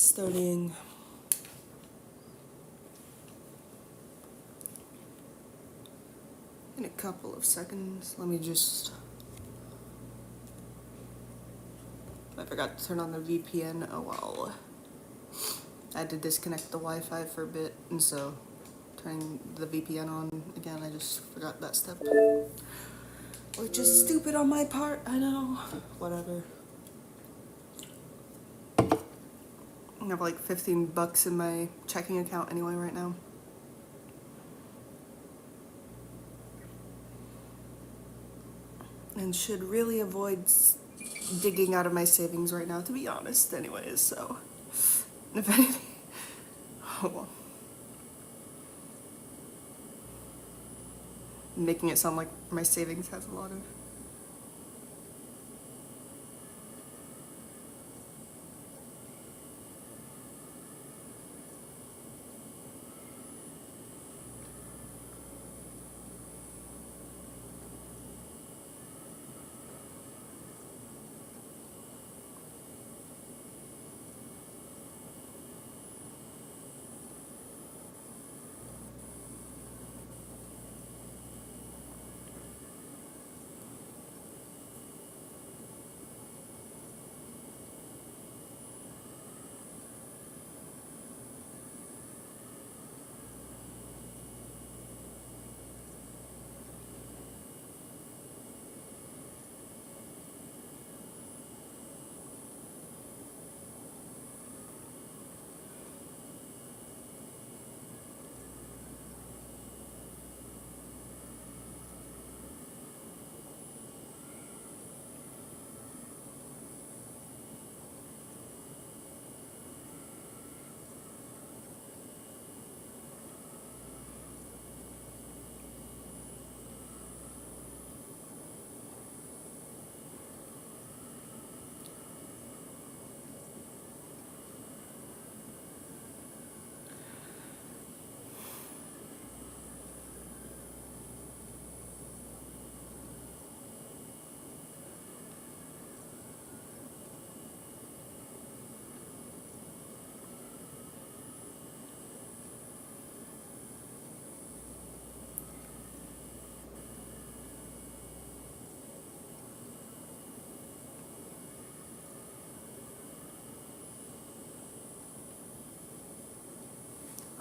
Starting in a couple of seconds. Let me just... I forgot to turn on the VPN. Oh well. I had to disconnect the Wi-Fi for a bit, and so turning the VPN on again, I just forgot that step. Which is stupid on my part, I know. Whatever. I have like $15 in my checking account anyway right now. And should really avoid digging out of my savings right now, to be honest, anyways, so. If anything. Oh well. Making it sound like my savings has a lot of.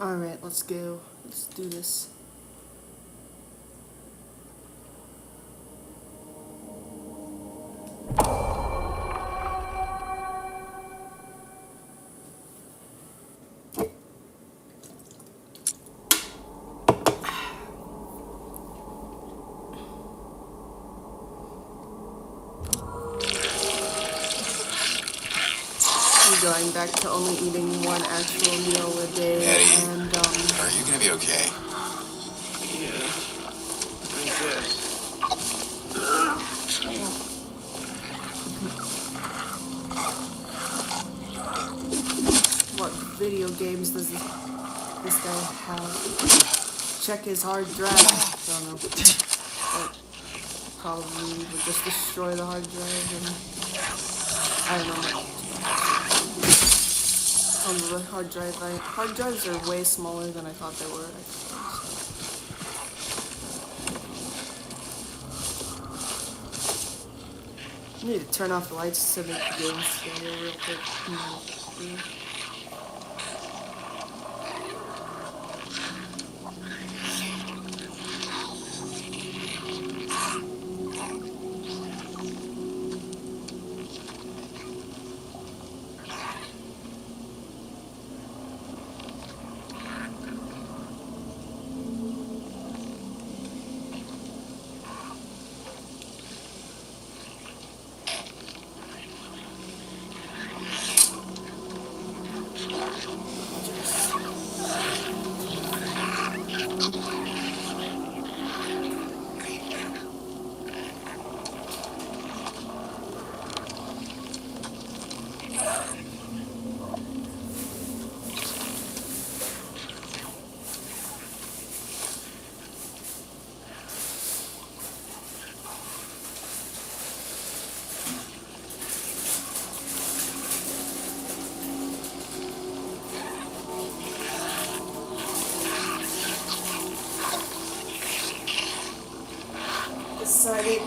Alright, let's go. Let's do this. Going back to only eating one actual meal a day. Eddie, and are you gonna be okay? Yeah, I guess. What video games does this guy have? Check his hard drive. I don't know. But probably would just destroy the hard drive and I don't know. On the hard drive, hard drives are way smaller than I thought they were. I need to turn off the lights to make the game stay real quick.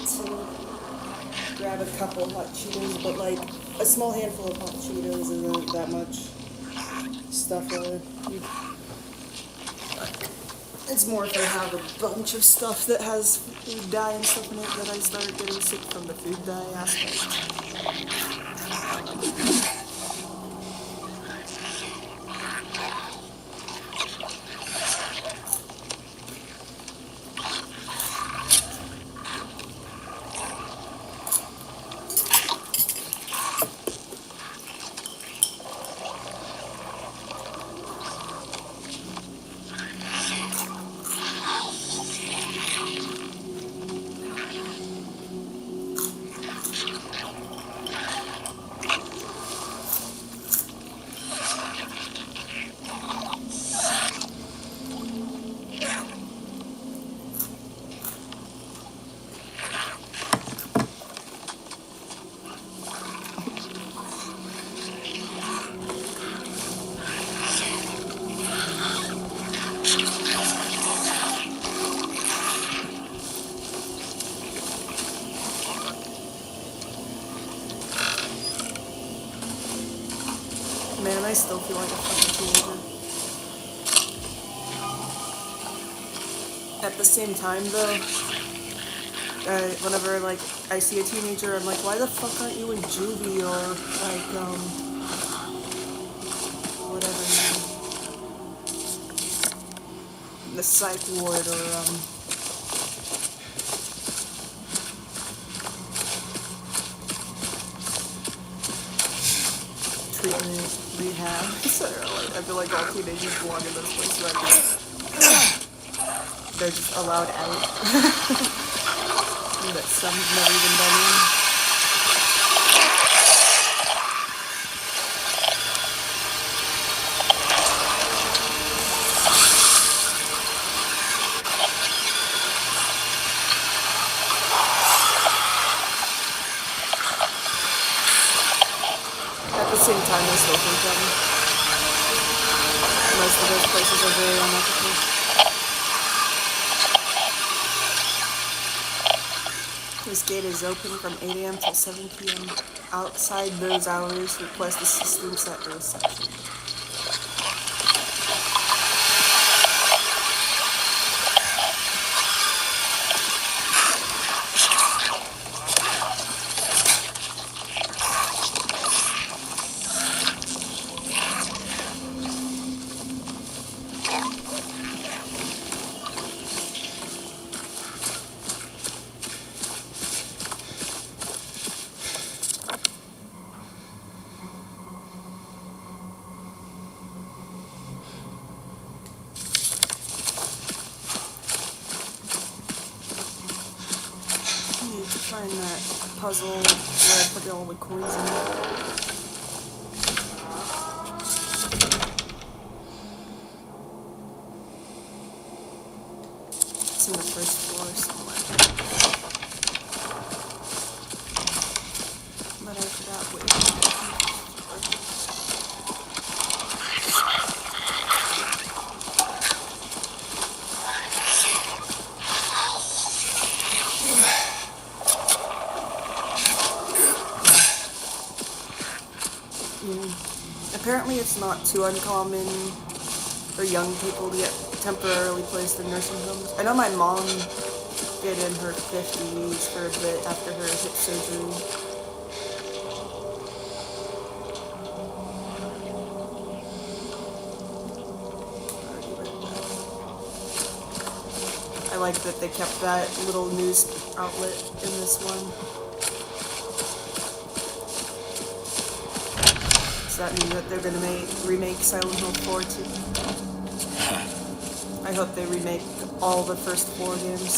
to grab a couple hot Cheetos, but like a small handful of hot Cheetos isn't that much stuff. It's more if I have a bunch of stuff that has food dye and stuff in it that I started getting sick from the food dye aspect. Man, I still feel like a fucking teenager. At the same time, though, whenever like I see a teenager, I'm like, why the fuck aren't you in juvie or like whatever, the psych ward or treatment rehab. So like, I feel like all teenagers belong in those places where they're just allowed out. That some's never even been in. At the same time, I still think most of those places are very unethical. This gate is open from 8 a.m. till 7 p.m. Outside those hours, request assistance at the reception. Find that puzzle where I put all the coins in. It's in the first floor somewhere. But I forgot what Apparently it's not too uncommon for young people to get temporarily placed in nursing homes. I know my mom did in her 50s for a bit after her hip surgery. I like that they kept that little news outlet in this one. Does that mean that they're going to remake Silent Hill 4 too? I hope they remake all the first 4 games.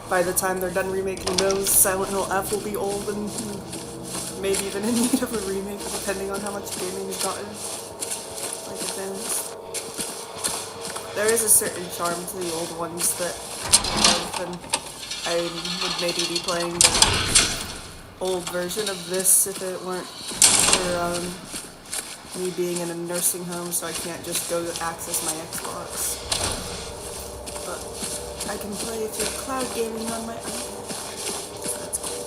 By the time they're done remaking those, Silent Hill F will be old and maybe even in need of a remake, depending on how much gaming has gotten like advanced. There is a certain charm to the old ones that and I would maybe be playing the old version of this if it weren't for me being in a nursing home, so I can't just go access my Xbox. But I can play through cloud gaming on my iPad. So that's cool.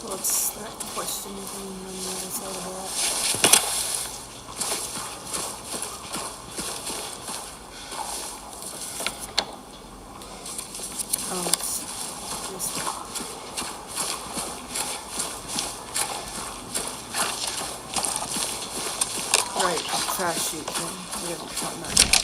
What's that question thing on the other side of that? Oh, it's this one. Right, trash chute thing. We haven't gotten that yet.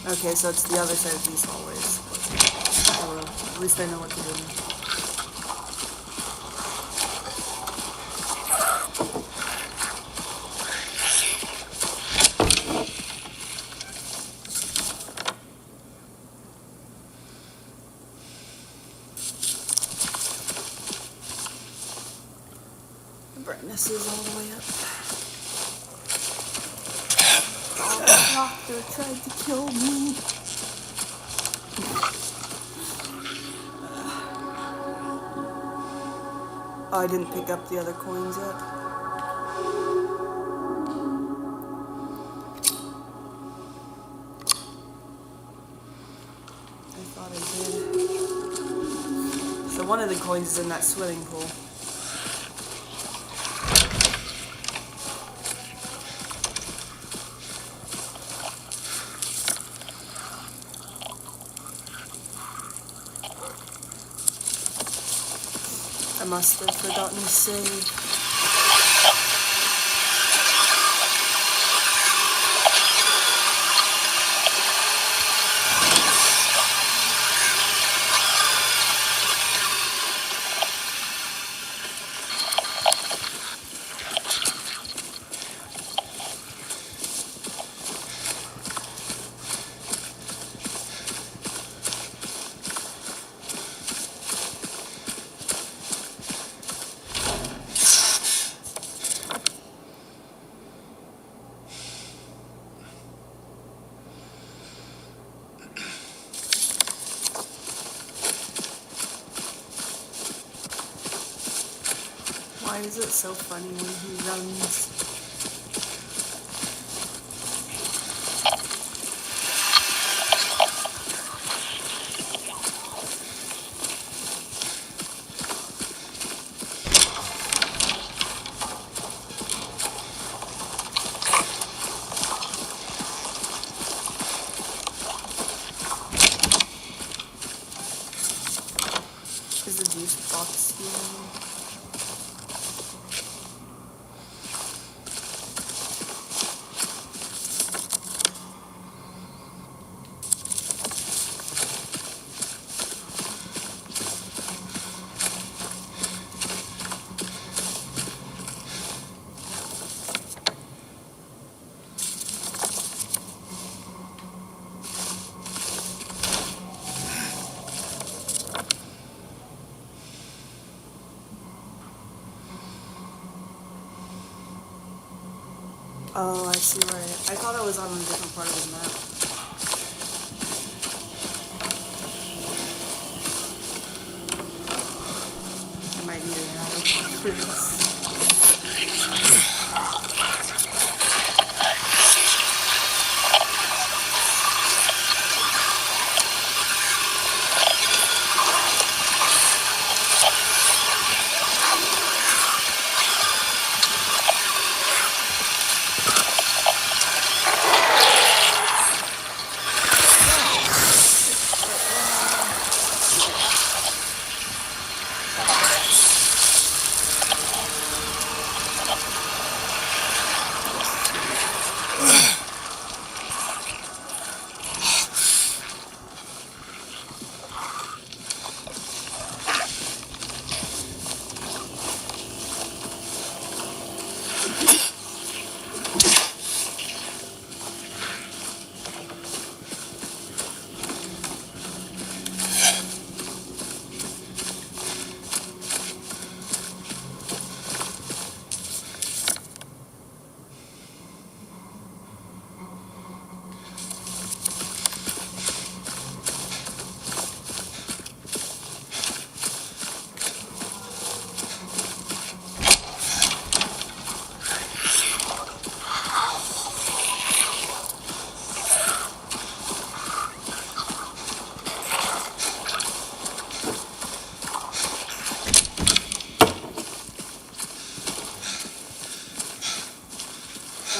Okay, so it's the other side of these hallways. Oh, well, at least I know what to do now. The brightness is all the way up. Oh, the doctor tried to kill me. Oh, I didn't pick up the other coins yet. I thought I did. So one of the coins is in that swimming pool. I must have forgotten to save. Why is it so funny when he runs? Is the juice box here? Oh, I see where I thought it was on a different part of the map. I might need an arrow for this.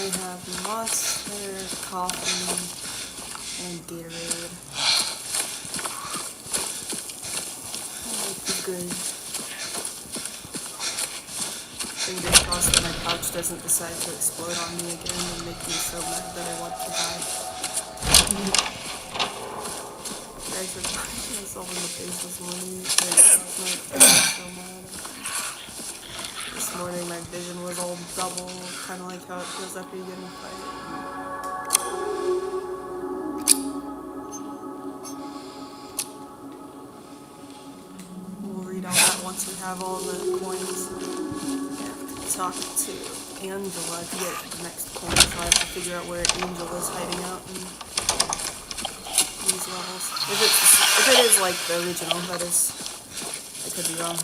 We have Monster, coffee, and Gatorade. It's good. Fingers crossed that my couch doesn't decide to explode on me again and make me so mad that I want to die. Guys, I punched myself in the face this morning. Last night, I was so mad. This morning, my vision was all double, kind of like how it feels after you get in a fight. We'll read all that once we have all the coins. Talk to Angela to get the next coin, so I have to figure out where Angel is hiding out in these levels. If it is like the original, that is. I could be wrong.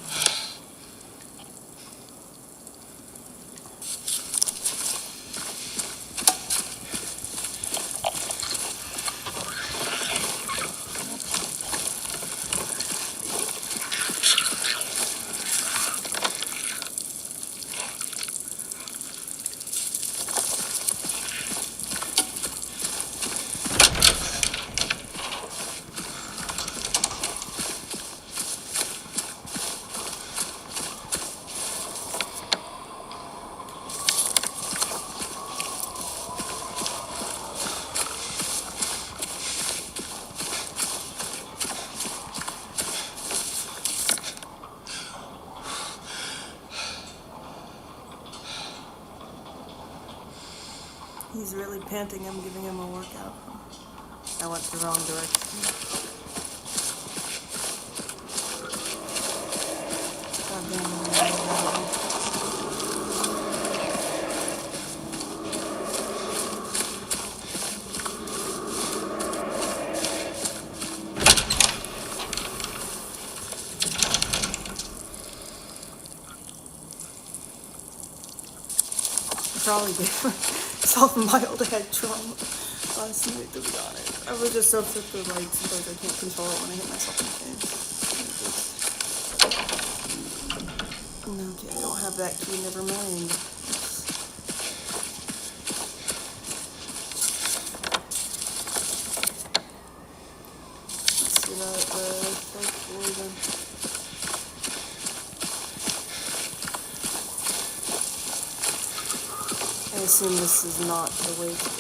He's really panting. I'm giving him a workout. I went the wrong direction. God damn it. Probably gave myself mild head trauma last night, to be honest. I was just so sick of like sometimes I can't control it when I hit myself in the face. Okay, I don't have that key, never mind. Let's see that I assume this is not the way to do it.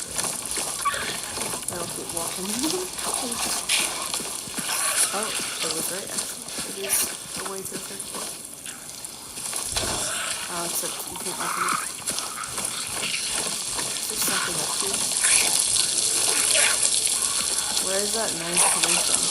I'll keep walking. Oh, it was right actually. It is the way to the third floor. Except you can't open it. There's something up here. Where is that noise coming from?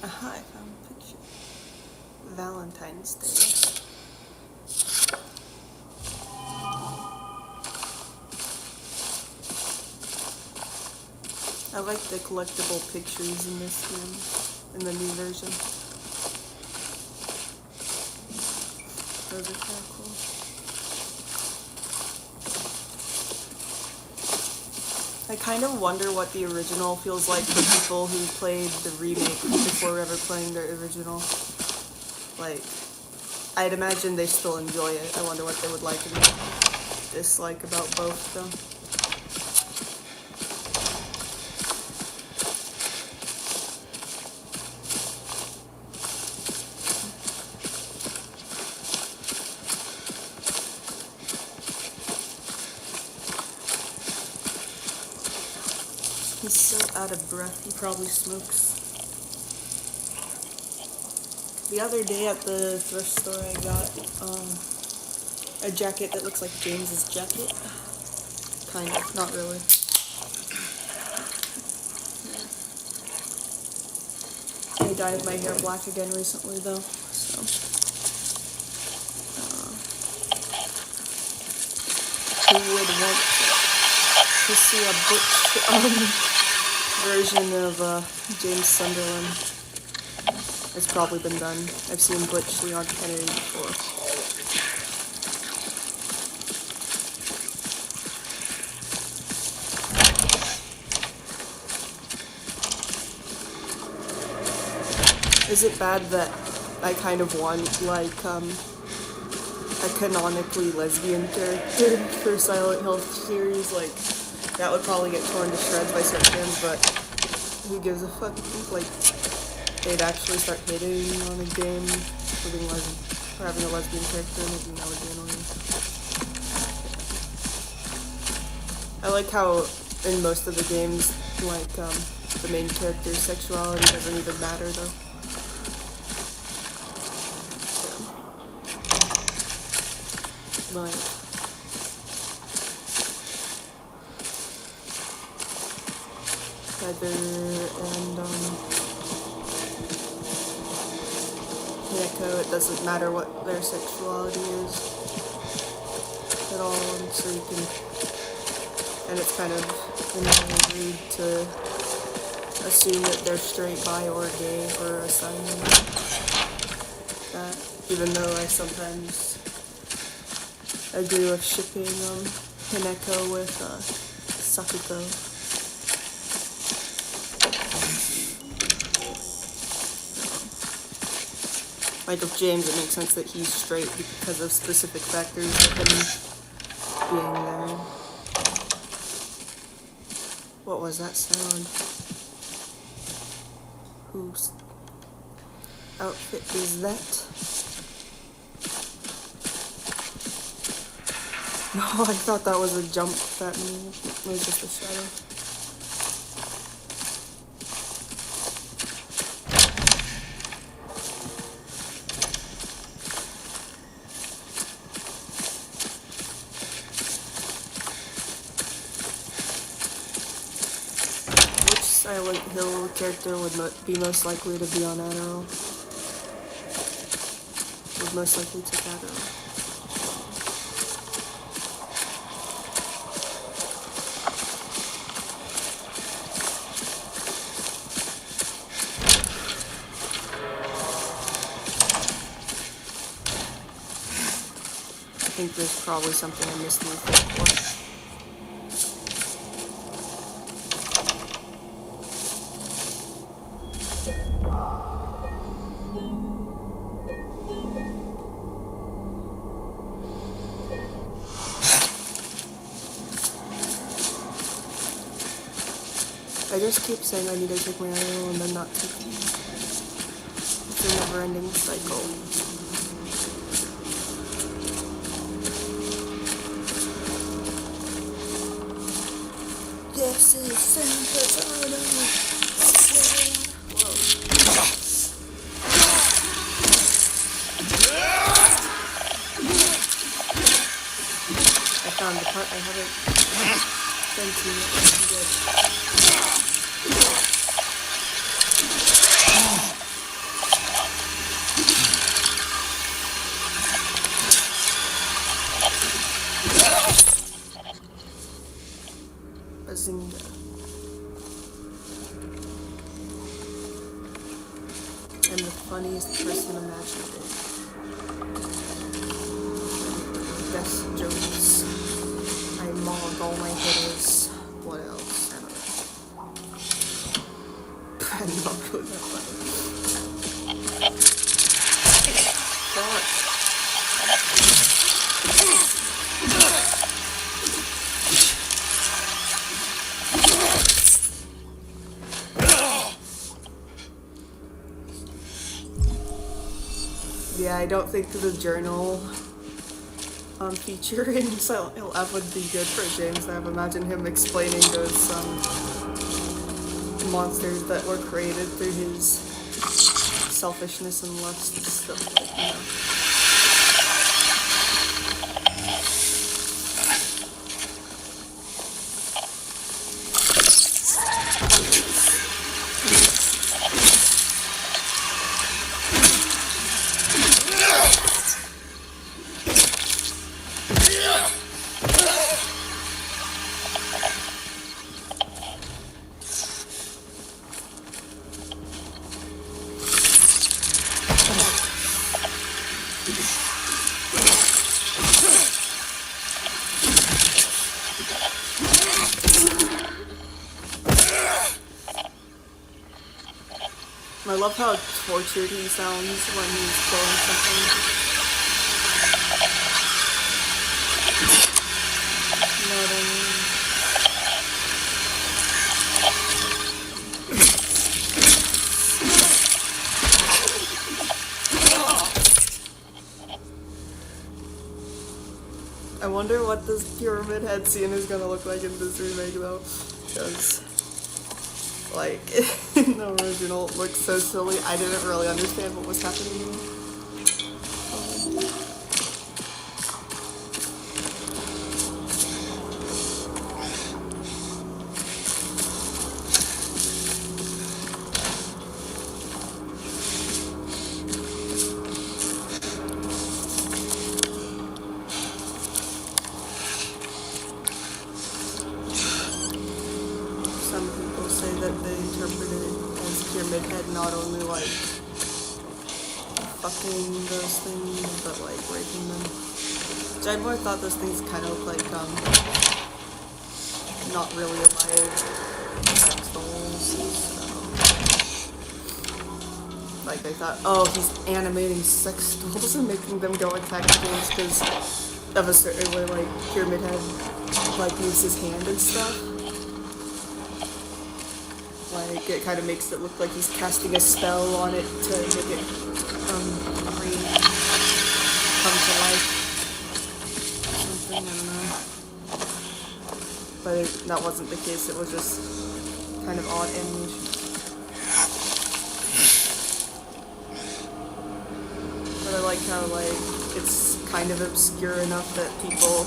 Aha, I found a picture. Valentine's Day. I like the collectible pictures in this game, in the new version. Those are kind of cool. I kind of wonder what the original feels like for people who played the remake before ever playing the original. Like, I'd imagine they still enjoy it. I wonder what they would like in it. dislike about both, though. He's so out of breath, he probably smokes. The other day at the thrift store, I got a jacket that looks like James's jacket. Kind of, not really. I dyed my hair black again recently, though, so. Who would want to see a butch version of James Sunderland? It's probably been done. I've seen Butch Leon Kennedy before. Is it bad that I kind of want, like, a canonically lesbian character for Silent Hill series? Like, that would probably get torn to shreds by certain fans, but who gives a fuck? Like, they'd actually start hating on a game for being for having a lesbian character, and I think that would be annoying. I like how in most of the games, like, the main character's sexuality doesn't even matter, though. Like, Heather and, Echo, it doesn't matter what their sexuality is at all, and so you can, and it's kind of agreed to assume that they're straight, bi, or gay, or assigning that, even though I sometimes agree with shipping Hineko with Sakuko. Like, with James, it makes sense that he's straight because of specific factors of him being there. What was that sound? Whose outfit is that? No, I thought that was a jump that moved. It was just a shadow. Which Silent Hill character would be most likely to be on Adderall? Would most likely take Adderall. I think there's probably something I missed in the third one. I just keep saying I need to take my Adderall and then not taking it. It's a never-ending cycle. This is San Potato. Whoa. I found the part I haven't been to yet. Good. Bazinga. I'm the funniest person imaginable. Best jokes. I mock all my hitters. What else? I don't know. I'm not good at that. Fuck. Yeah, I don't think the journal feature in Silent Hill F would be good for James. I imagine him explaining those monsters that were created through his selfishness and lust and stuff like that. I love how tortured he sounds when he's killing something. You know what I mean? I wonder what this pyramid head scene is gonna look like in this remake though, because like in the original it looks so silly. I didn't really understand what was happening. Some people say that they interpret it as Pyramid Head not only like fucking those things, but like raping them. Which I more thought those things kind of look like not really alive sex dolls. So. Like I thought, oh, he's animating sex dolls and making them go attack things because of a certain way, like Pyramid Head like moves his hand and stuff. Like, it kind of makes it look like he's casting a spell on it to make it come to life. Something, I don't know. But that wasn't the case, it was just kind of odd animation. But I like how, like, it's kind of obscure enough that people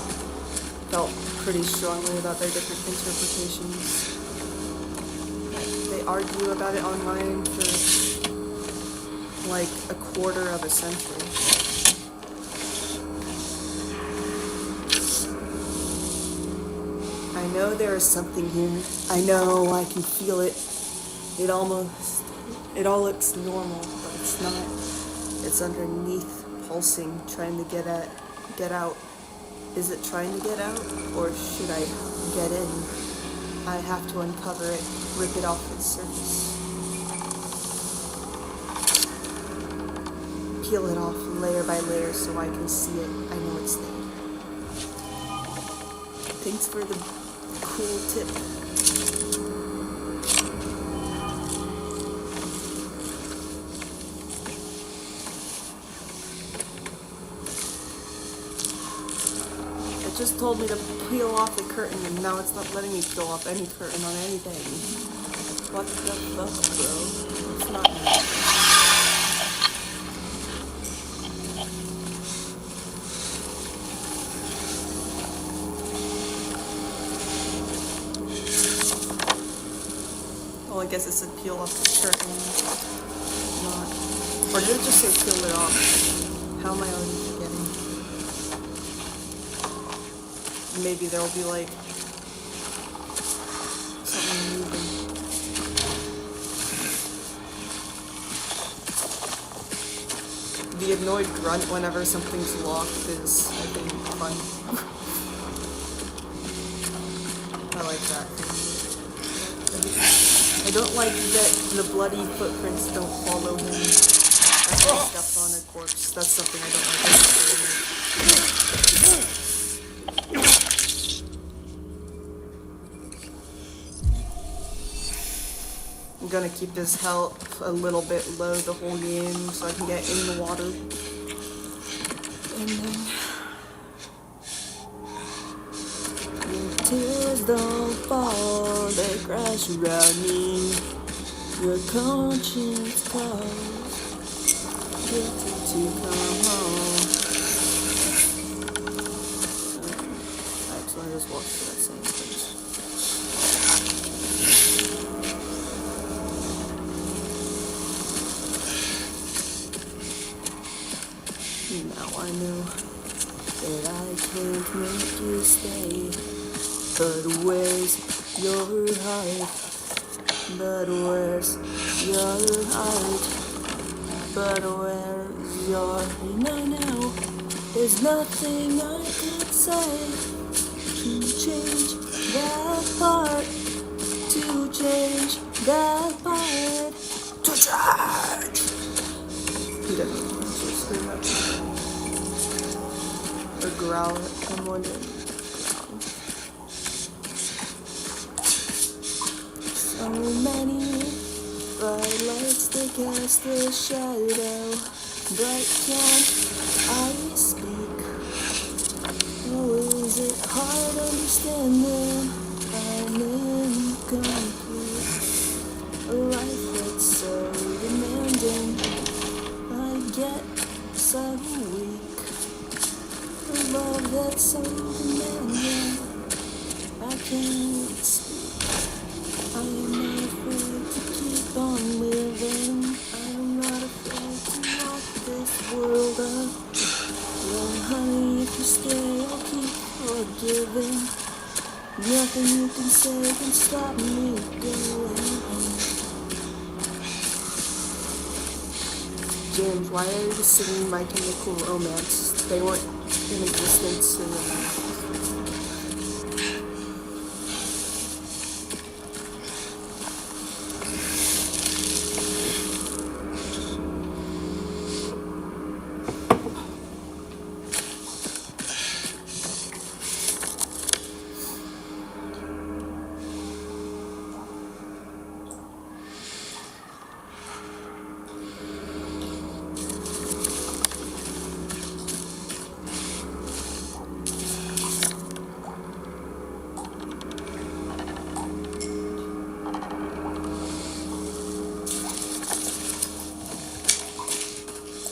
felt pretty strongly about their different interpretations. They argue about it online for like a quarter of a century. I know there is something here. I know, I can feel it. It all looks normal, but it's not. It's underneath, pulsing, trying to get out. Is it trying to get out, or should I get in? I have to uncover it, rip it off its surface. Peel it off layer by layer so I can see it. I know it's there. Thanks for the cool tip. It just told me to peel off the curtain and now it's not letting me peel off any curtain on anything. What the fuck, bro? It's not me. Well, I guess it said peel off the curtain. Not. Or did it just say peel it off? How am I already forgetting? Maybe there will be like something moving. The annoyed grunt whenever something's locked is, I think, fun. I like that. I don't like that the bloody footprints don't follow him as he steps on a corpse. That's something I don't like. I'm gonna keep his health a little bit low the whole game so I can get in the water. And then your tears don't fall, they crash around me. Your conscience calls, guilty to come home. Actually, I just walked to that same place. Now I know that I can't make you stay. But where's your heart? But where's your heart? But where's your... No, there's nothing I could say to change that part. To change that part. To change. He doesn't scream at me. Or growl at someone. Growl. So many bright lights that cast a shadow, but can't I speak? Oh, is it hard understanding I'm incomplete? A life that's so demanding, I get so weak. A love that's so demanding, I can't speak. I am not afraid to keep on living. I am not afraid to walk this world up. Well, honey, if you stay, I'll keep forgiving. Nothing you can say can stop me going. James, why are you singing My Chemical Romance? They weren't in existence in the...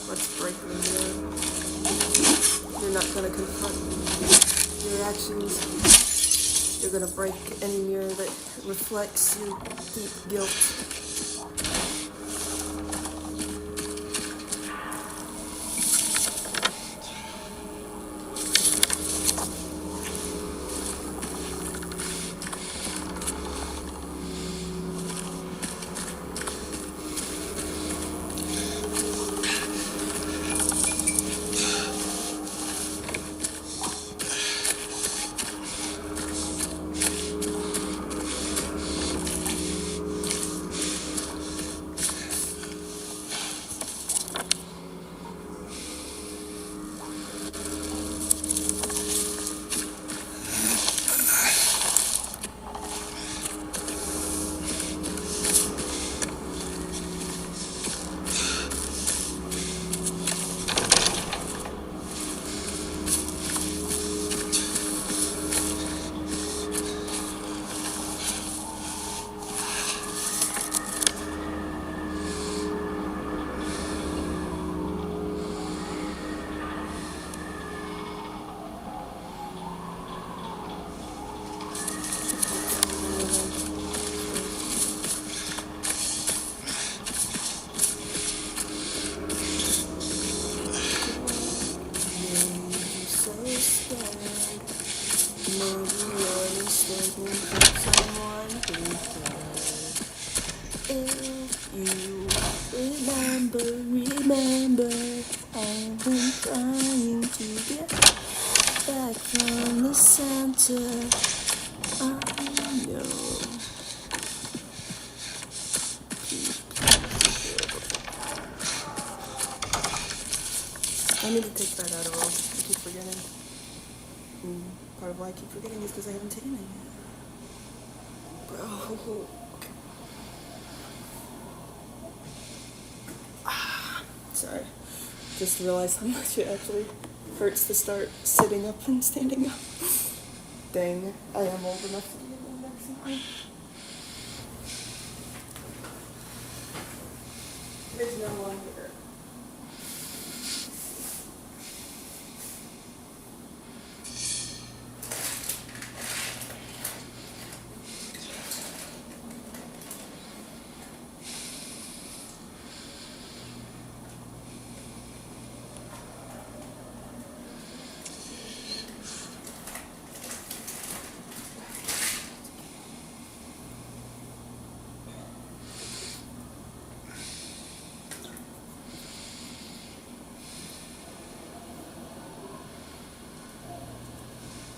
Let's break them down. You're not gonna confront your actions. You're gonna break any mirror that reflects your deep guilt. If you remember, I've been trying to get back from the center. I know. I need to take that out of all. I keep forgetting. Part of why I keep forgetting is because I haven't taken it yet. Bro. Sorry. Just realized how much it actually hurts to start sitting up and standing up. Dang, I am old enough to be in the nursing home. There's no longer.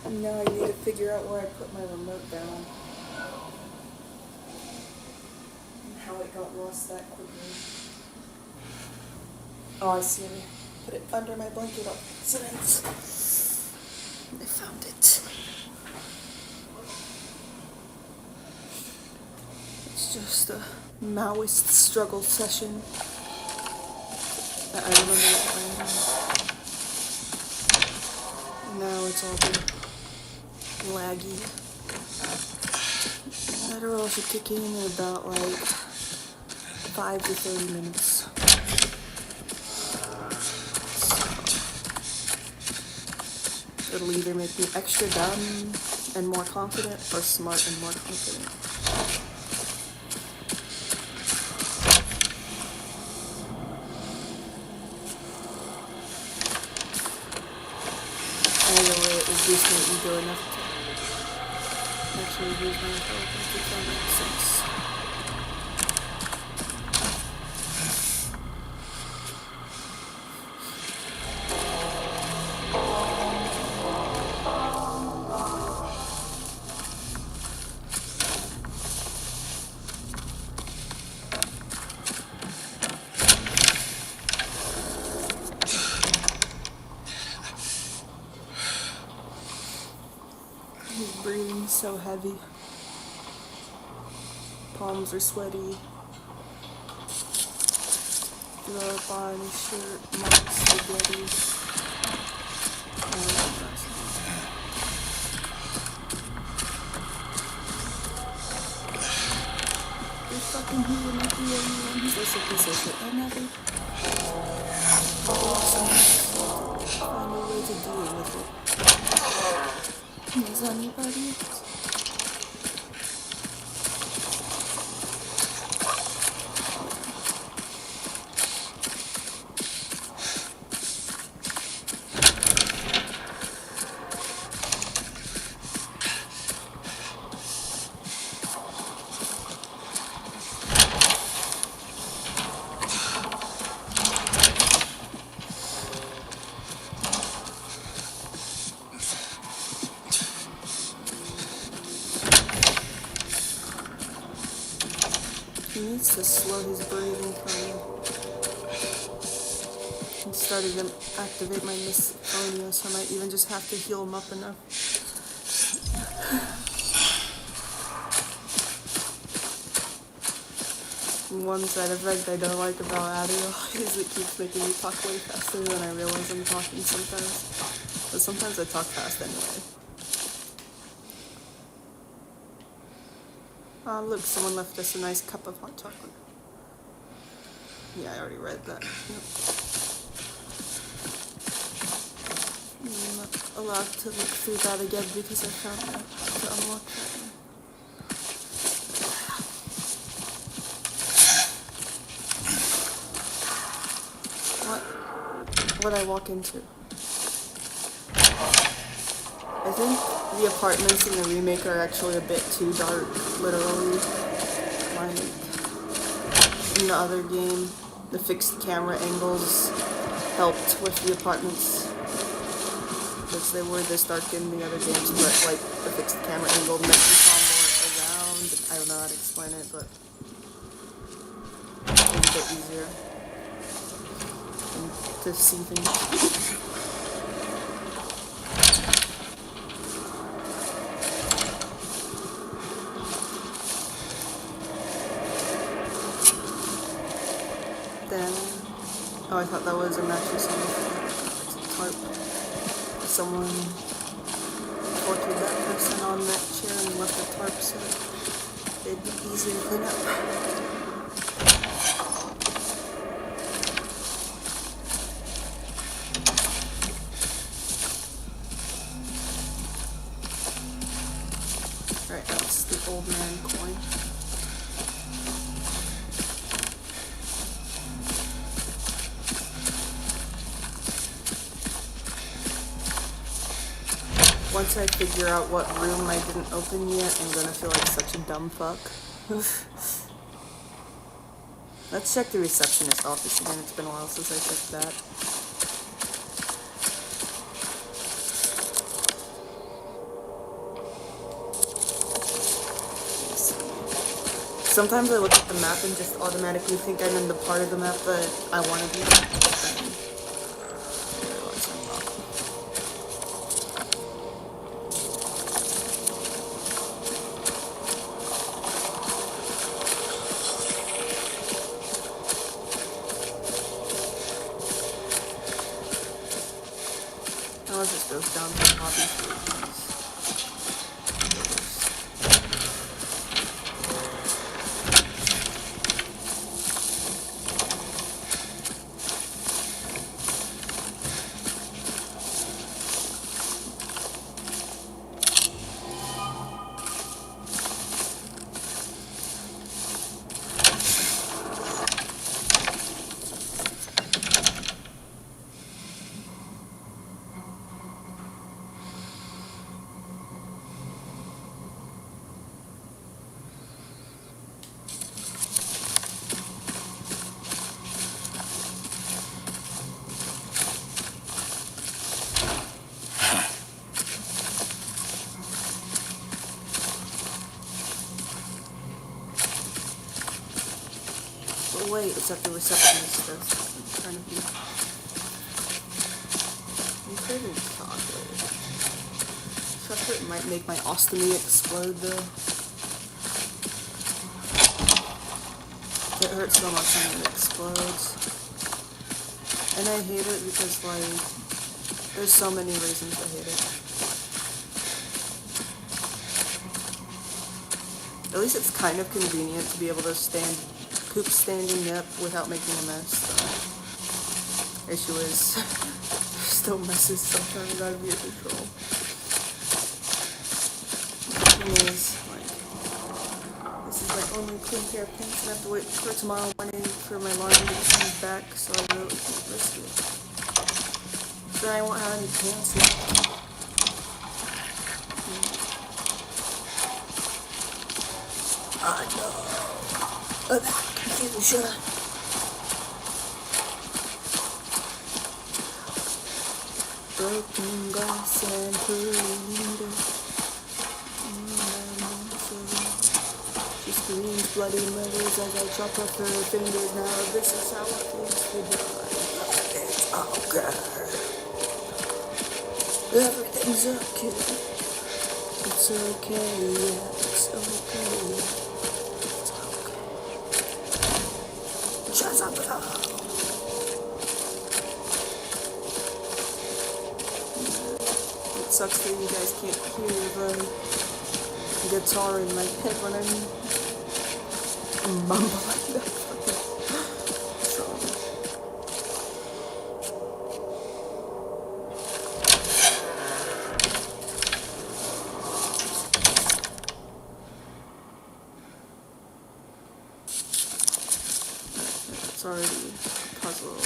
And now I need to figure out where I put my remote down. And how it got lost that quickly. Oh, I see. I put it under my blanket on accident. I found it. It's just a Maoist struggle session that I remember what I am. Now it's all been laggy. Adderall should kick in about like 5 to 30 minutes. So it'll either make me extra dumb and more confident or smart and more confident. Either way, it would boost my ego enough to actually use my intelligence, if that makes sense. He's breathing so heavy. Palms are sweaty. Throw up on his shirt, marks, spaghetti. You're fucking here, not the only one. He's just a piece of shit. I never. Find a way to deal with it. Is anybody else? He needs to slow his breathing for me. I'm starting to activate my misophonia, so I might even just have to heal him up enough. One side effect I don't like about Adderall is it keeps making me talk way faster than I realize I'm talking sometimes. But sometimes I talk fast anyway. Look, someone left us a nice cup of hot chocolate. Yeah, I already read that. Yep. I'm not allowed to look through that again because I found out to unlock that. What I walk into. I think the apartments in the remake are actually a bit too dark, literally. Like, in the other game, the fixed camera angles helped with the apartments. Because they were this dark in the other games, but like, the fixed camera angle meant you saw more around. I don't know how to explain it, but it was a bit easier to see things. Then, oh, I thought that was a mattress on the tarp. someone tortured that person on that chair and left a tarp so it'd be easier to clean up. Alright, that's the old man coin. Once I figure out what room I didn't open yet, I'm gonna feel like such a dumb fuck. Let's check the receptionist office again. It's been a while since I checked that. Sometimes I look at the map and just automatically think I'm in the part of the map that I want to be. Now it just goes down to the lobby. Oh wait, it's at the receptionist desk. I'm trying to be. I'm craving chocolate. Chocolate might make my ostomy explode though. It hurts so much when it explodes. And I hate it because, like, there's so many reasons I hate it. At least it's kind of convenient to be able to poop standing up without making a mess. The issue is, still messes sometimes out of your control. The thing is, like, this is my only clean pair of pants, and I have to wait for tomorrow morning for my laundry to come back, so I really can't risk it. Then I won't have any pants left. I know. Confusion. Broken glass and polluted. She screams bloody murders as I chop off her fingers. Now this is how it feels to die. It's okay. Everything's okay. It's okay, yeah, it's okay. Shut up. It sucks that you guys can't hear the guitar in my head when I'm mumbling that fucking song. It's already a puzzle.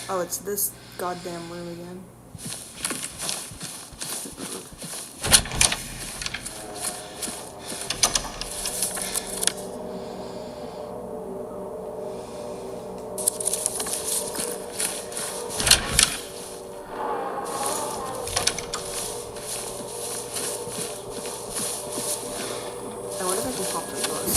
Oh, it's this goddamn room again. I wonder if I can pop the doors.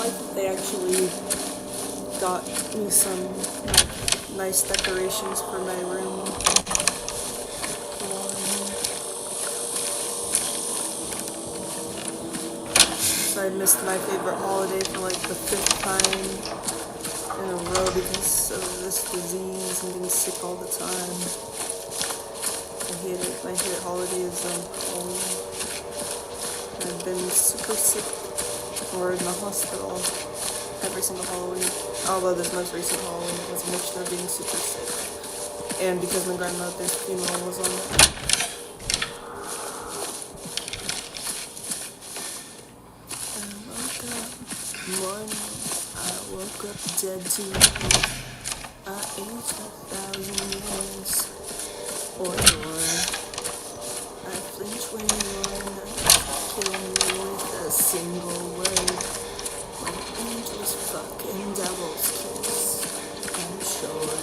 like that they actually got me some nice decorations for my room. So I missed my favorite holiday for like the 5th time in a row because of this disease and being sick all the time. I hate it. My favorite holiday is Halloween. I've been super sick or in the hospital every single Halloween. Although this most recent Halloween was a mixture of being super sick and because my grandmother's funeral was on it. Morning, I woke up dead to you. I aged 1,000 years or more. I flinch when you're not killing me with a single word. When angels fuck and devils kiss, I'm sure.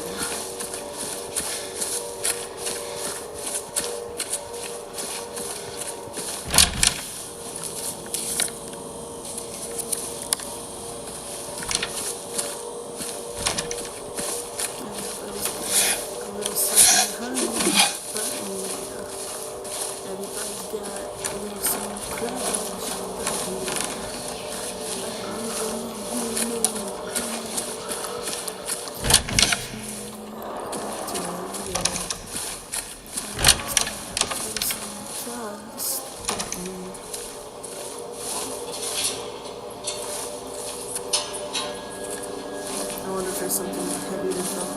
I wonder if there's something heavy to film.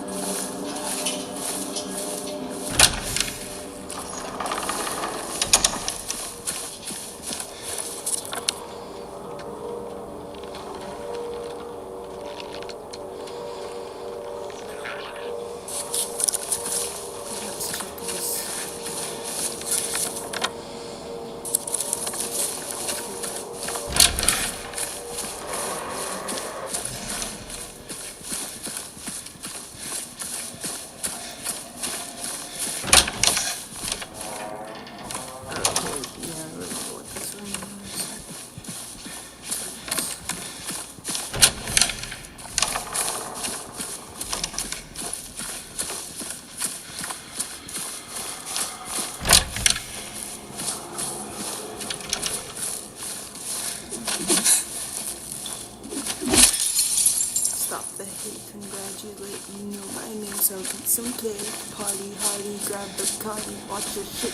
Stop the hate, congratulate, you know my name, so eat some cake, party hardy, grab the cotton, watch your shit,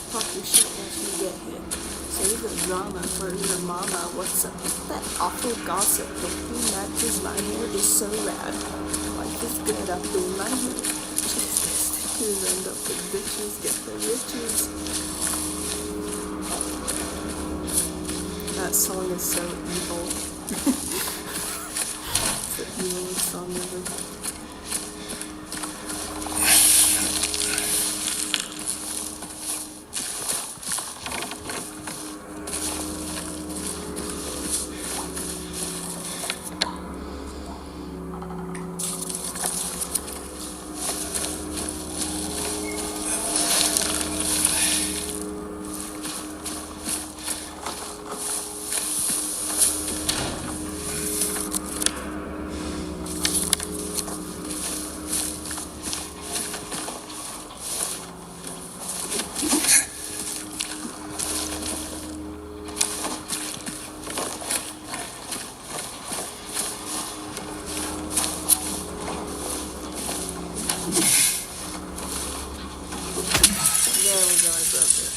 talk your shit once you get here. Save the drama for your mama, what's up with that awful gossip? Don't be mad cause my hair is so rad. Life is good up in my hood. Stickers end up with bitches, get the riches. That song is so evil. The evilest song ever. There we go, I broke it.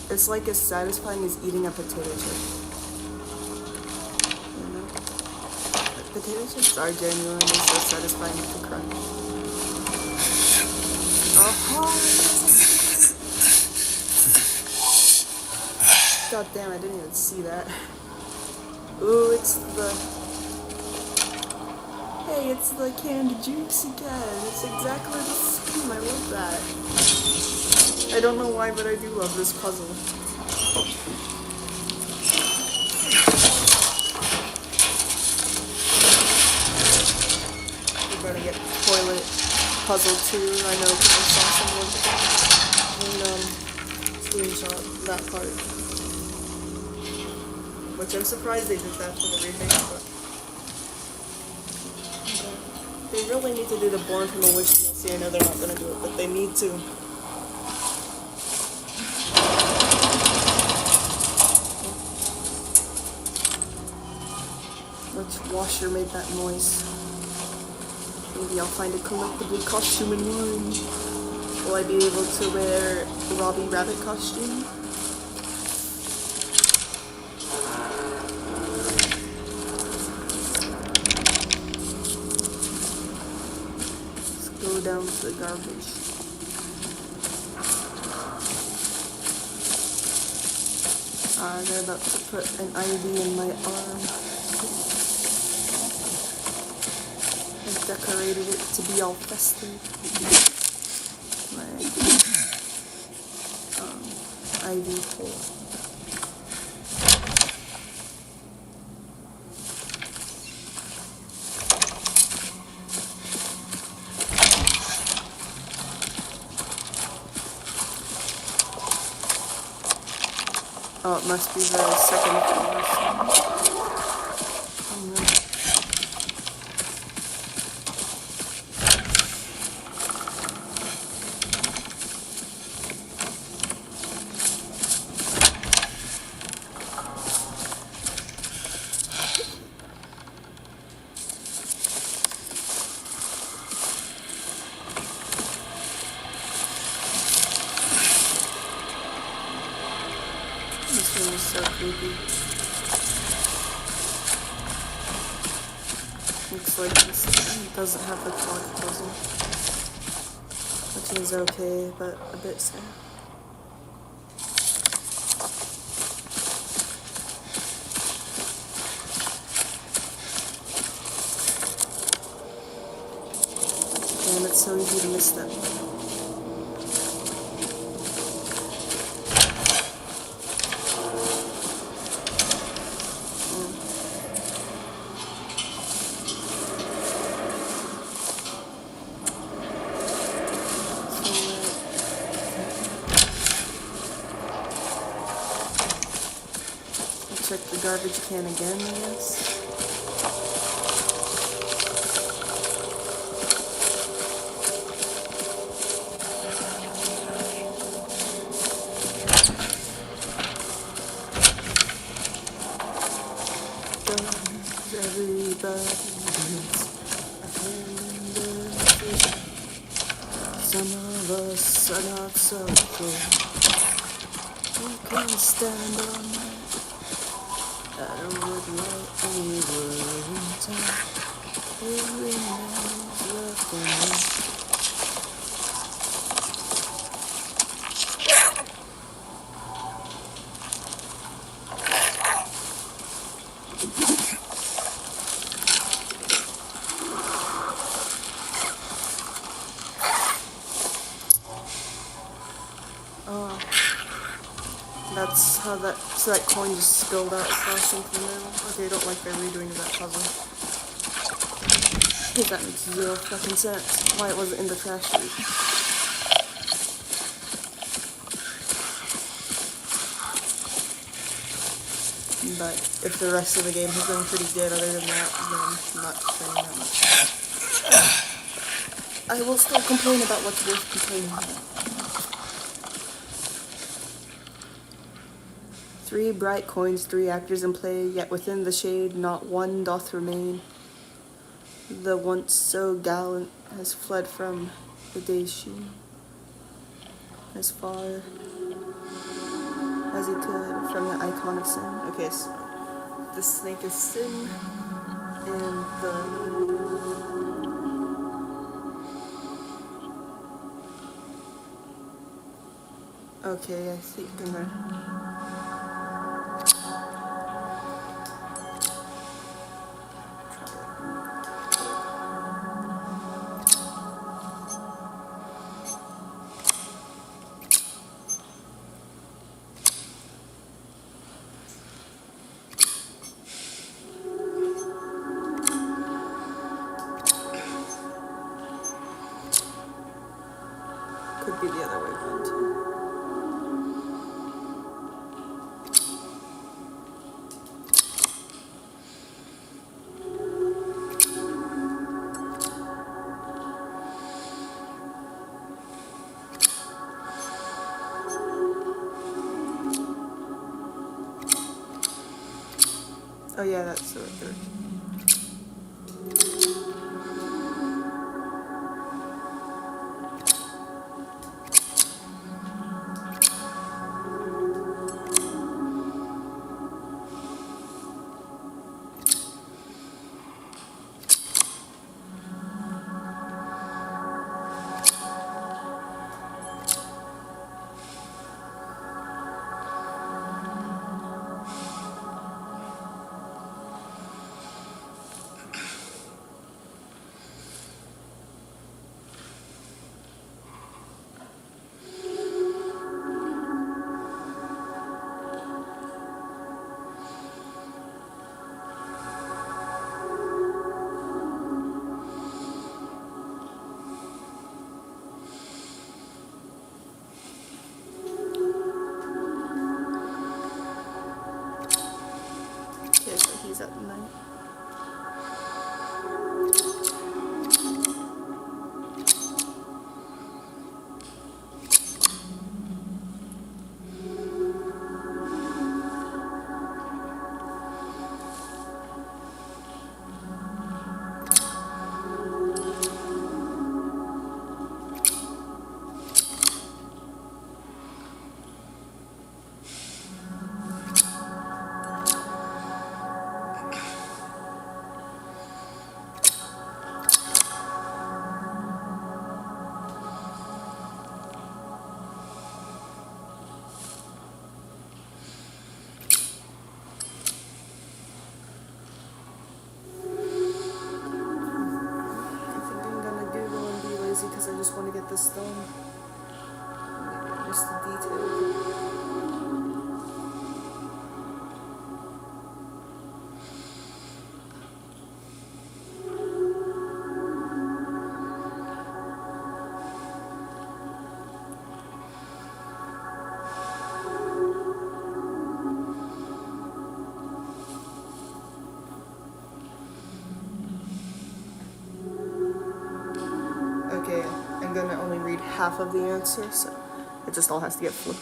It's like as satisfying as eating a potato chip. You know? Potato chips are genuinely so satisfying to crunch. God damn, I didn't even see that. Ooh, it's the... Hey, it's the canned juice again. It's exactly the same. I love that. I don't know why, but I do love this puzzle. We're gonna get toilet puzzle 2. I know because I saw someone screenshot that part. which I'm surprised they did that for the remake, but they really need to do the Born from the Witch DLC. I know they're not gonna do it, but they need to. Which washer made that noise? Maybe I'll find a collectible costume in one. Will I be able to wear Robbie Rabbit costume? Let's go down to the garbage. They're about to put an IV in my arm. I've decorated it to be all festive. My IV hole. Oh, it must be the second floor. Oh, no. This room is so creepy. Looks like this doesn't have the clock puzzle, which is okay, but a bit sad. Damn, it's so easy to miss that one. Check the garbage can again, I guess. Some of us are not so good. We can stand on that. I would like any word in time. Every man's left in me. Oh, that's how so that coin just spilled out across into the middle. Okay, I don't like their redoing of that puzzle. Because that makes zero fucking sense. Why it wasn't in the trash chute. But if the rest of the game has been pretty good other than that, then I'm not complaining that much. I will still complain about what's worth complaining about. 3 bright coins, 3 actors in play, yet within the shade not one doth remain. The once so gallant has fled from the day's sheen, as far as he could from the icon of sin. Okay, so the snake is sin, and okay, I think I'm gonna... Could be the other way around too. Oh yeah, that's the right there. Okay, so he's at 9. Because I just want to get this done. Just the detail. Okay, I'm gonna only read half of the answer, so it just all has to get flipped.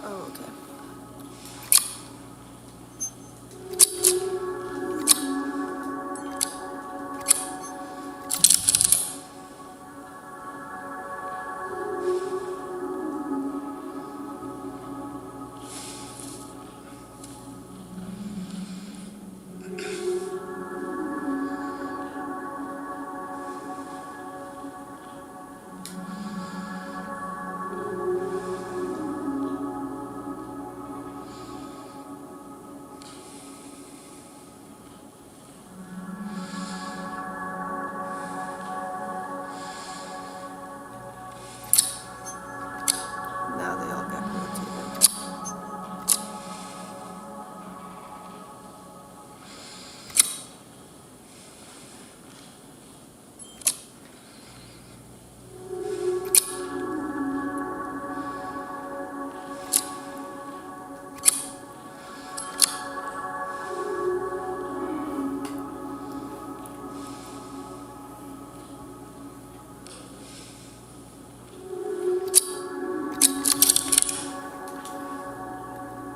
Oh, okay. Now they all got rotated.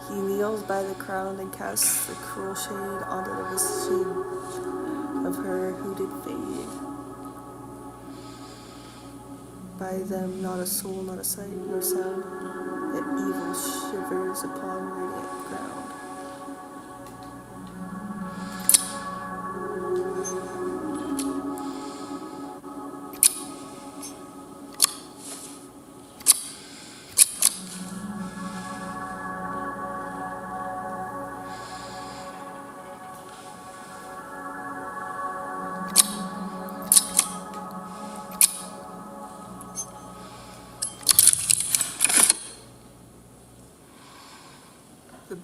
He kneels by the crown and casts the cruel shade onto the visage of her who did fade. By them not a soul, not a sight, nor sound, yet evil shivers upon radiant ground.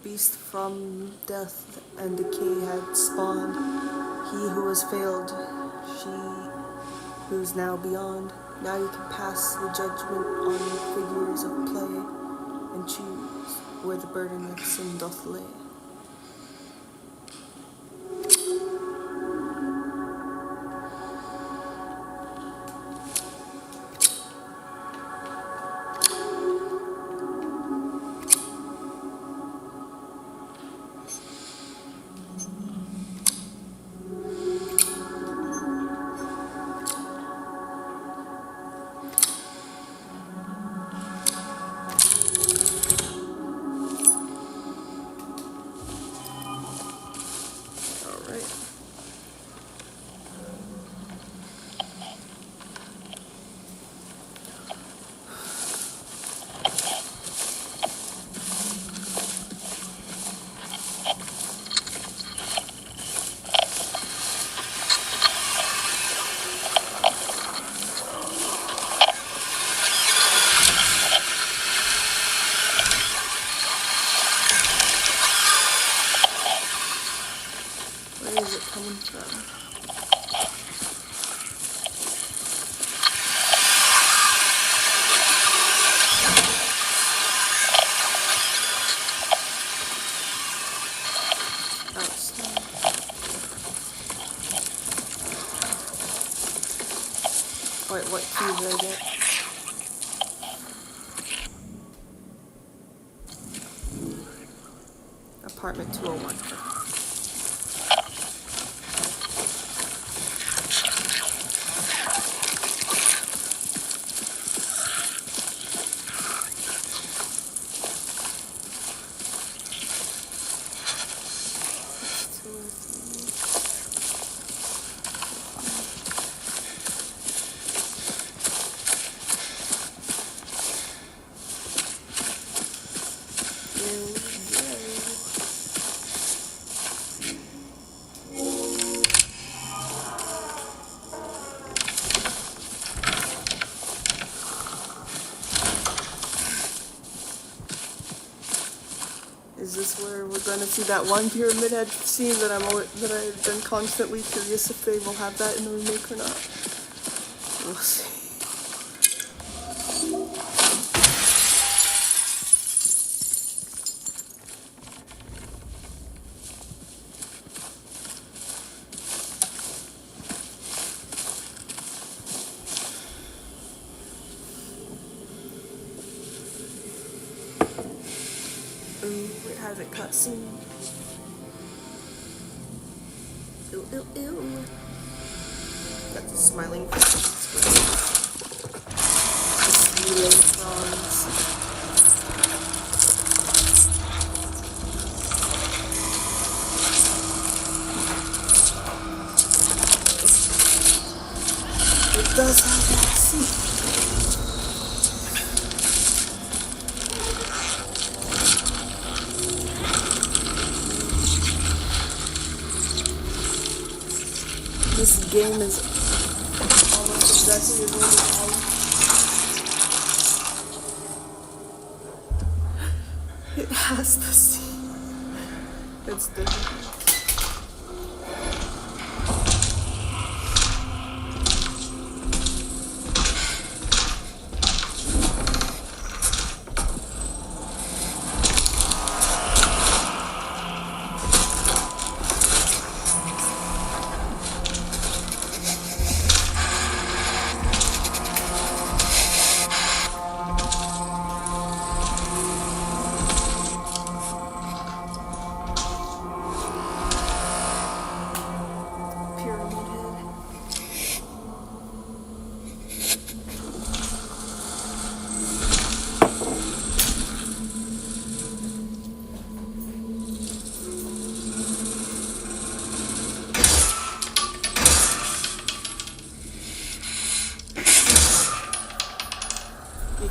beast from death and decay had spawned. He who has failed, she who's now beyond. Now you can pass the judgment on figures of play and choose where the burden of sin doth lay. Where is it coming from? Outside. Wait, what key did I get? Apartment 201. Is this where we're going to see that one Pyramid Head scene that I've been constantly curious if they will have that in the remake or not? We'll see. Ooh, it has a cutscene. Ew, ew, ew. That's a smiling face. Healing songs. It does have that scene. This game is almost exactly as old as all. It has the scene. It's different.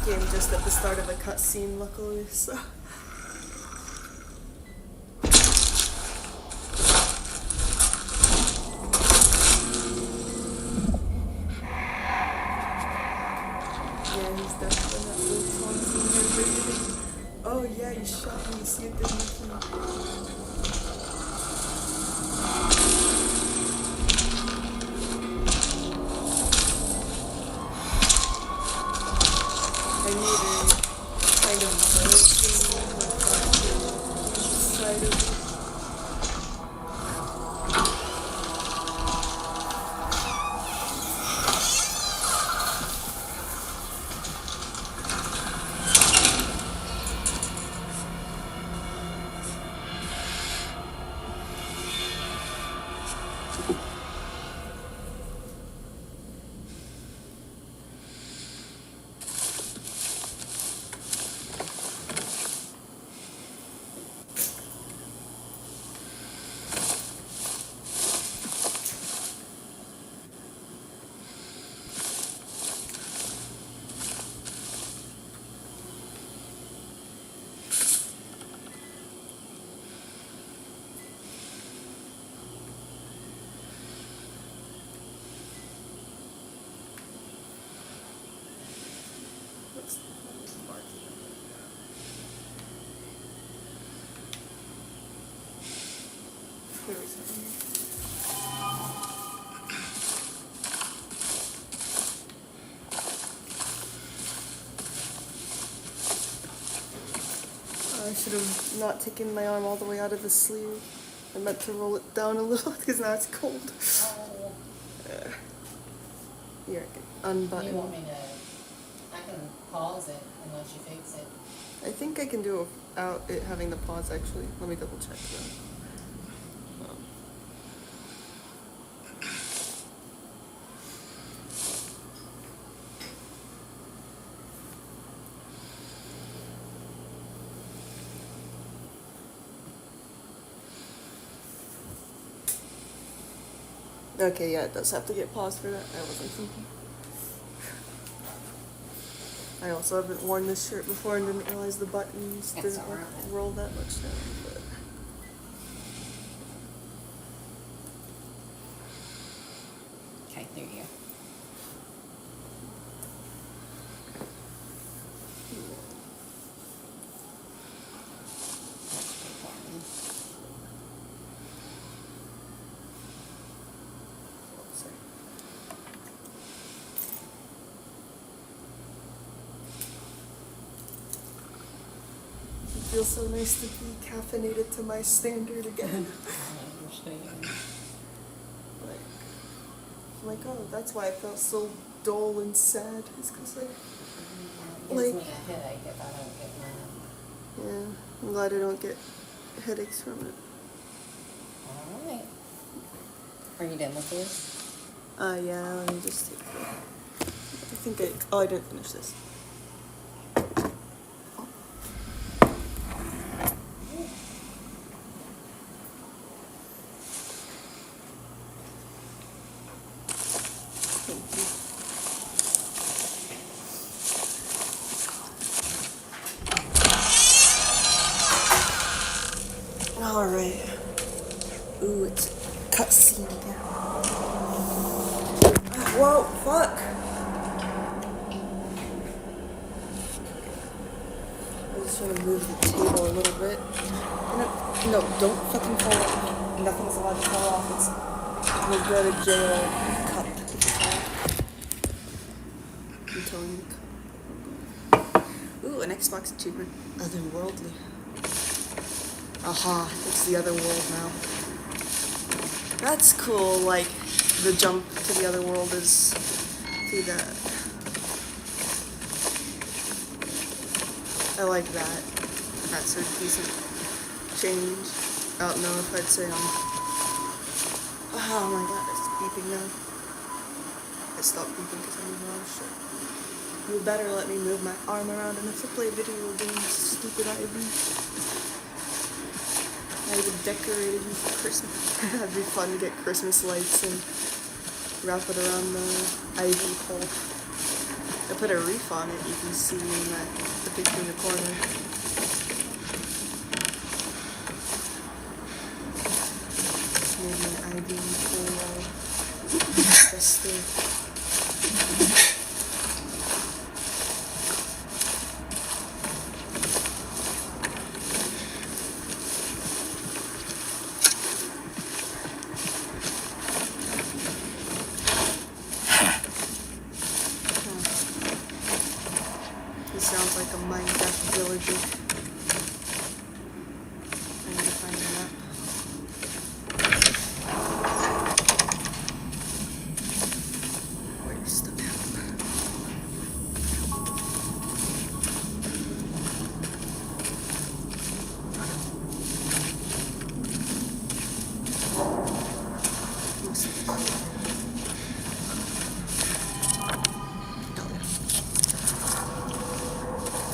Came just at the start of a cutscene, luckily, so. Yeah, he's definitely not really taunting everybody. Oh yeah, you shot me. See it didn't hit me. I need a kind of rotating with each side of it. What's the mark? There is something. I should have not taken my arm all the way out of the sleeve. I meant to roll it down a little because now it's cold. Oh, Here, I can unbutton. you want me to, I can pause it unless you fix it. I think I can do it without it having the pause actually. Let me double check though. Okay, yeah, it does have to get paused for that. I wasn't thinking. I also haven't worn this shirt before and didn't realize the buttons That's didn't alright. roll that much down. But Okay, there you go. That's pretty important. sorry. It feels so nice to be caffeinated to my standard again. I understand. Like, I'm like, oh, that's why I felt so dull and sad. It's because It Like- gives me a headache if I don't get mine. yeah, I'm glad I don't get headaches from it. All right. Are you done with this? Yeah, let me just take I think I didn't finish this. Thank you. Alright. Ooh, it's cutscene again. Whoa, fuck! I'm just trying to move the table a little bit. No, don't fucking fall off. Nothing's allowed to fall off. It's we'll go to jail. Cut. I'm telling you to cut. Ooh, an Xbox achievement. Otherworldly. Aha, it's the other world now. That's cool, like, the jump to the other world is through that. I like that. That's a decent change. I don't know if I'd say oh my god, it's beeping now. I stopped beeping because I moved around shit. You better let me move my arm around enough to play video games, stupid Ivy. I even decorated you for Christmas. That'd be fun to get Christmas lights and wrap it around the ivy pole. I put a reef on it, you can see in the picture in the corner. Made my ivy pole all festive. sounds like a Minecraft villager. I need to find a map. Where's the map?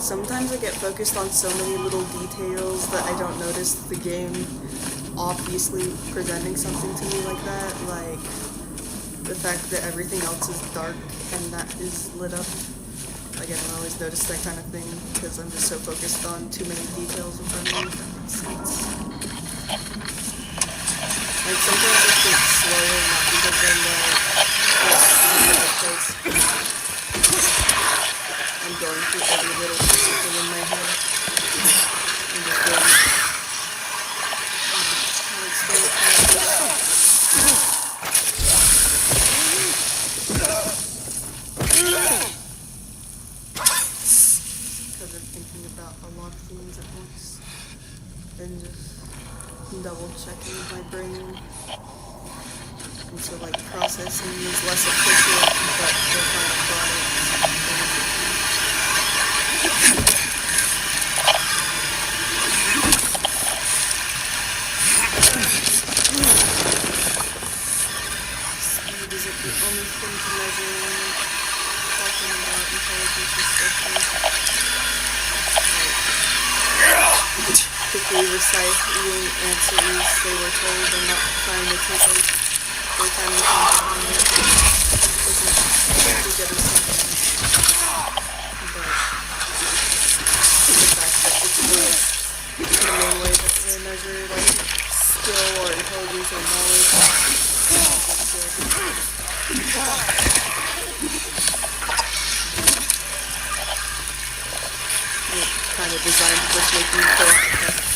Sometimes I get focused on so many little details that I don't notice the game obviously presenting something to me like that, like the fact that everything else is dark and that is lit up. Like I don't always notice that kind of thing because I'm just so focused on too many details in front of me, if that makes sense. Like sometimes I think slower, not because I'm I'm going through every little thing in my head. I'm just going. I'll explain it kind of because I'm thinking about a lot of things at once and just double checking my brain. And so like processing is less efficient, but the final product. Speed isn't the only thing to measure when talking about intelligence and stuff. Quickly reciting answers they were told and not trying to take their time to think on it. Isn't too good or something. But the fact that it's the main way that they measure like skill or intelligence or knowledge it's kind of designed to just make me feel fast.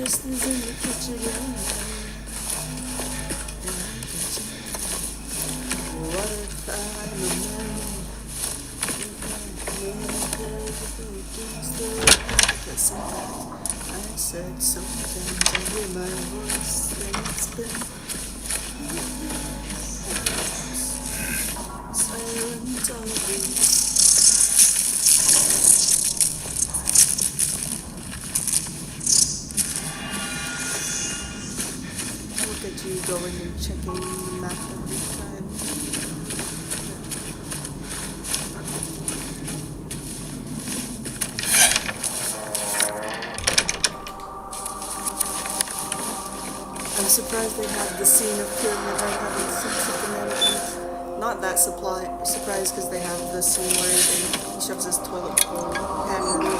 Is in the kitchen. What if I'm a man? I said sometimes I hear my voice and it's been silent all week. At you going and checking the map every time. I'm surprised they had the scene of Pyramid Head having sex at the mannequins. Not that surprised because they have the scene where he shoves his toilet bowl hand in the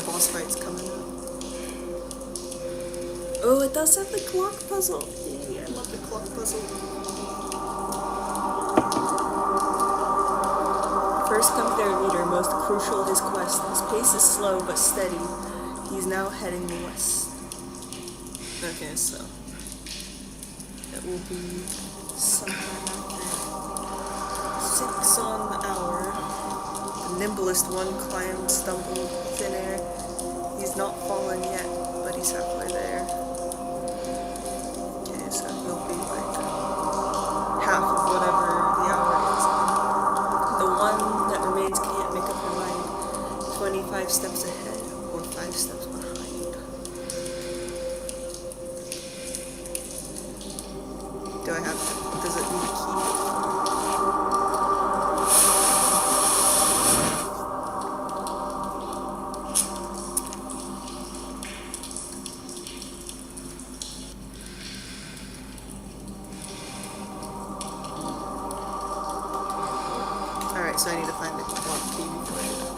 boss fight's coming up. Oh, it does have the clock puzzle. Yeah, I love the clock puzzle. First come their leader, most crucial his quest. His pace is slow but steady. He's now heading west. Okay, so it will be sometime after 6 on the hour. The nimblest one climbed, stumbled, thin air. He's not fallen yet, but he's halfway there. Okay, so he'll be like half of whatever the hour is. The one that remains can't make up her mind. 25 steps ahead or 5 steps behind. Do I have to? Does it need a key? so I need to find the clock key before I do that.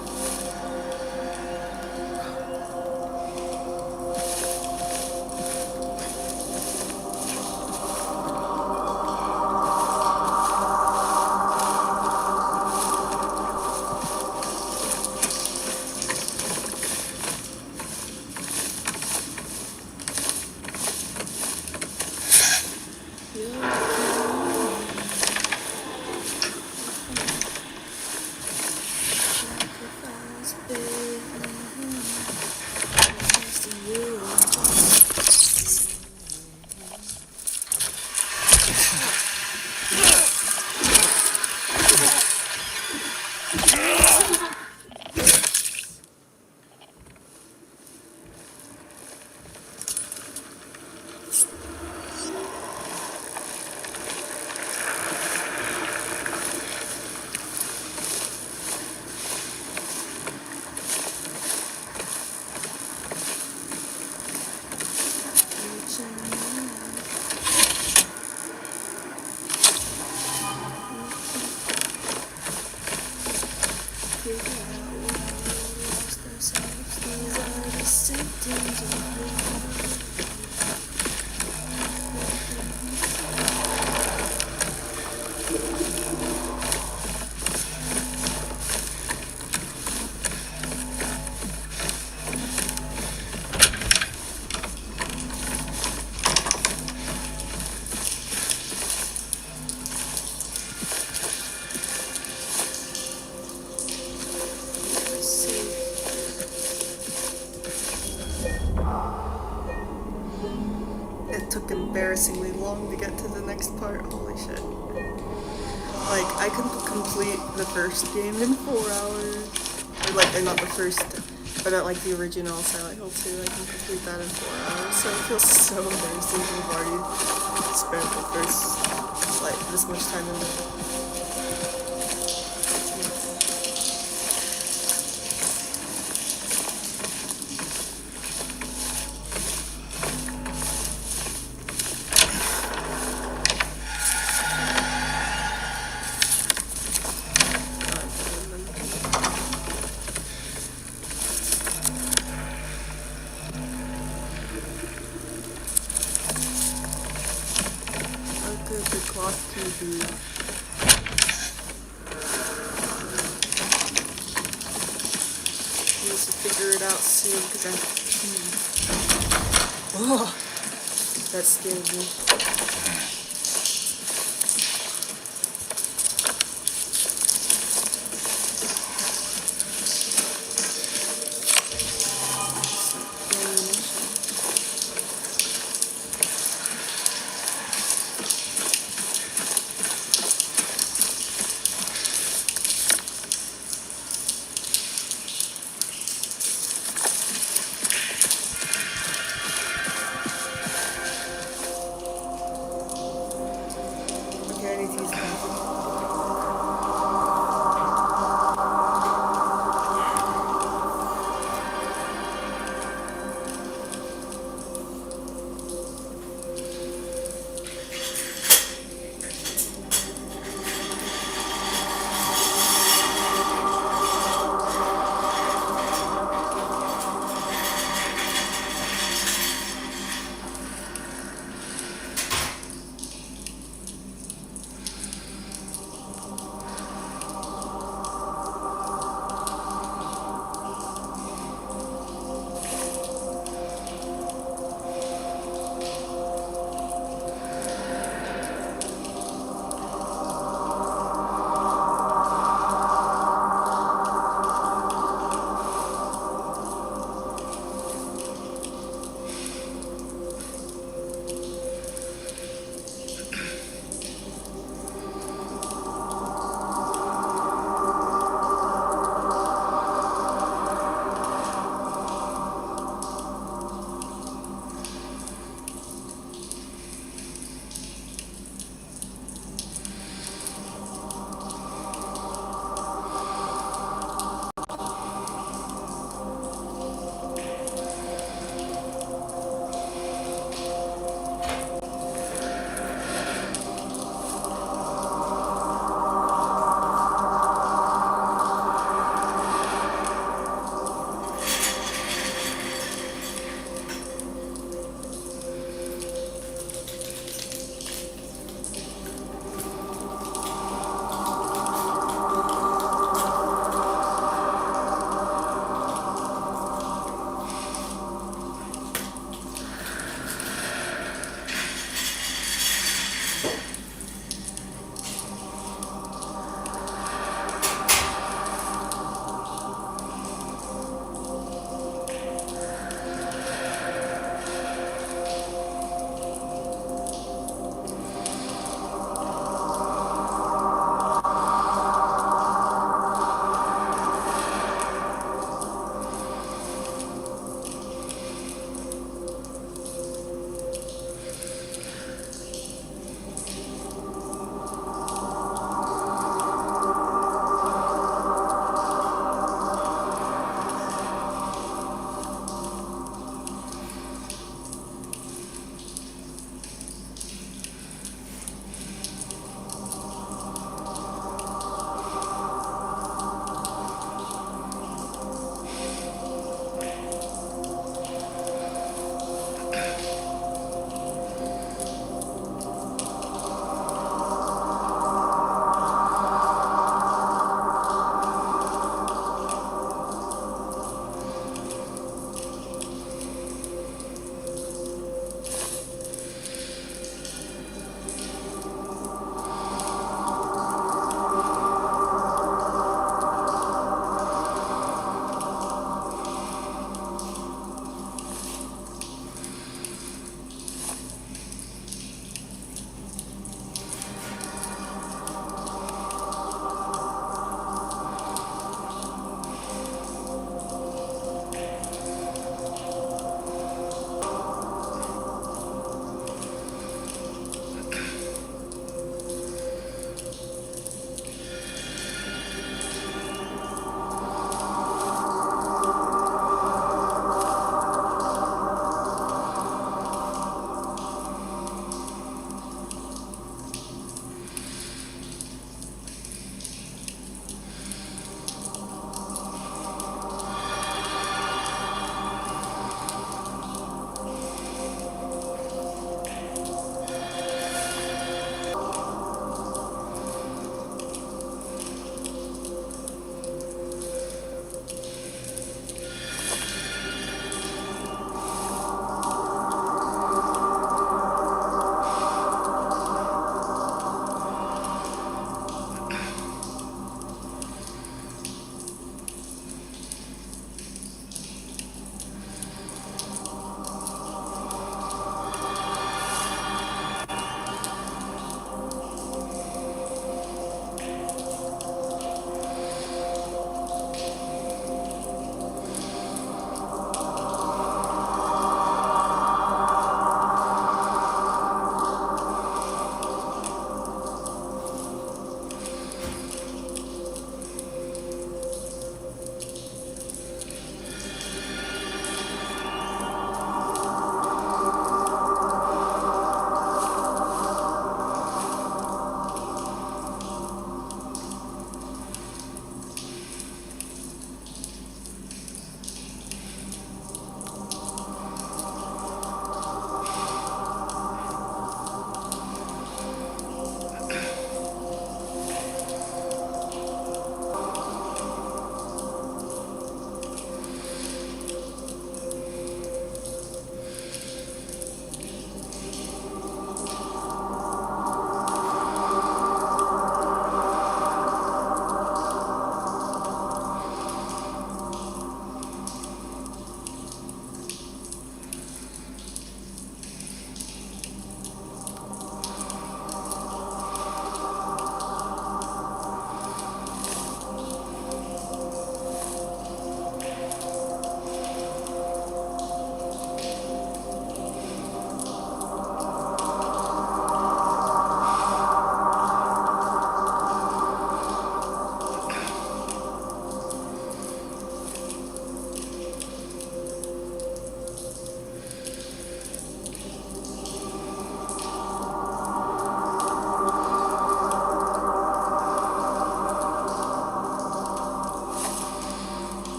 It took embarrassingly long to get to the next part. Holy shit. Like, I could complete the first game in 4 hours. Or not the first, but like the original Silent Hill 2, I can complete that in 4 hours. So it feels so embarrassing to have already spent the first, this much time in it. The clock to be need to figure it out soon because oh, that scared me.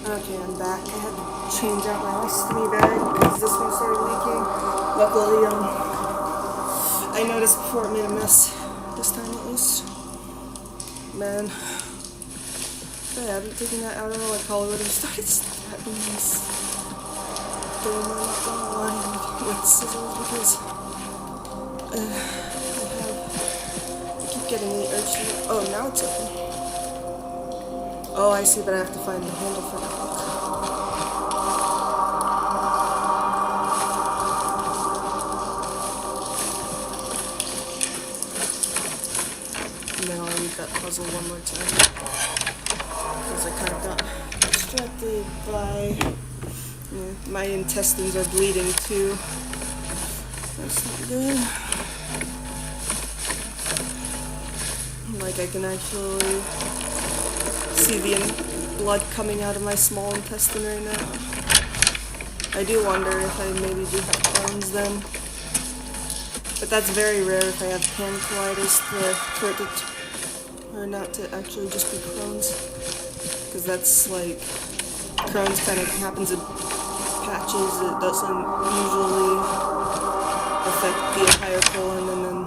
Okay, I'm back. I had to change out my ostomy bag because this one started leaking. Luckily, I noticed before it made a mess. This time at least. Man. If I hadn't taken that out, I don't know, like Hollywood would have started stabbing these. Though I'm not gonna lie with scissors because I keep getting the urge to. Oh, now it's open. Oh, I see, but I have to find the handle for the hook. And then I'll read that puzzle one more time. Because I kind of got distracted by... Yeah, my intestines are bleeding too. That's not good. Like I can actually see the blood coming out of my small intestine right now. I do wonder if I maybe do have Crohn's then. But that's very rare if I have pancreatitis for it to, or not to actually just be Crohn's. Because that's like, Crohn's kind of happens in patches. It doesn't usually affect the entire colon and then...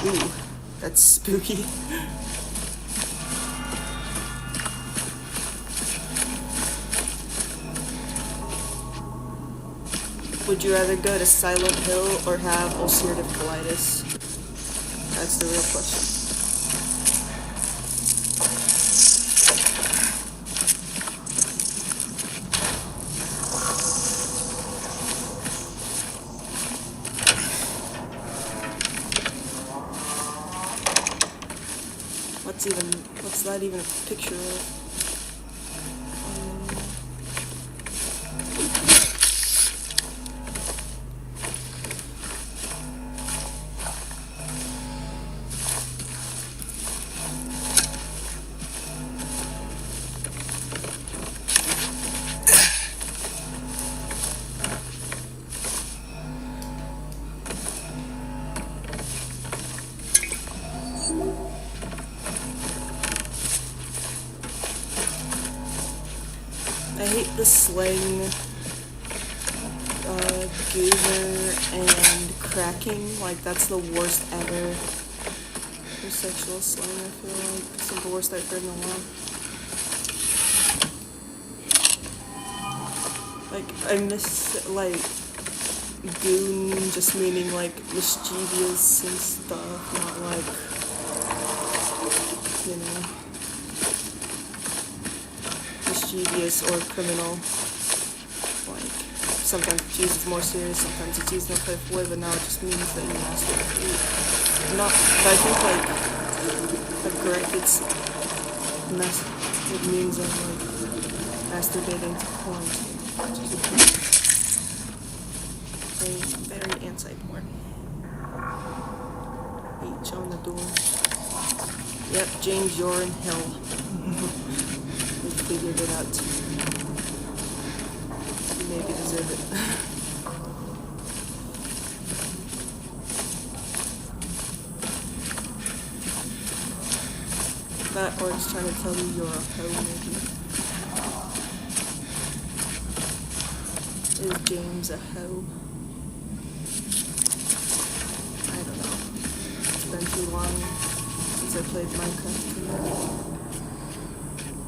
Ooh, that's spooky. Would you rather go to Silent Hill or have ulcerative colitis? That's the real question. What's that even a picture of? I hate the slang, goober and cracking. Like, that's the worst ever for sexual slang, I feel like. It's the worst I've heard in a while. Like, I miss, like, goon just meaning, like, mischievous and stuff, not like, you know, mischievous or criminal. Like, sometimes it's used more serious, sometimes it's used in a playful way, but now it just means that you masturbate. Not, but I think, like, it's, it means I'm, like, masturbating to porn, which is very anti-porn. H on the door. Yep, James, you're in hell. We figured it out. You maybe deserve it. That, or it's trying to tell you you're a hoe, maybe. Is James a hoe? I don't know. It's been too long since I played Minecraft.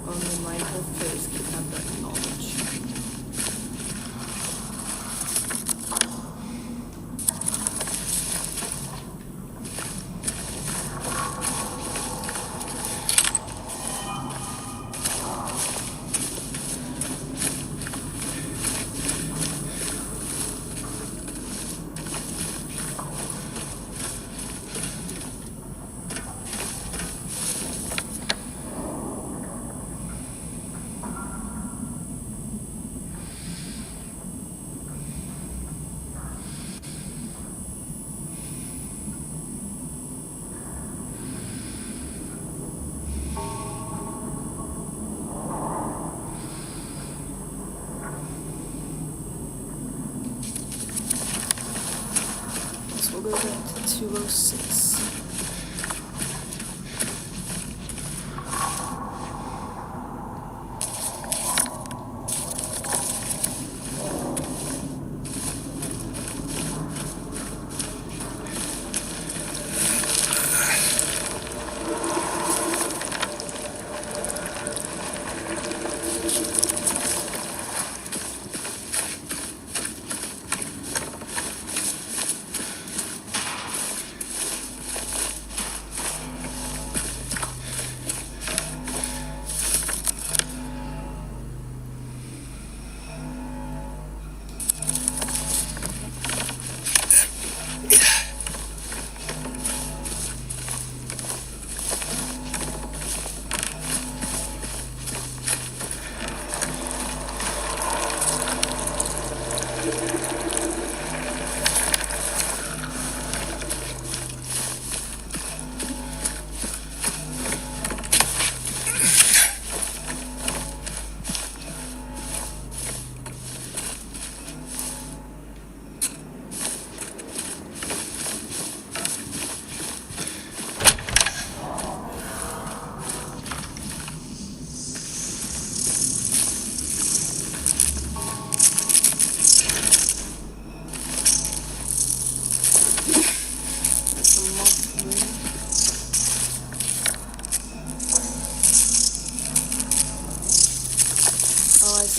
Only Minecraft players can have that knowledge. We'll go back to 206.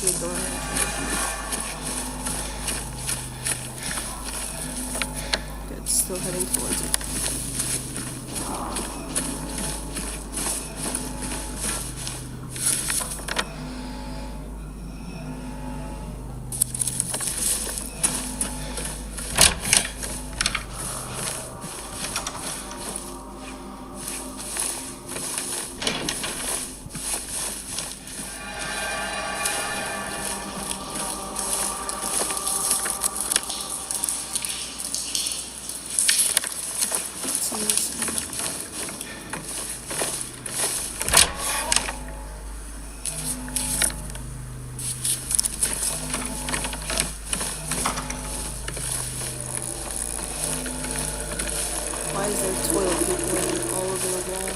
see a door. Good, still heading towards it. Why is there toilet paper all over the wall?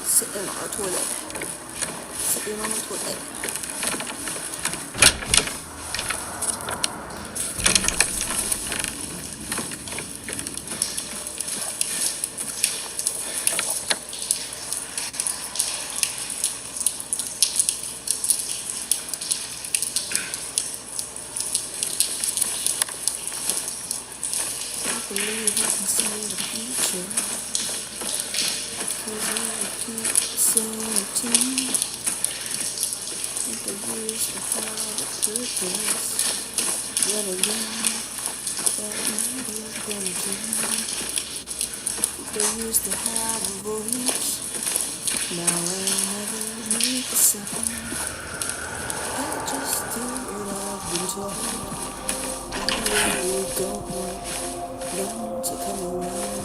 Sitting on our toilet. Sitting on the toilet. I believe I can see the future. 'Cause we repeat the same routine. Think I used to have a purpose. Yet again, that might have been a dream. Think I used to have a voice. Now I never make a sound. I just do what I've been told. I really don't want them to come around.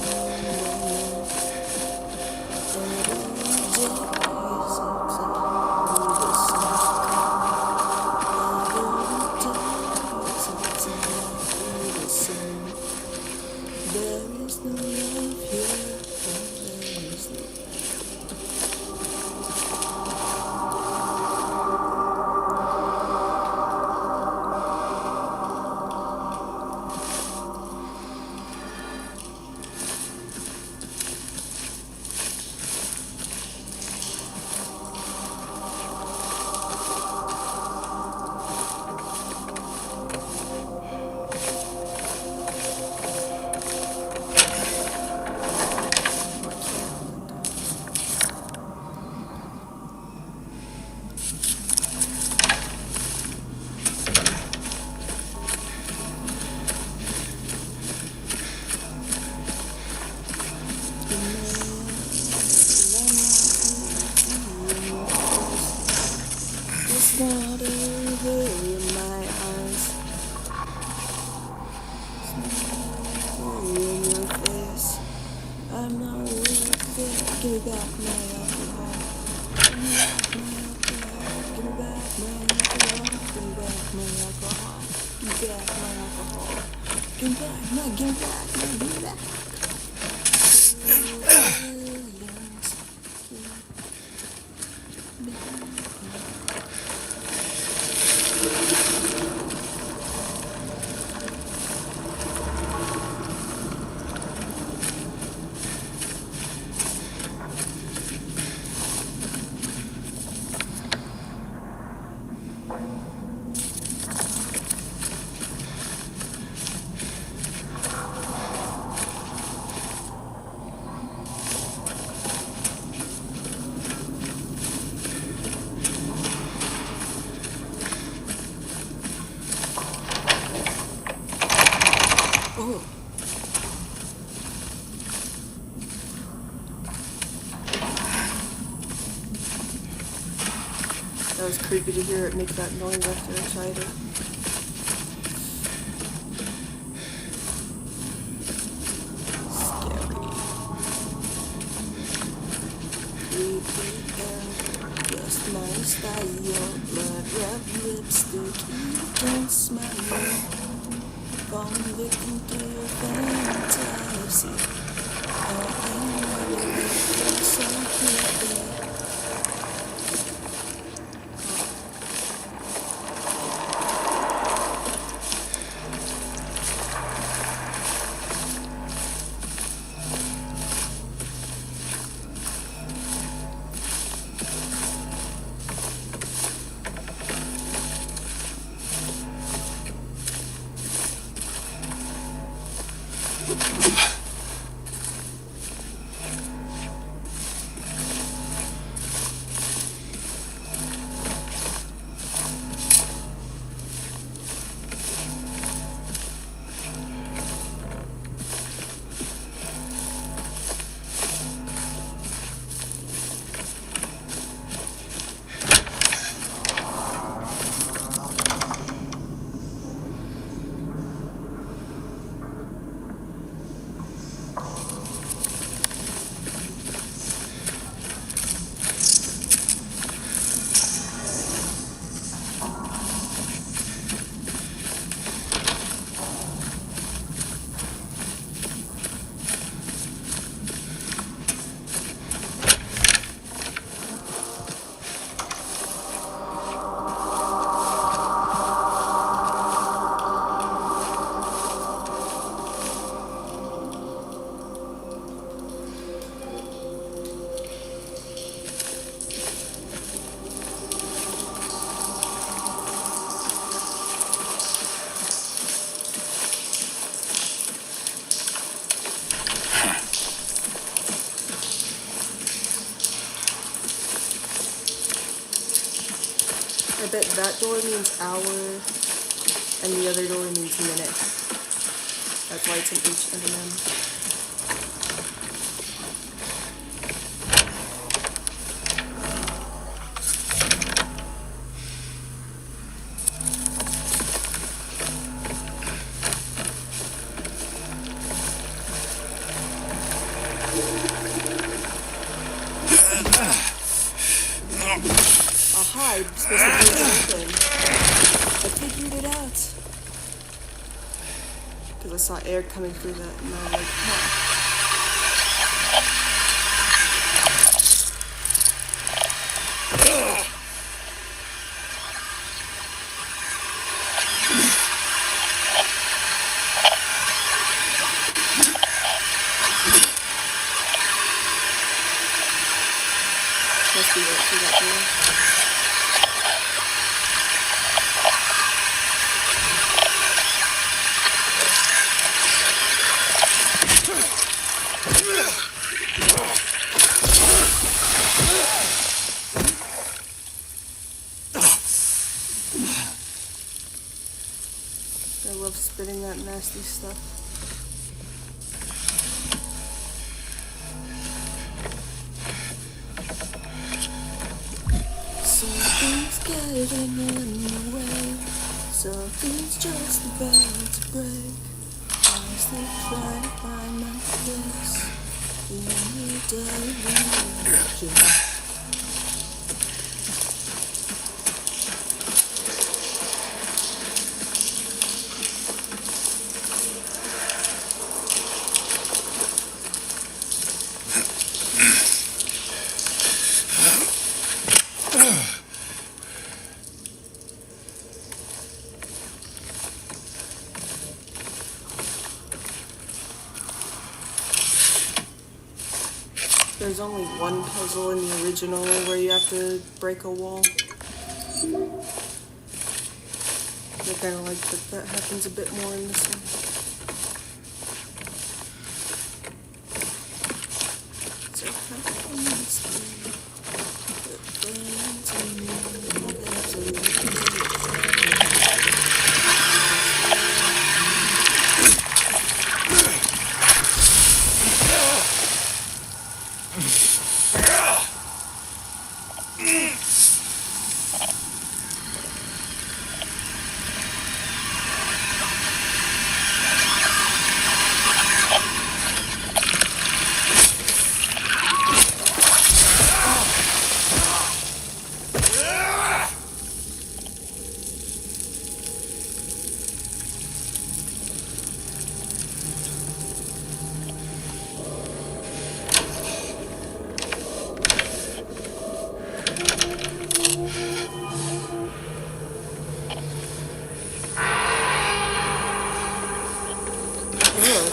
There is no love here, there is no It's not over in my eyes. It's not over in your face. I'm not worth it. Give me back my alcohol. Give me back my alcohol. Give me back my alcohol. Give me back my alcohol. Give me back my alcohol. Give me back my, give me back. Oh. That was creepy to hear it make that noise after I tried it. Scary. Creepy and just my style. Blood red lipstick, don't smile. Fall victim to your fantasy. I ain't really so creepy. I bet that door means hour and the other door means minute. That's why it's an H and an M. Aha, I'm supposed to break it open. I figured it out. Because I saw air coming through that and I was like, huh. Must be right through that door. I love spitting that nasty stuff. Something's getting in the way. Something's just about to break. I'm still trying to find my place in the delusion. There's only one puzzle in the original where you have to break a wall. I kind of like that happens a bit more in this one. So happens it burns in me, there's a little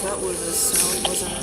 that was a sound, wasn't it?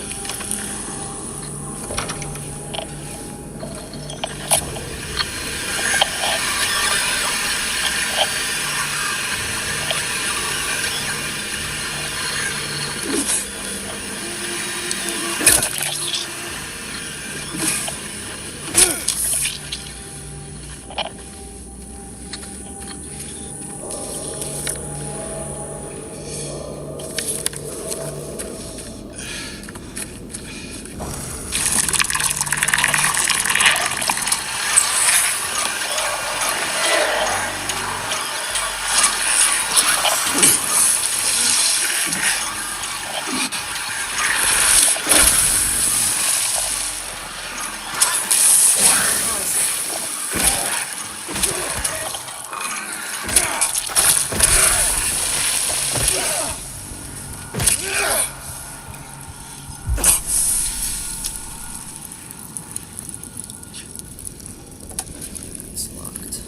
It's locked.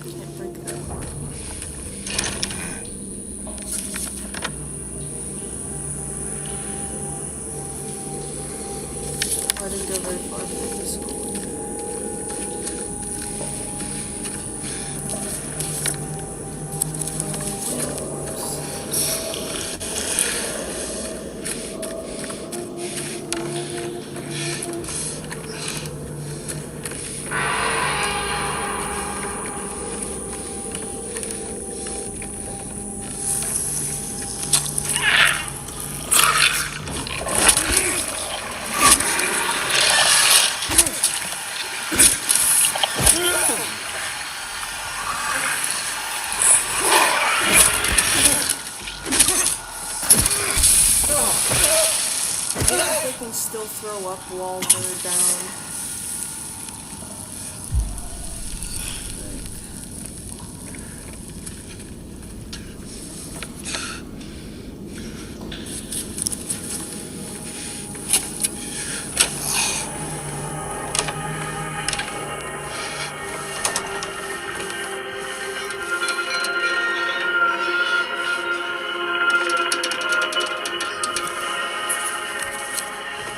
Can't break it up. I didn't go very far with this one. They can still throw up while they're down.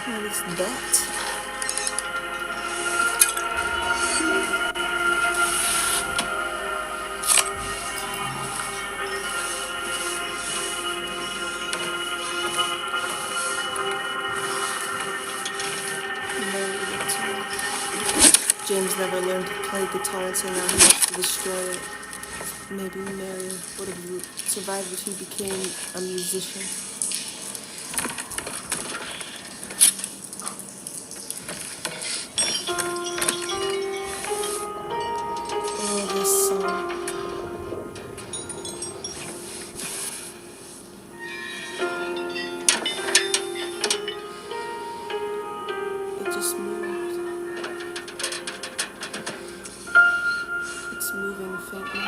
What is that? James never learned to play guitar, so now he wants to destroy it. Maybe Mary would have survived if he became a musician. Oh, this song. It just moved. It's moving faintly.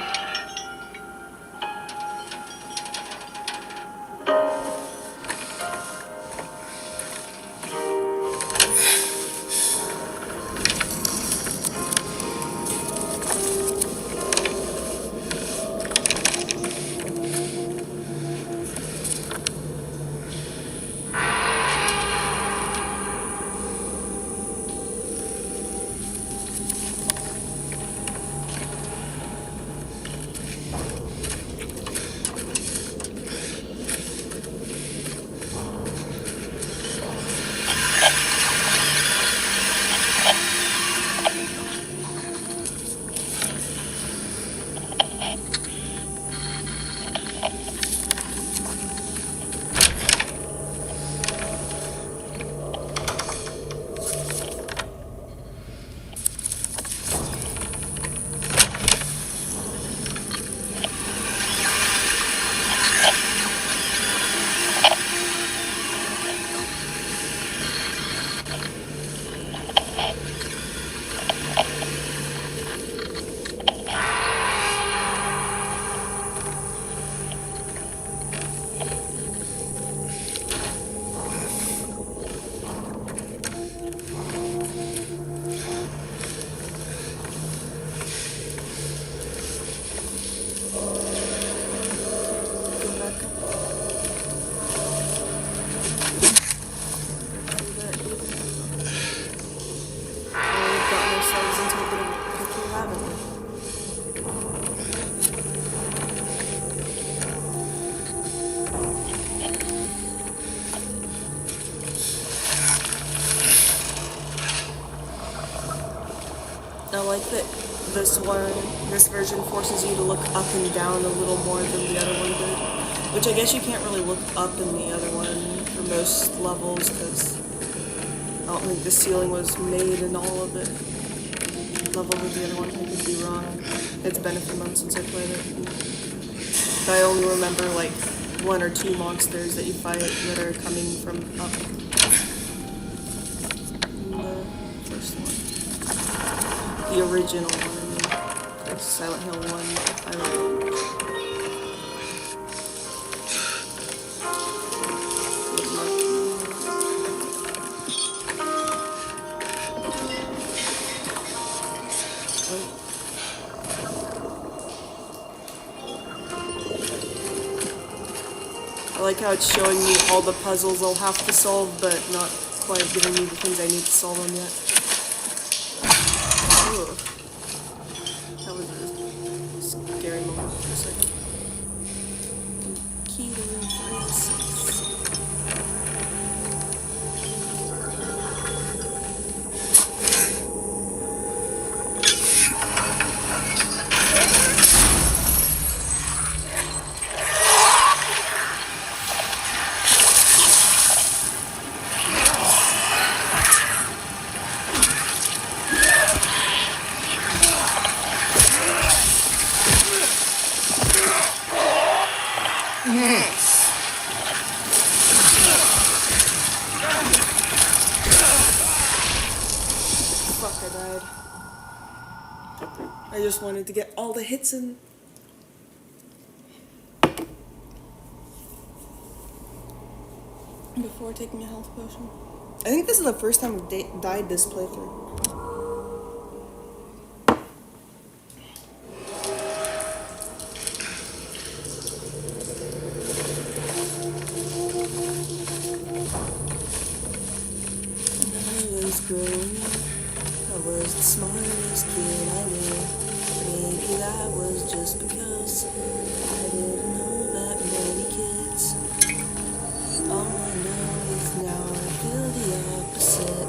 like that this version forces you to look up and down a little more than the other one did. Which I guess you can't really look up in the other one for most levels, because I don't think the ceiling was made in all of it. Level with the other one, I could be wrong. It's been a few months since I played it. But I only remember like 1 or 2 monsters that you fight that are coming from up. In the first one. The original one, I mean. Like Silent Hill 1, I remember. I like how it's showing me all the puzzles I'll have to solve, but not quite giving me the things I need to solve them yet. Ugh. That was a scary moment for a second. Key to room 306. Fuck, I died. I just wanted to get all the hits in. Before taking a health potion. I think this is the first time I've died this playthrough. Growing up, I was the smartest kid I knew. Maybe that was just because I didn't know that many kids. All I know is now I feel the opposite.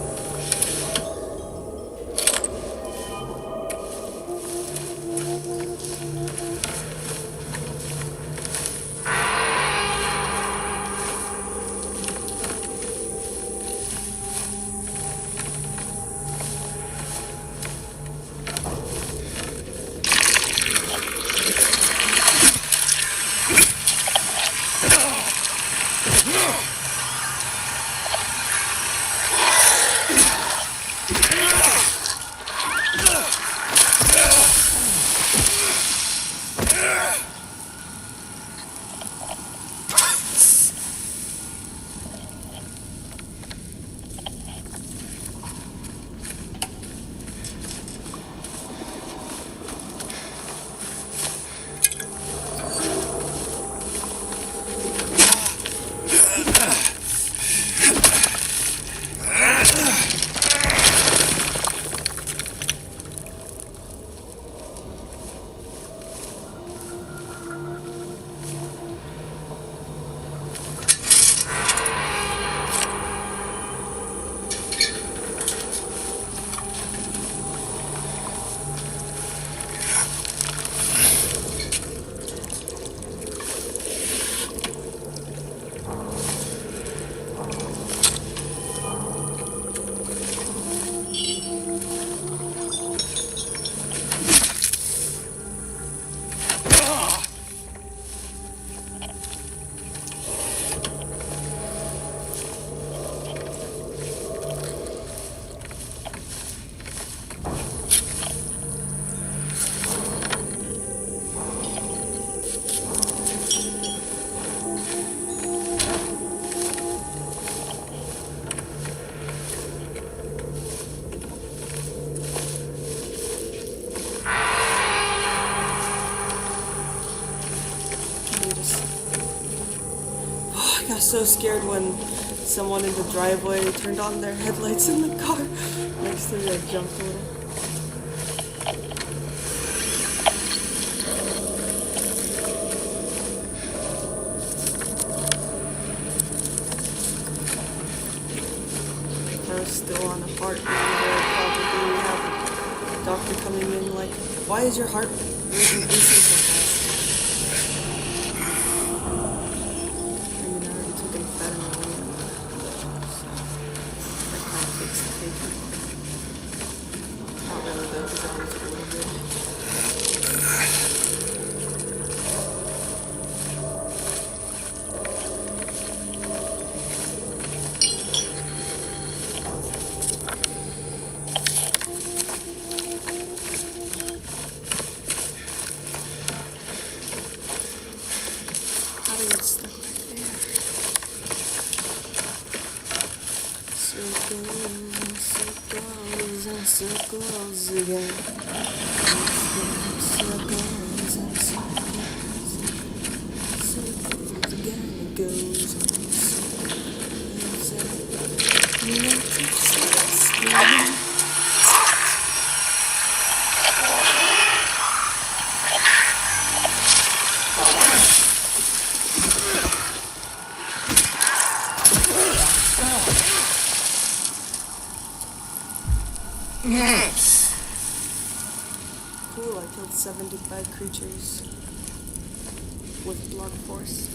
I got so scared when someone in the driveway turned on their headlights in the car next to me. I jumped a little. If I was still on a part, I would probably have doctor coming in like, why is your heart rate increasing so fast? I mean, I already took amphetamine, so that kind of takes the cake. Not really though, because I already took a little bit. How do you stuck right there? Circles and circles again. Circles and circles, circles again. It goes on circles and let it spin. Cool, I killed 75 creatures with blunt force.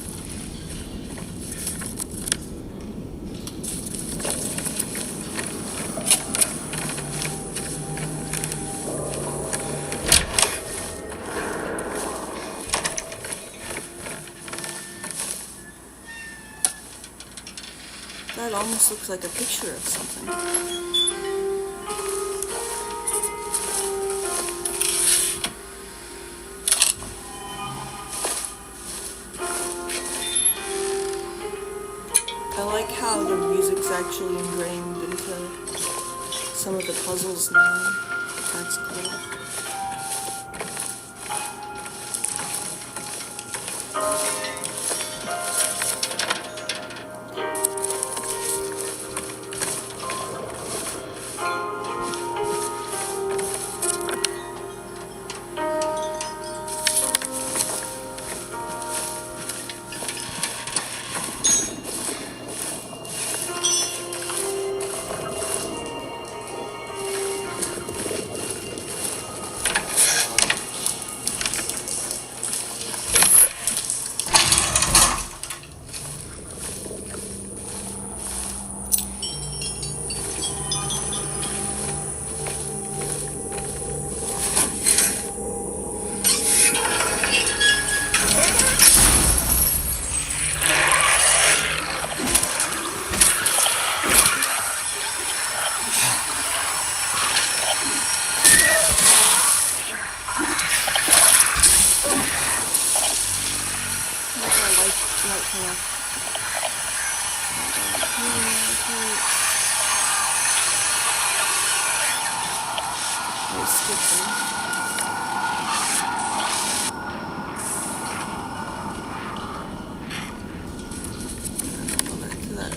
That almost looks like a picture of something. I like how the music's actually ingrained into some of the puzzles now. That's cool.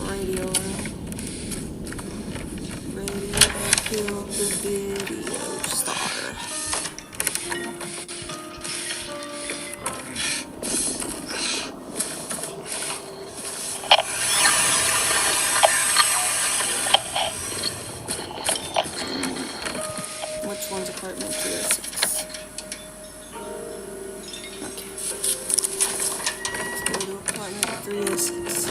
Radio killed the video star. Which one's apartment 306? Okay. Let's go to apartment 306.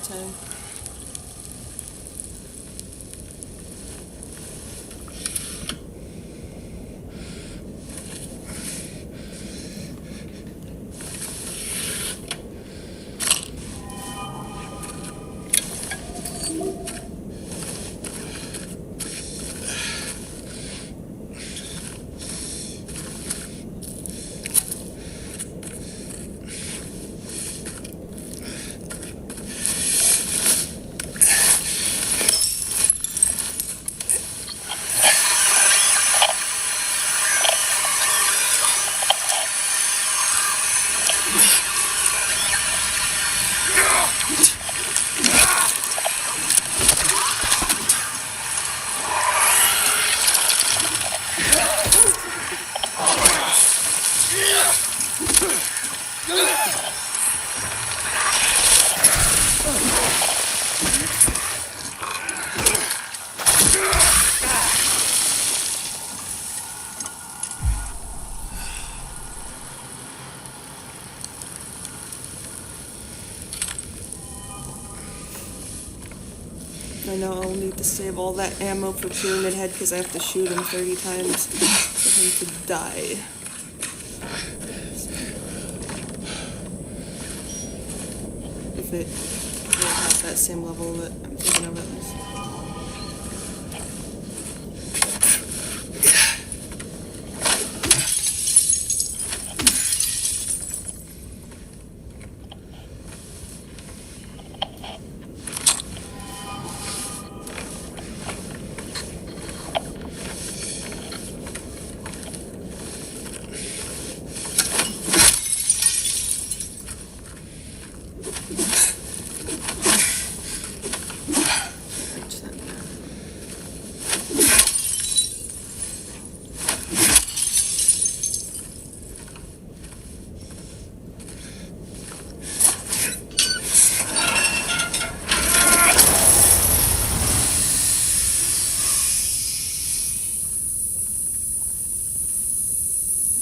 Tang. I know I'll need to save all that ammo for Pyramid Head because I have to shoot him 30 times for him to die. If it will have that same level that I'm thinking of at least. Reach that now.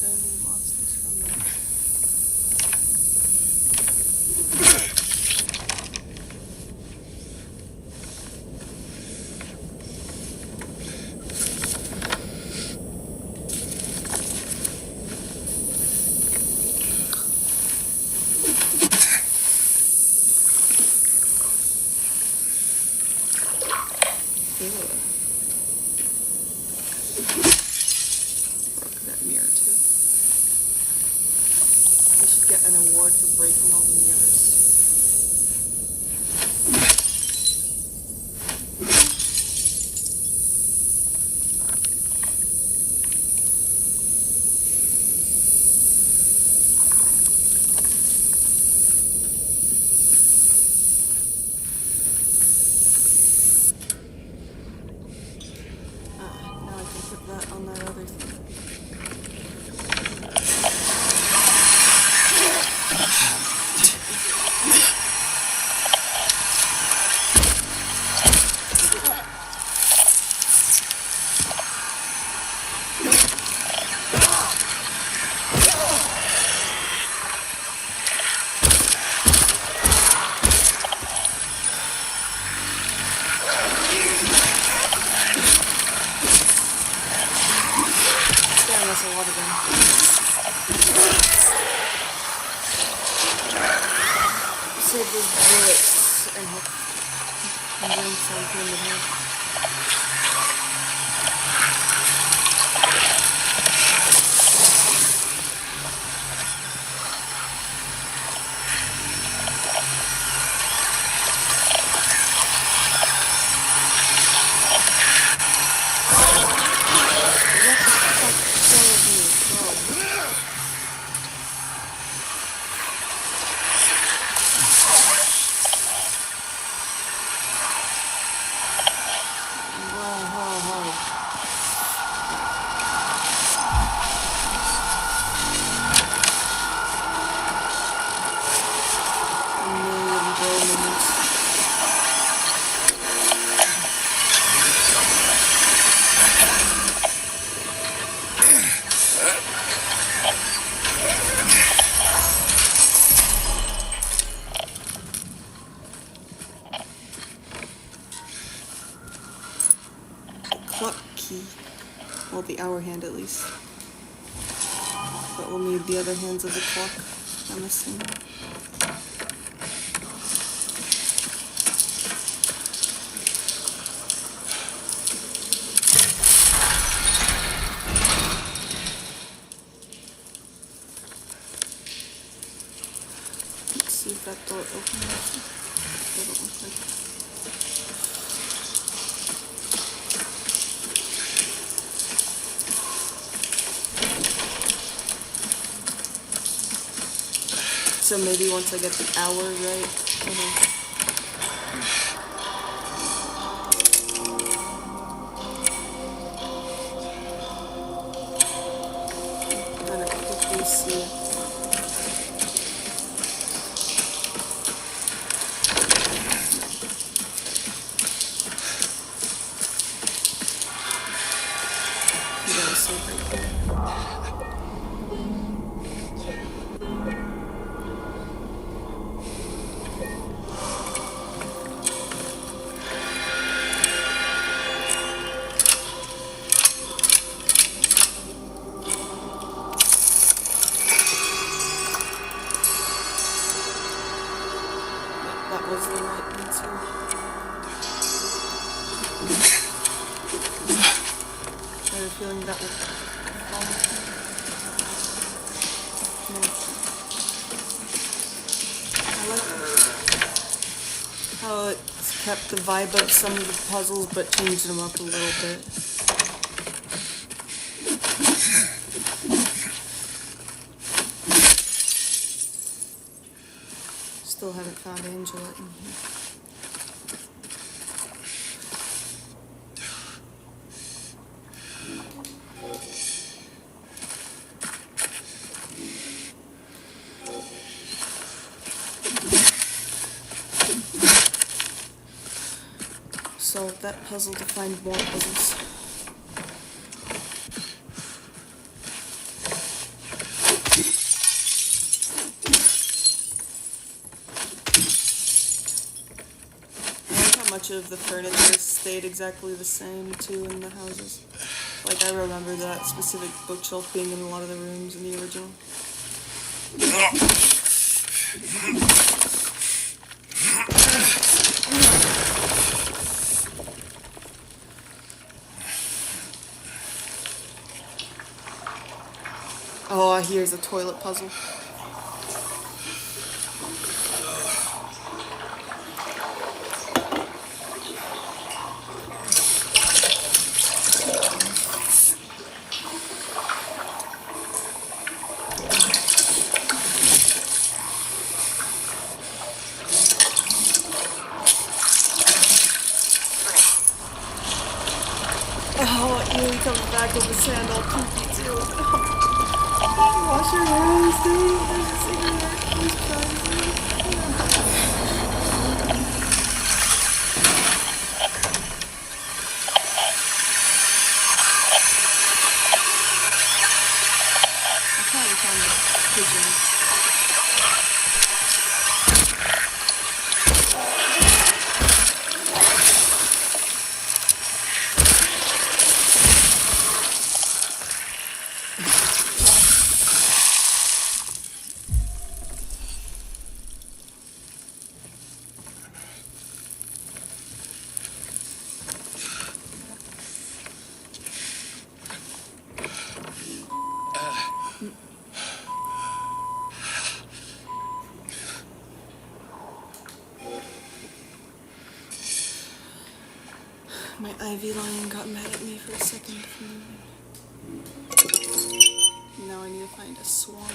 Any monsters from there? Ew. Broke that mirror too. They should get an award for breaking all the mirrors. Now I can put that on that other thing. Damn, that's a lot of them. Save those bullets and hope I'm doing something in the head. Well, the hour hand at least. But we'll need the other hands of the clock, I'm assuming. Let's see if that door opens. Doesn't look like it. So maybe once I get the hour right. Then I can quickly see it. You gotta save right there. That was the right answer. I have a feeling that will fall. No. I like how it's kept the vibe of some of the puzzles but changed them up a little bit. Still haven't found Angela in here. Solve that puzzle to find more puzzles. Much of the furniture stayed exactly the same too in the houses. Like I remember that specific bookshelf being in a lot of the rooms in the original. Oh, here's a toilet puzzle. Oh, Ely comes back with his hand all poopy too. Wash your hands, dude. There's a cigarette. He's trying to. I probably found the pigeon. My Ivy lion got mad at me for a second. Now I need to find a swan.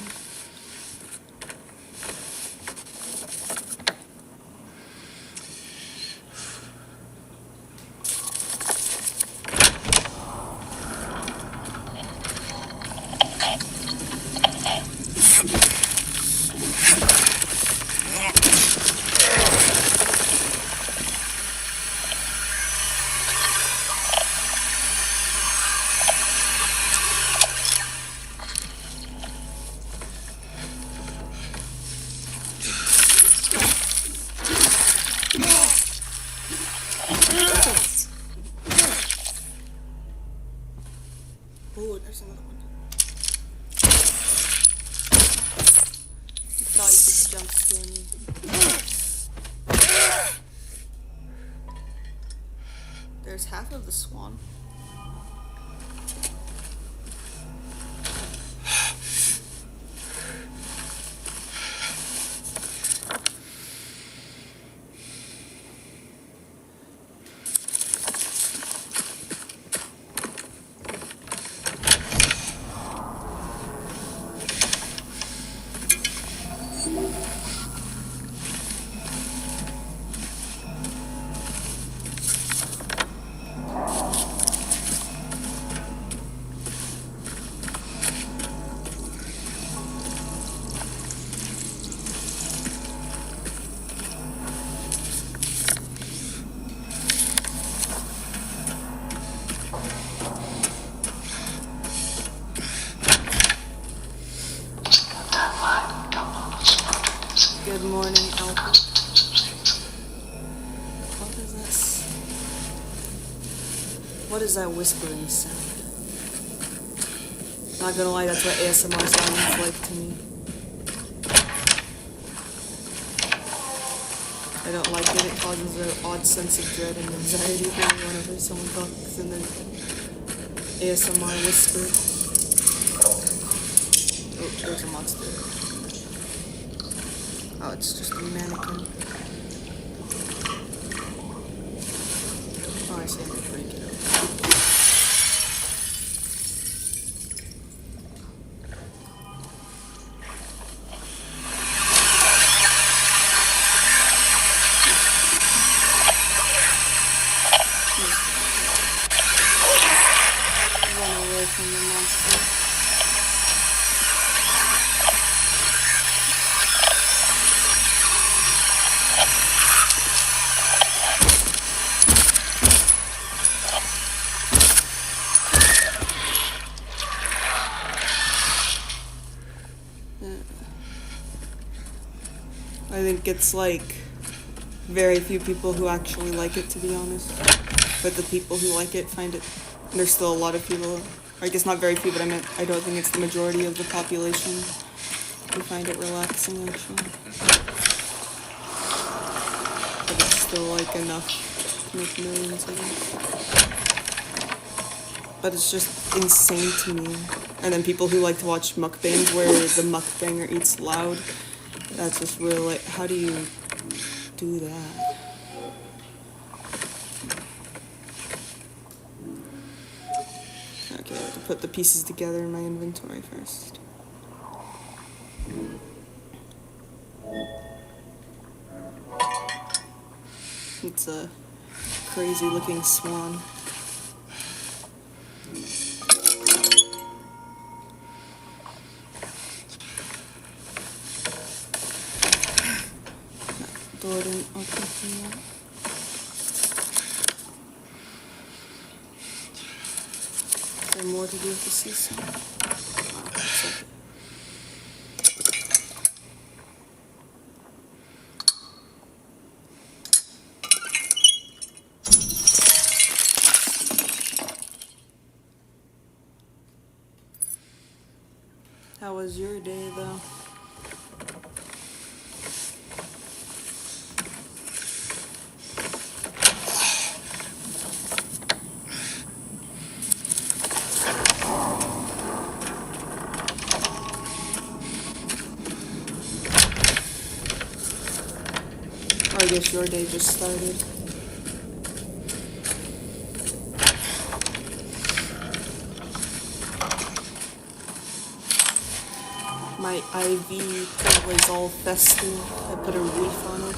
Oh, there's another one. I thought you could jump scare me. There's half of the swan. Good morning, Alpha. What is this? What is that whispering sound? Not gonna lie, that's what ASMR sounds like to me. I don't like it. It causes an odd sense of dread and anxiety for me whenever someone talks in their ASMR whisper. Oh, there's a monster. Oh, it's just a mannequin. Oh, I see. I can freak it out. Run away from the monster. I think it's like very few people who actually like it, to be honest. But the people who like it find it. There's still a lot of people. Or I guess not very few, but I don't think it's the majority of the population who find it relaxing, actually. But it's still like enough to make millions, I guess. But it's just insane to me. And then people who like to watch mukbangs where the mukbanger eats loud. That's just real, like, how do you do that? Okay, I have to put the pieces together in my inventory first. It's a crazy looking swan. Door didn't open yet. Is there more to do with the seesaw? Oh, looks like it. How was your day, though? I guess your day just started. My IV pill is all festive. I put a reef on it.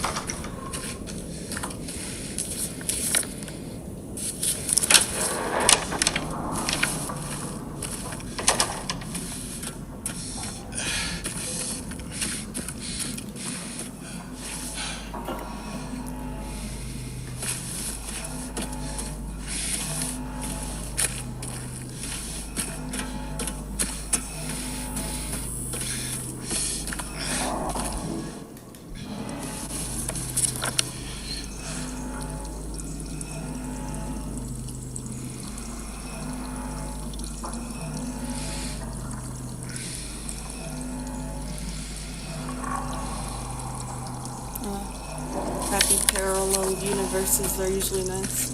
Happy parallel universes are usually nice.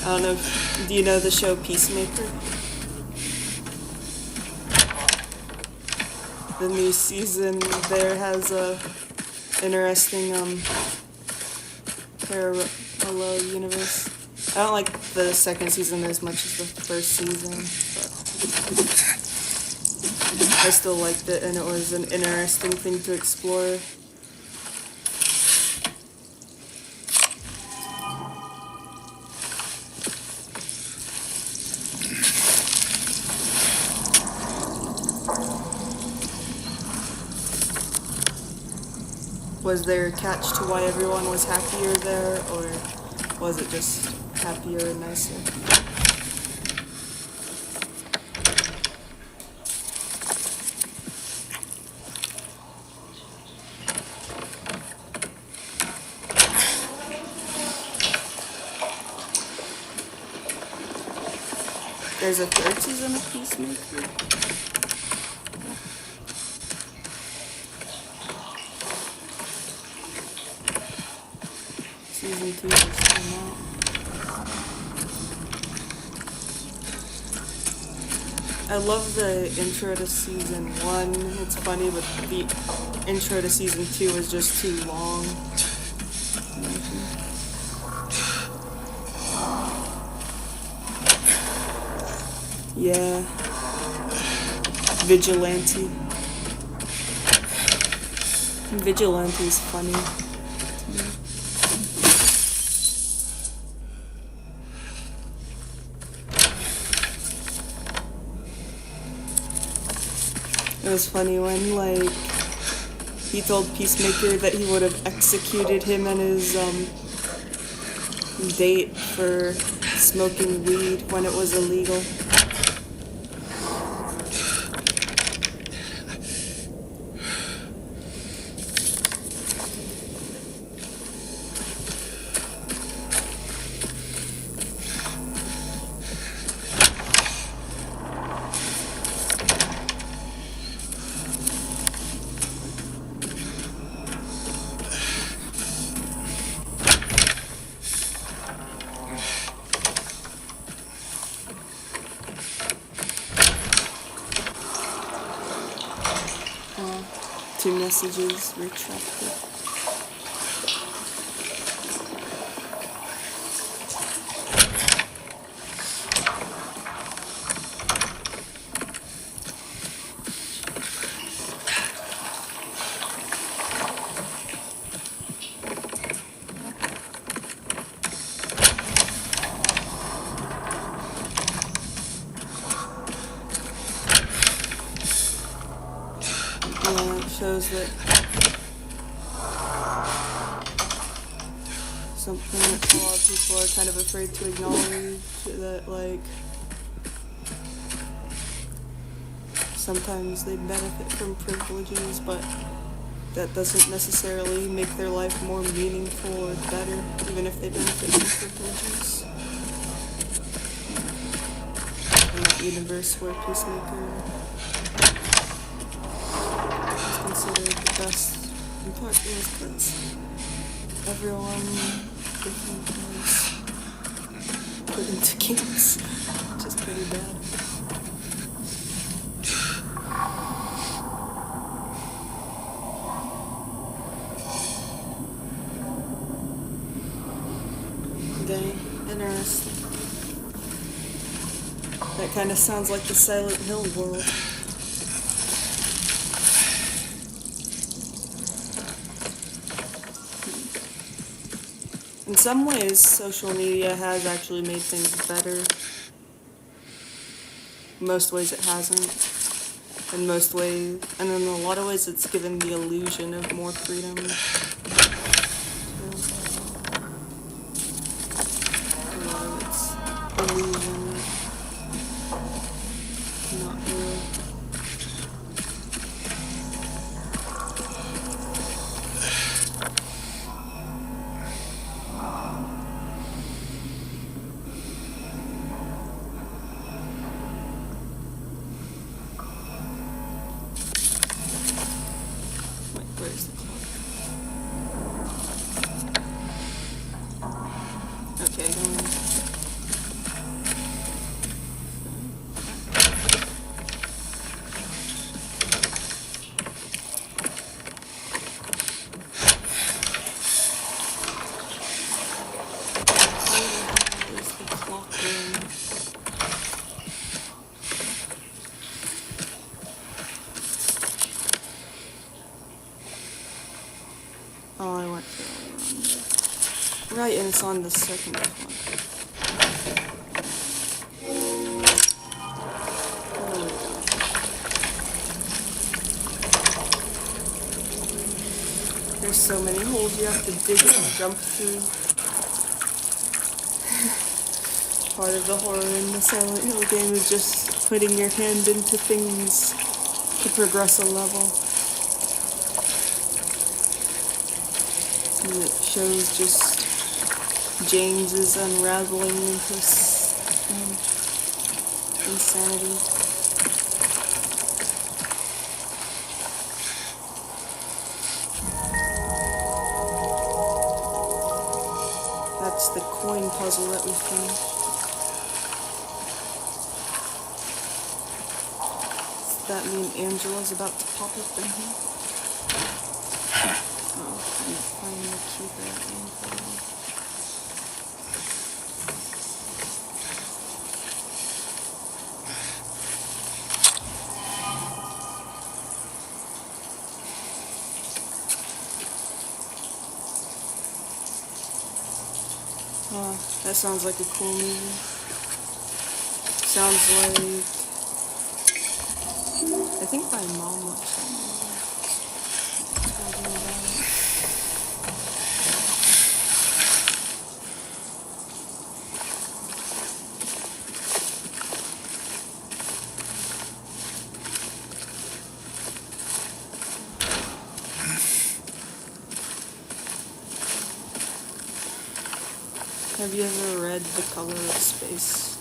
I don't know. Do you know the show Peacemaker? The new season there has a interesting parallel universe. I don't like the second season as much as the first season, but I still liked it, and it was an interesting thing to explore. Was there a catch to why everyone was happier there, or was it just happier and nicer? There's a third season of Peacemaker? Season 2 just came out. I love the intro to season 1. It's funny, but the intro to season 2 is just too long. Yeah. Vigilante. Vigilante's funny. It was funny when, like, he told Peacemaker that he would have executed him and his, date for smoking weed when it was illegal. Two messages retracted. Shows that something that a lot of people are kind of afraid to acknowledge, that like sometimes they benefit from privileges, but that doesn't necessarily make their life more meaningful or better, even if they benefit from privileges. In that universe where Peacemaker considered the best, in part because everyone was put into camps, which is pretty bad. Dang, interesting. That kind of sounds like the Silent Hill world. In some ways, social media has actually made things better. In most ways it hasn't. In most ways, and in a lot of ways it's given the illusion of more freedom. A lot of it's illusion, not real. Where's the clock? right, and it's on the second one. Oh my god. There's so many holes you have to dig and jump through. Part of the horror in the Silent Hill game is just putting your hand into things to progress a level. And it shows just James's unraveling into insanity. That's the coin puzzle that we finished. Does that mean Angela's about to pop up in here? Oh, I'm finding the key for that info. Oh, that sounds like a cool movie. Sounds like... I think my mom watched that movie. Talking about it. Have you ever read The Color of Space?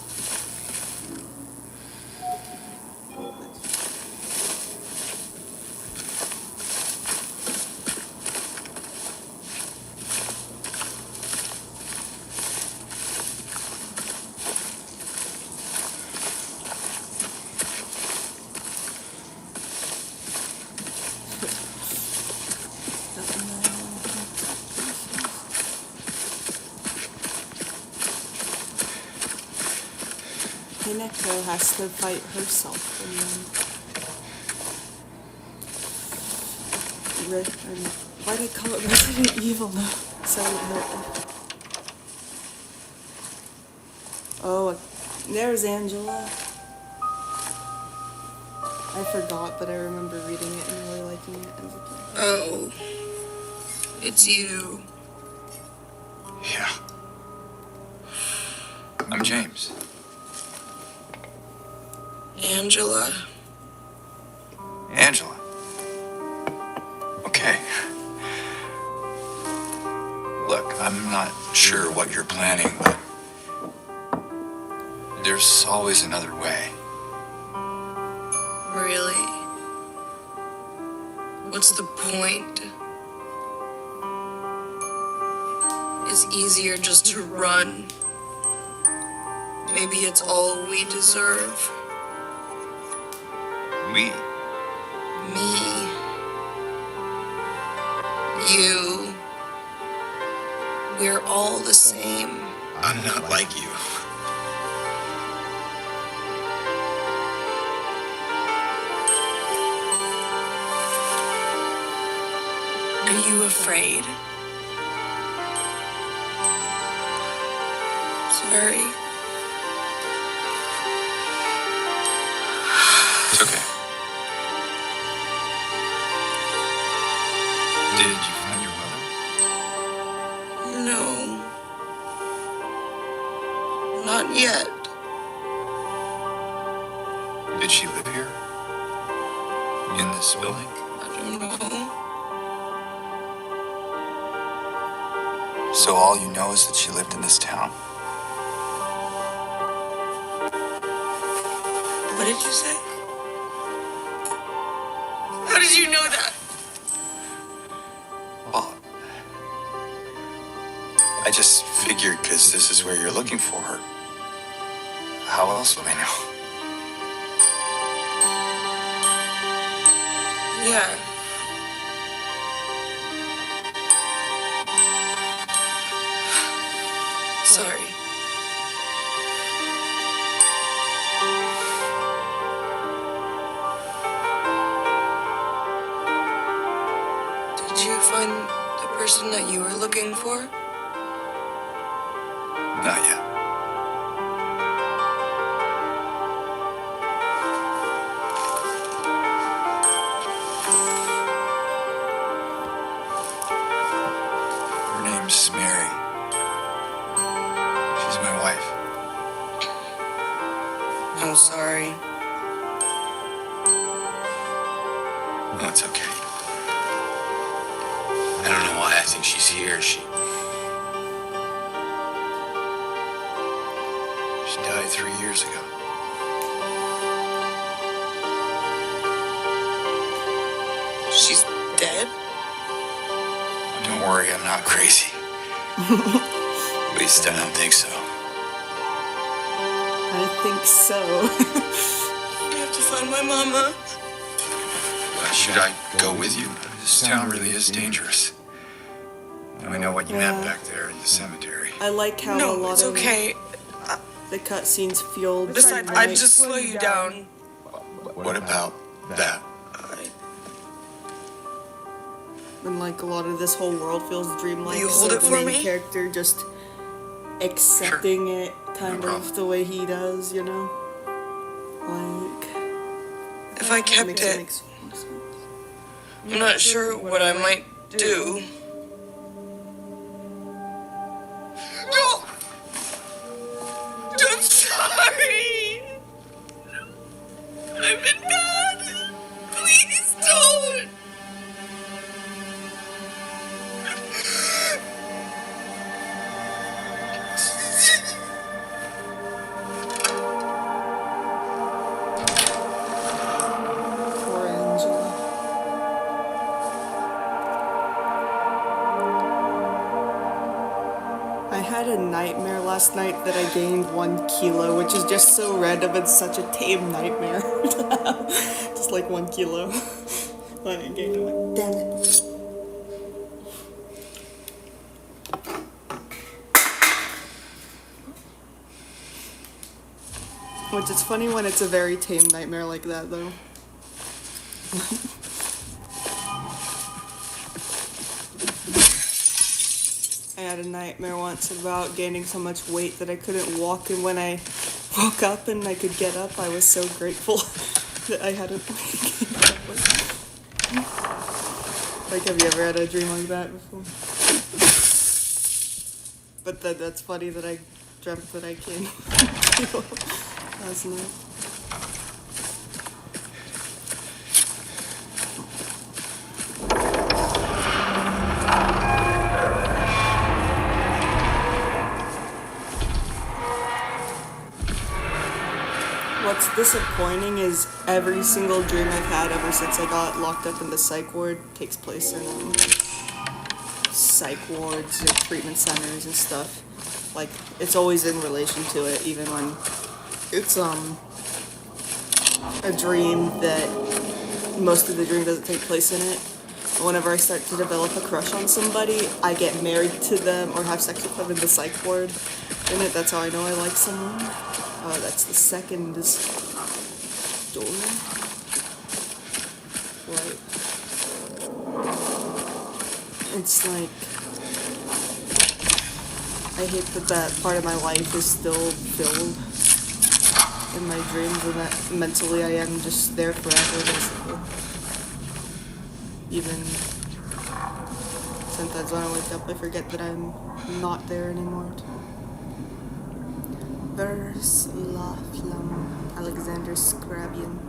Hinako has to fight herself and then... Why do they call it Resident Evil now? Silent Hill. Oh, there's Angela. I forgot, but I remember reading it and really liking it as a kid. Oh, it's you. Yeah. I'm James. Angela. Angela. Okay. Look, I'm not sure what you're planning, but there's always another way. Really? What's the point? It's easier just to run. Maybe it's all we deserve. We? Me. You. We're all the same. I'm not like you. Are you afraid? Sorry. It's okay. Did you find your mother? No. Not yet. Did she live here? In this building? I don't know. So all you know is that she lived in this town? What did you say? How did you know that? Well, I just figured because this is where you're looking for her. How else would I know? Yeah. Sorry. Did you find the person that you were looking for? Not yet. Her name's Mary. She's my wife. I'm sorry. Oh, it's okay. I don't know why I think she's here. She died 3 years ago. She's dead? Don't worry, I'm not crazy. At least I don't think so. I think so. I have to find my mama. Should I go with you? This town really is dangerous. I know what you meant back there in the cemetery. I like how a No, lot it's of okay. the cutscenes feel. Besides, I'd just slow you down. What about that? And like a lot of this whole world feels dreamlike. Will you so hold it the for main me? character just accepting it kind No of problem. the way he does, you know? Like If I kept makes it, makes more sense. I'm not sure what I might do. No! I'm sorry! I've been bad! Please don't! Poor Angela. I had a nightmare last night that I gained 1 kilo, which is just so random and such a tame nightmare. Just like 1 kilo. When I gained it, I'm like, damn it. Which is funny when it's a very tame nightmare like that, though. I had a nightmare once about gaining so much weight that I couldn't walk, and when I woke up and I could get up, I was so grateful that I hadn't gained that weight. Like, have you ever had a dream like that before? But that's funny that I dreamt that I gained last night. What's disappointing is every single dream I've had ever since I got locked up in the psych ward takes place in psych wards or treatment centers and stuff. Like, it's always in relation to it, even when it's a dream that most of the dream doesn't take place in it. Whenever I start to develop a crush on somebody, I get married to them or have sex with them in the psych ward. In it, that's how I know I like someone. That's the second story. Right. It's like, I hate that that part of my life is still filled in my dreams, and that mentally I am just there forever, basically. Even sometimes when I wake up, I forget that I'm not there anymore. Vers la Flamme, Alexander Scriabin.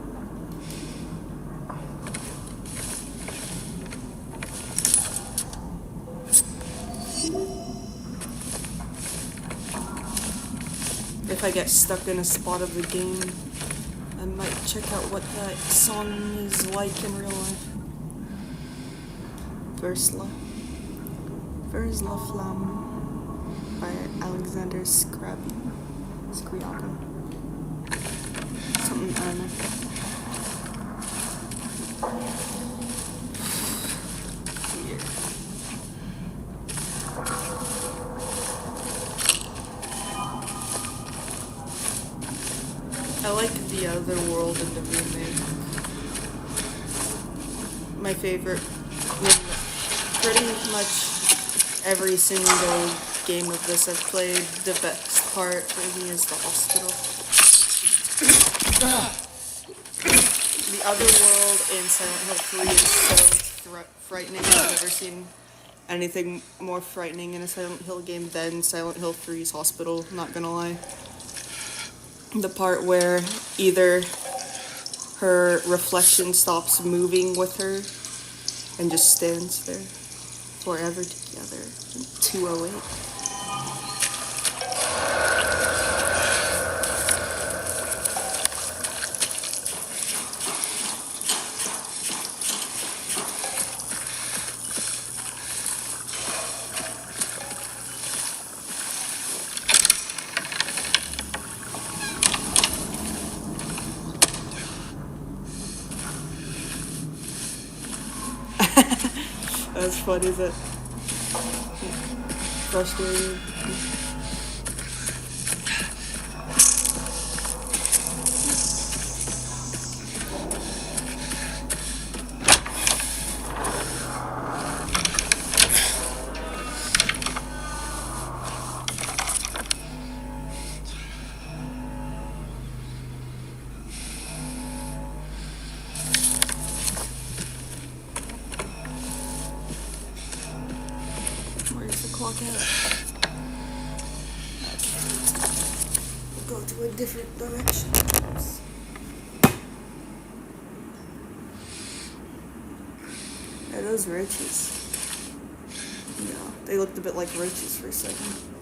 If I get stuck in a spot of the game, I might check out what that song is like in real life. Vers la Flamme by Alexander Scriabin. Something, I don't know. Weird. I like the other world in the remake. My favorite, pretty much every single game of this I've played, the best part for me is the hospital. The other world in Silent Hill 3 is so frightening. I've never seen anything more frightening in a Silent Hill game than Silent Hill 3's hospital, not gonna lie. The part where either her reflection stops moving with her and just stands there forever together. 208. That's funny, is it? Frustrating. Where's the clock at? We'll go to a different direction. Are those roaches? No, they looked a bit like roaches for a second.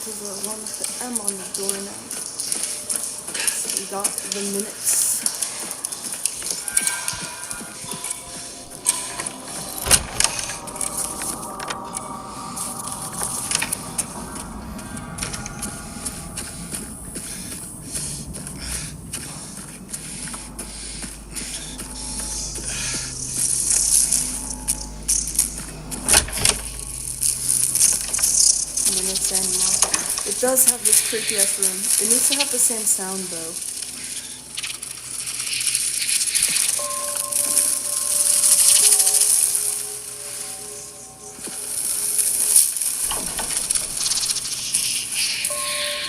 to the one with the M on the door now. So we got the minutes. Minutes and more. It does have this creepy ass room. It needs to have the same sound though.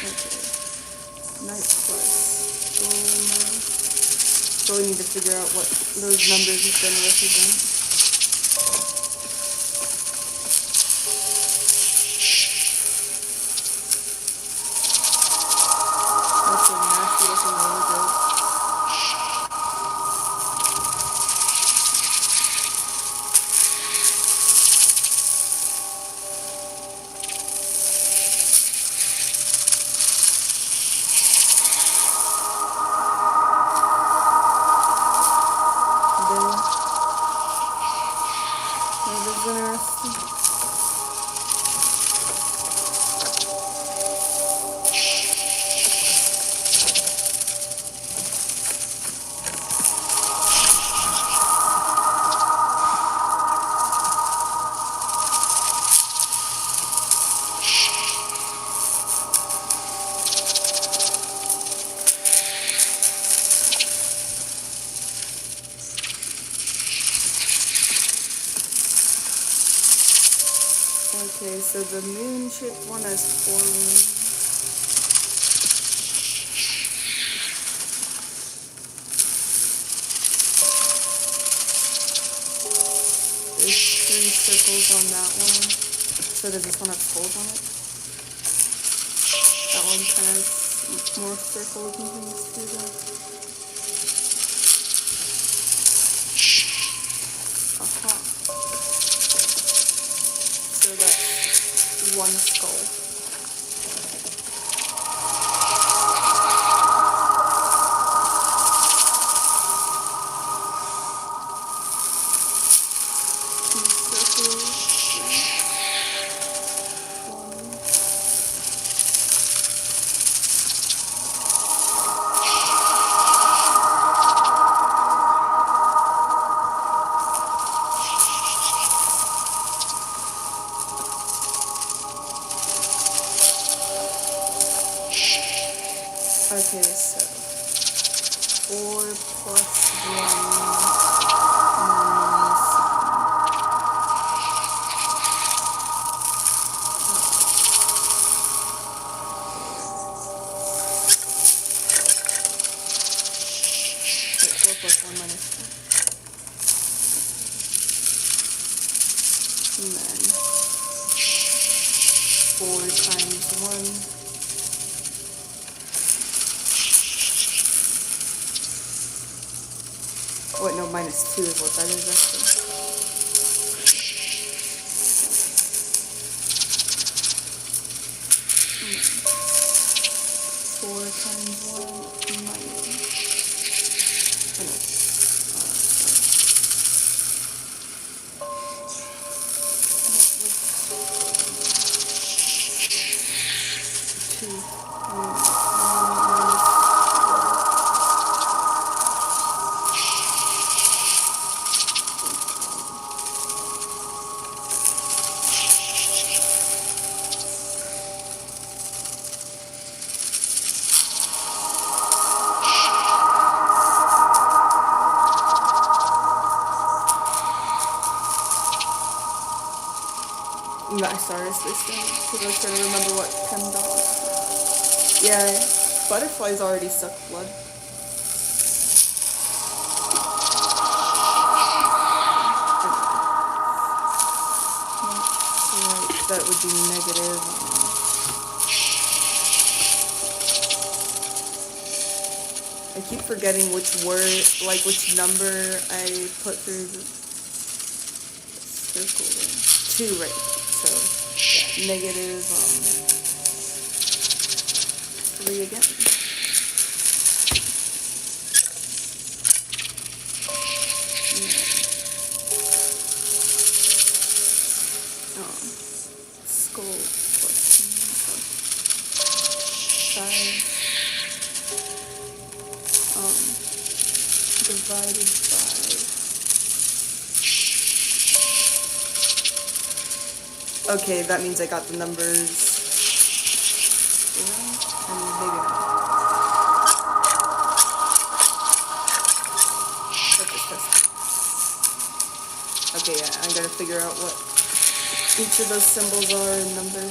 Okay. Night plus. So we need to figure out what those numbers are going to represent. That's a nasty looking wardrobe. That is interesting. Okay, so the moon-shaped one has 4 wings. There's 3 circles on that one. So does this one have skulls on it? That one kind of has more circles and things too though. Aha. So that's 1 skull. Okay, so 4 plus 1 minus. Wait, 4 plus 1 minus 4. And then 4 times 1. Wait, no, minus 2 is what that is actually. Four times 1 minus. I started this thing because I was trying to remember what $10. Yeah, butterflies already suck blood. Right, that would be negative. I keep forgetting which word, like which number I put through the circle. 2, right? So yeah, negative 3 again. Skull plus 5. Divided by. Okay, that means I got the numbers. And maybe not. Let's just test it. Okay, yeah, I'm gonna figure out what each of those symbols are in number.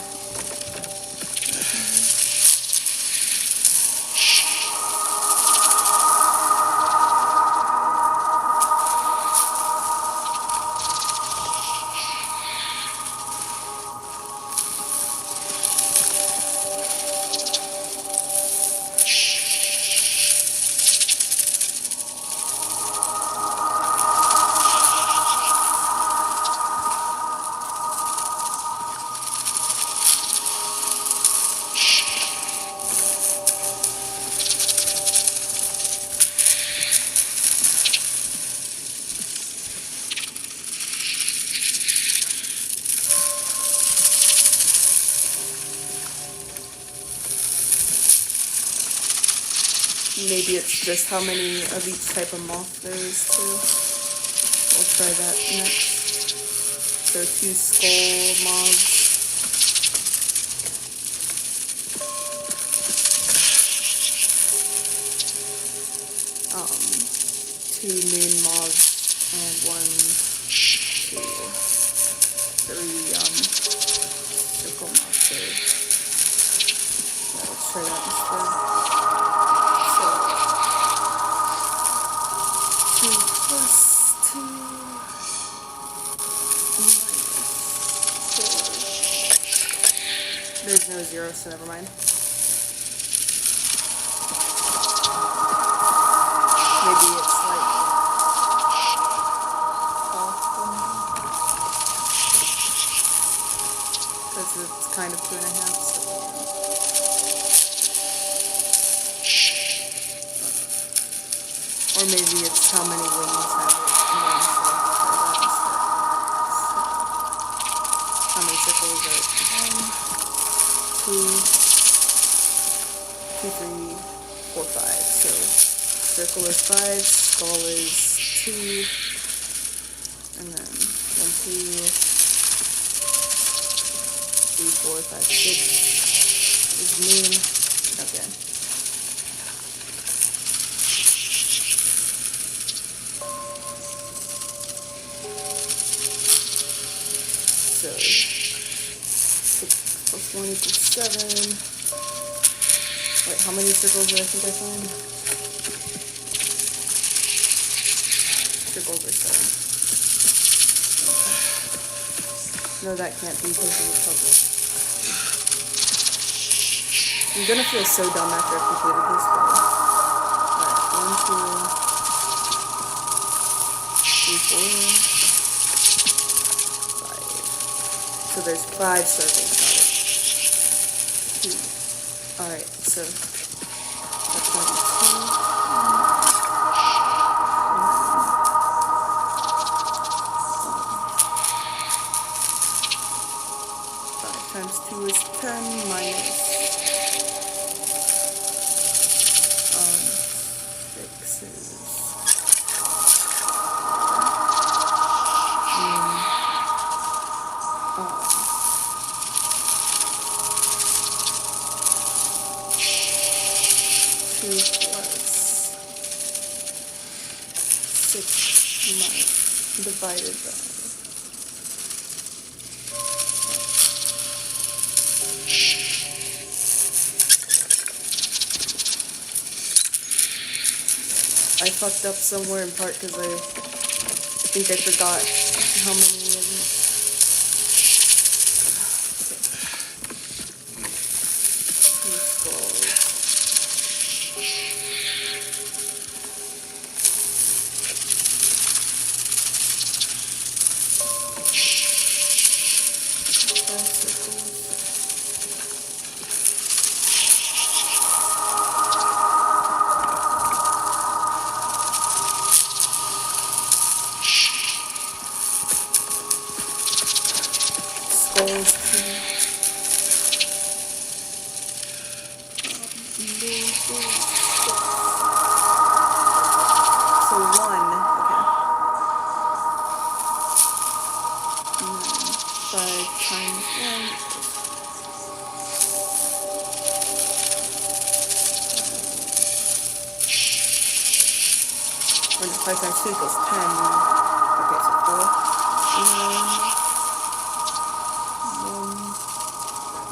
Maybe it's just how many of each type of moth there is too. We'll try that next. So 2 skull moths. 2 moon moths and 1, 2, 3 circle moths there. Yeah, let's try that instead. So 2 plus 2 minus 4. There's no 0, so never mind. Maybe it's like off because it's kind of 2.5. So. Or maybe it's how many wings have it. How many circles are it? 1, 2, 3, 4, 5. So circle is 5, skull is 2, and then 1, 2, 3, 4, 5, 6 is moon. Okay. So 6 plus 1 equals 7. Wait, how many circles did I think I found? Circles are 7. Okay. No, that can't be because of the puzzle. I'm gonna feel so dumb after I've completed this, but alright, 1, 2, 3, 4, 5. So there's 5 circles, got it. 2. Alright, so that's gonna be 2. 5 times 2 is 10 minus 6 is 2 plus 6 divided by. I fucked up somewhere in part because I think I forgot how many of them. Okay. 2 skulls. So 1, okay. 5 times 1. 5 times 2 equals 10. Okay, so 4. 1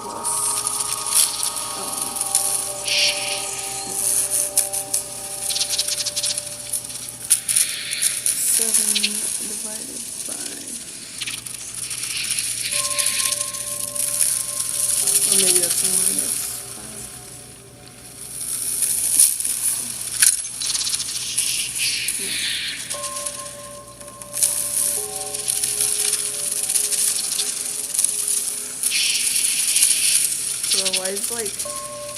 plus 7 divided by, or maybe that's a minus 5. So why is like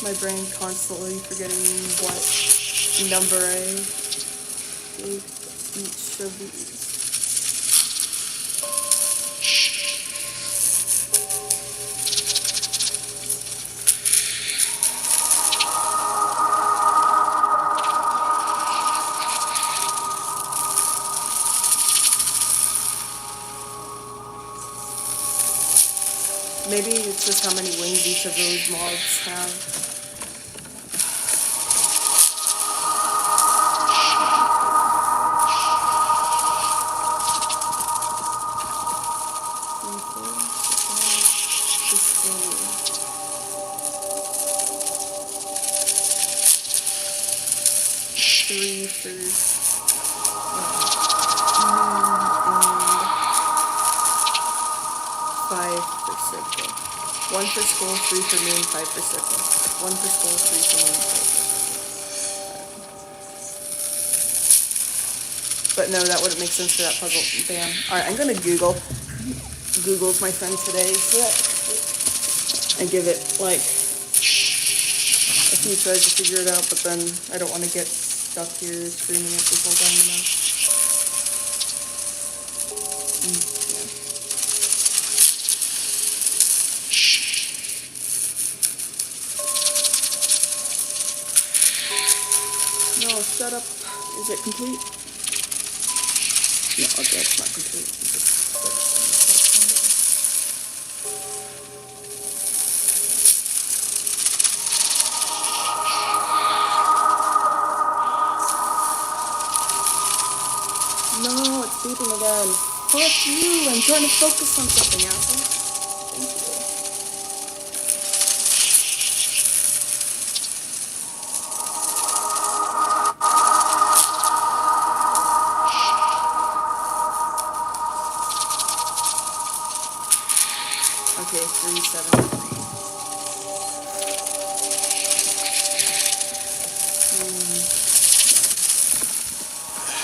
my brain constantly forgetting what number I gave each of these? Maybe it's just how many wings each of those mobs have. Three for and 5 for circle. 1 for skull, 3 for moon, 5 for circle. 1 for skull, 3 for moon, 5 for circle. But no, that wouldn't make sense for that puzzle. Bam. Alright, I'm gonna Google. Google's my friend today. And give it like a few tries to figure it out, but then I don't want to get stuck here screaming at this whole time, you know? Yeah. No, shut up. Is it complete? No, okay, it's not complete. No, it's beeping again. Fuck you! I'm trying to focus on something, asshole. Thank you. Okay, 373.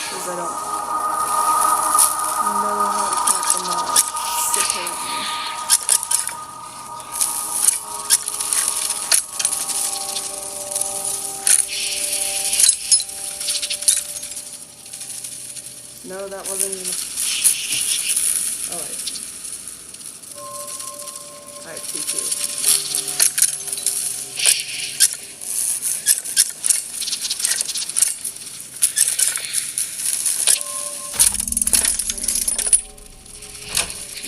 Because I don't know how to count them all separately. No, that wasn't even. Oh, I see. Alright, 2, 2.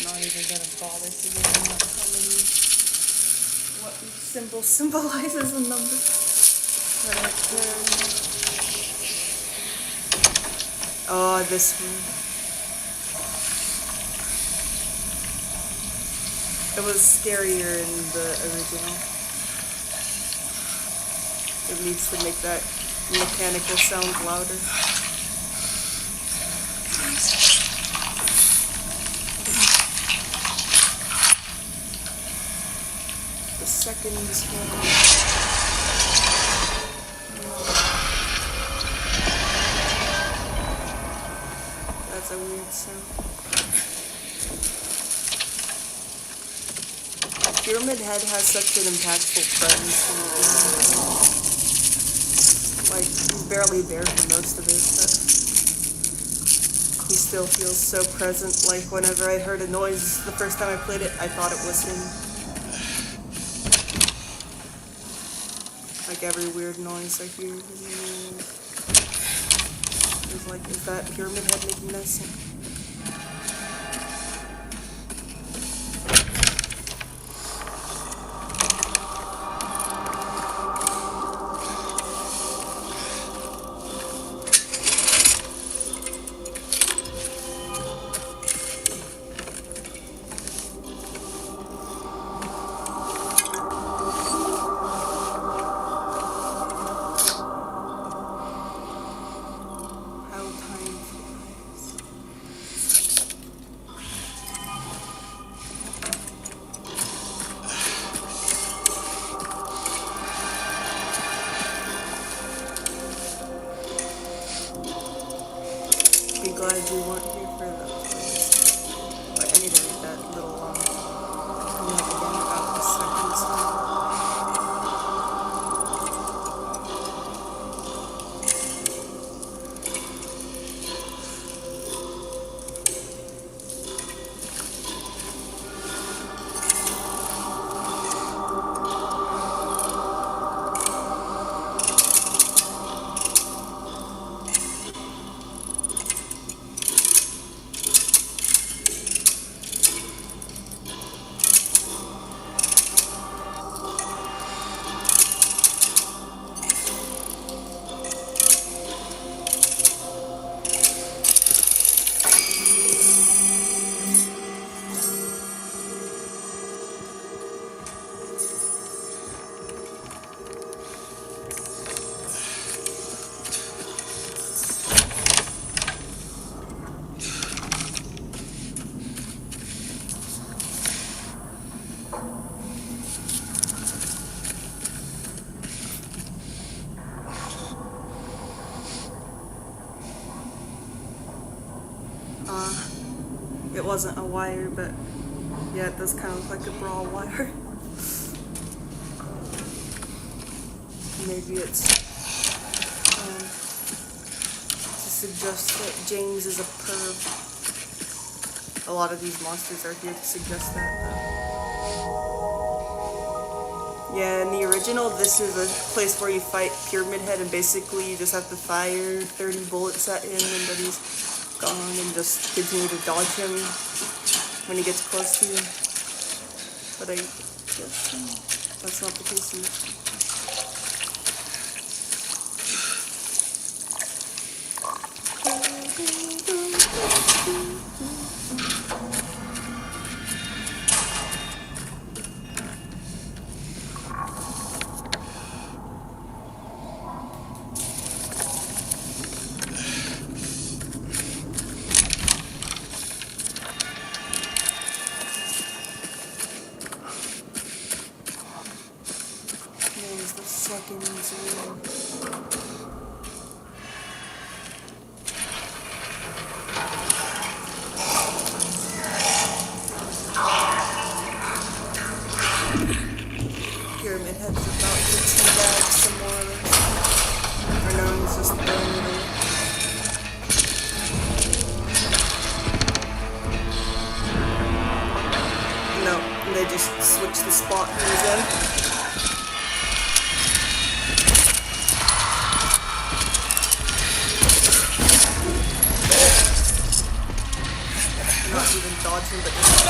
Not even gonna bother figuring out how many, what each symbol symbolizes a number. Right there. Oh, this one. It was scarier in the original. It needs to make that mechanical sound louder. The second one. That's a weird sound. Pyramid Head has such an impactful presence in the game. Like, he's barely there for most of it, but he still feels so present. Like, whenever I heard a noise the first time I played it, I thought it was him. Like every weird noise I hear. It's like, is that Pyramid Head making that sound? How time flies. Be glad you weren't here for the playlist. But I need to read that little coming up again about the second song. It wasn't a wire, but yeah, it does kind of look like a brawl wire. Maybe it's to suggest that James is a perv. A lot of these monsters are here to suggest that. Yeah, in the original, this is a place where you fight Pyramid Head, and basically you just have to fire 30 bullets at him, and then he's gone, and just continue to dodge him when he gets close to you. But I guess that's not the case in this one. There's the second zero. Pyramid Head's about to teabag some more of this. Or no, he's just throwing it away. No, they just switched the spot again. Not even dodging, but just...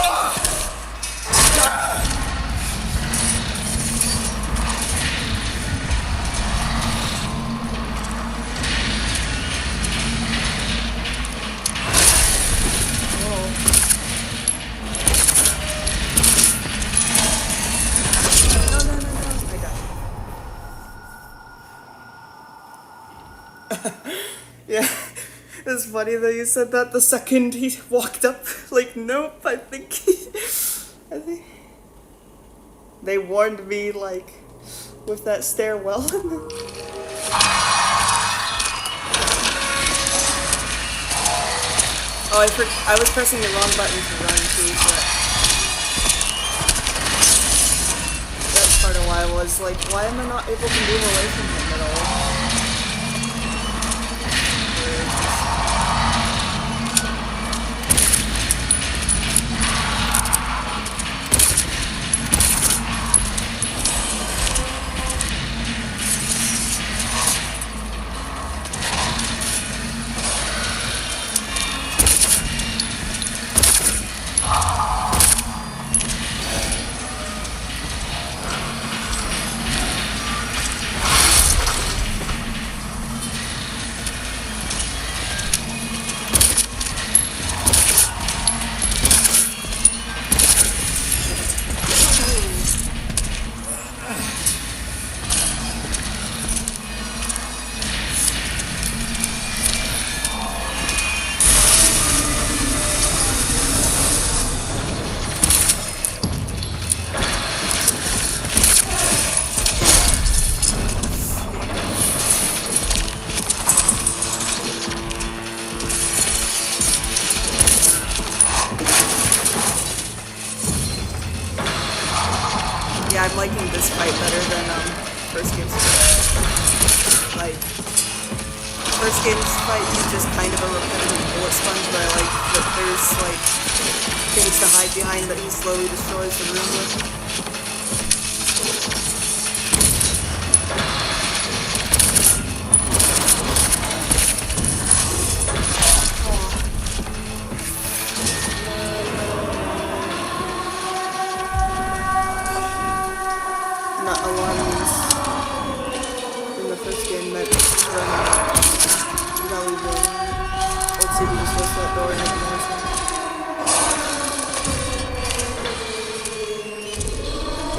Yeah, it's funny that you said that the second he walked up. Like, nope, I think they warned me, like, with that stairwell. Oh, I was pressing the wrong button to run too, so that's part of why I was like, why am I not able to move away from him at all? it better than first game's fight. Like first game's fight is just kind of a repetitive bullet sponge, but I like that there's like things to hide behind that he slowly destroys the room with.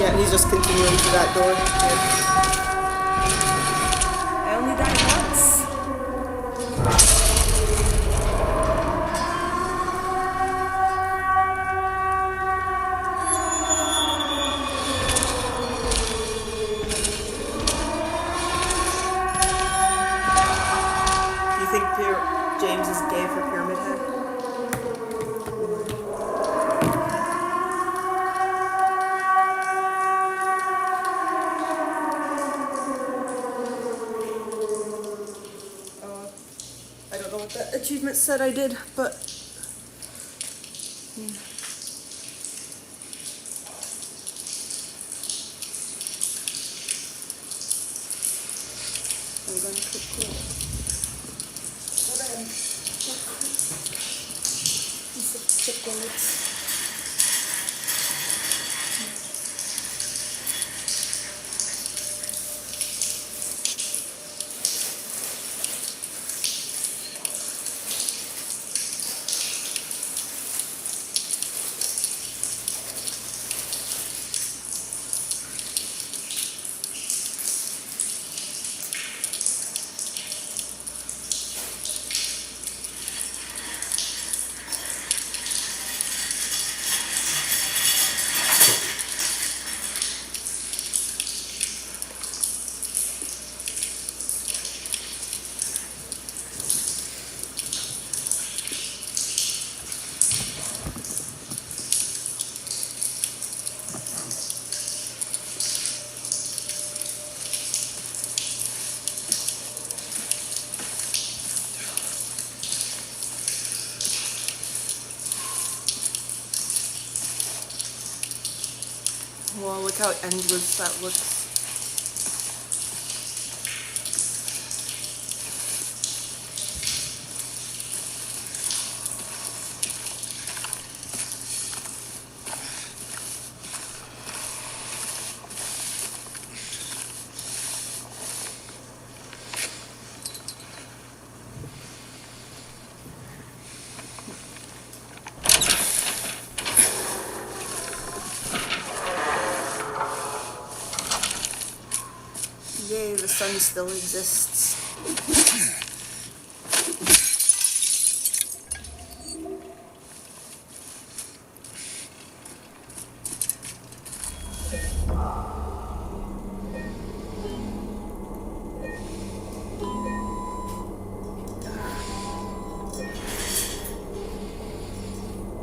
Yeah, he's just continuing to that door. I only died once. Do you think James is gay for Pyramid Head? I don't know what that achievement said I did, but I'm gonna click cool. Well, look how endless that looks. Yay, the sun still exists.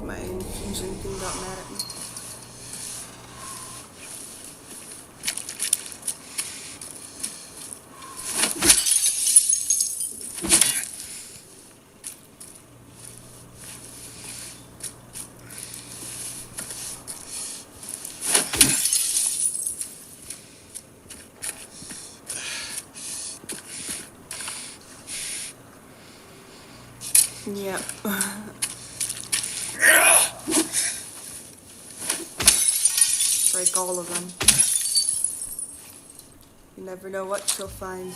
My infusion thing got mad at me. Yep. Break all of them. You never know what she'll find.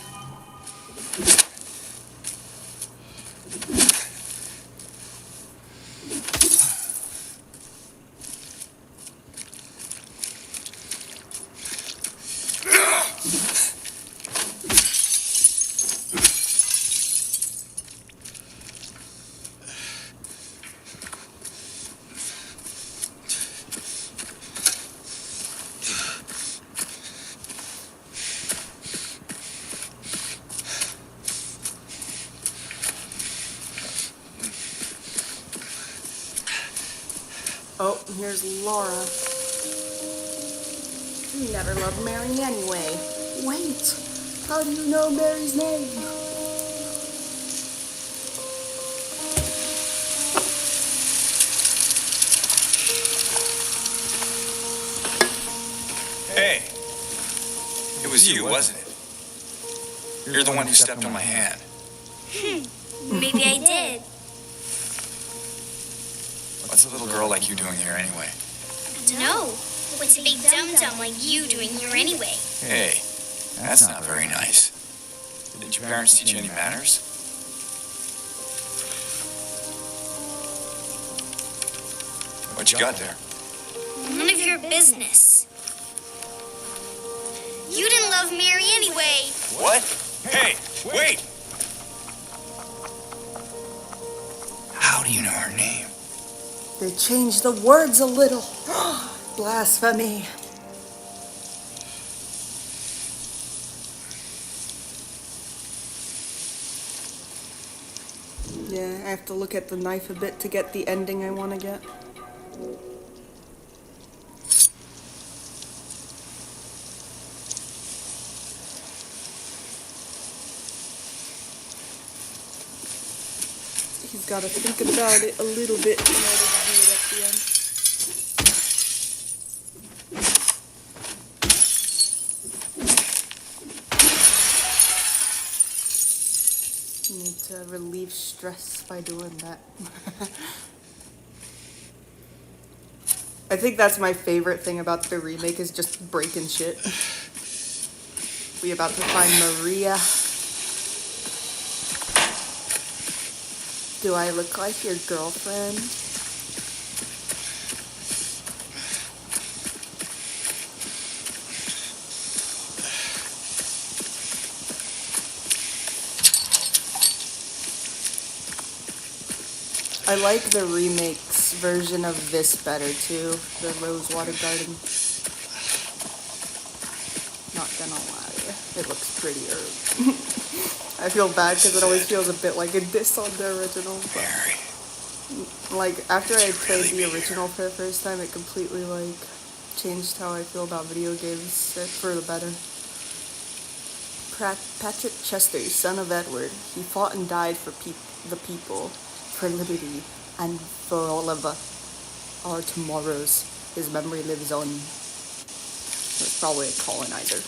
Oh, here's Laura. You never loved Mary anyway. Wait, how do you know Mary's name? Hey, it was you, wasn't it? You're the one who stepped on my hand. Maybe I did. What's a little girl like you doing here anyway? No. What's a big dum-dum like you doing here anyway? Hey, that's not very nice. Did your parents teach you any manners? What you got there? None of your business. You didn't love Mary anyway. What? Hey, wait! How do you know her name? They changed the words a little. Blasphemy. Yeah, I have to look at the knife a bit to get the ending I want to get. He's got to think about it a little bit in order to do it at the end. You need to relieve stress by doing that. I think that's my favorite thing about the remake is just breaking shit. We about to find Maria. Do I look like your girlfriend? I like the remake's version of this better too, the Rosewater Garden. Not gonna lie, it looks prettier. I feel bad because it always feels a bit like a diss on the original. But, Mary. like, after I played the original for the first time, it completely, like, changed how I feel about video games for the better. Patrick Chester, son of Edward, he fought and died for the people, for liberty, and for all of our tomorrows. His memory lives on. It's probably a colonizer.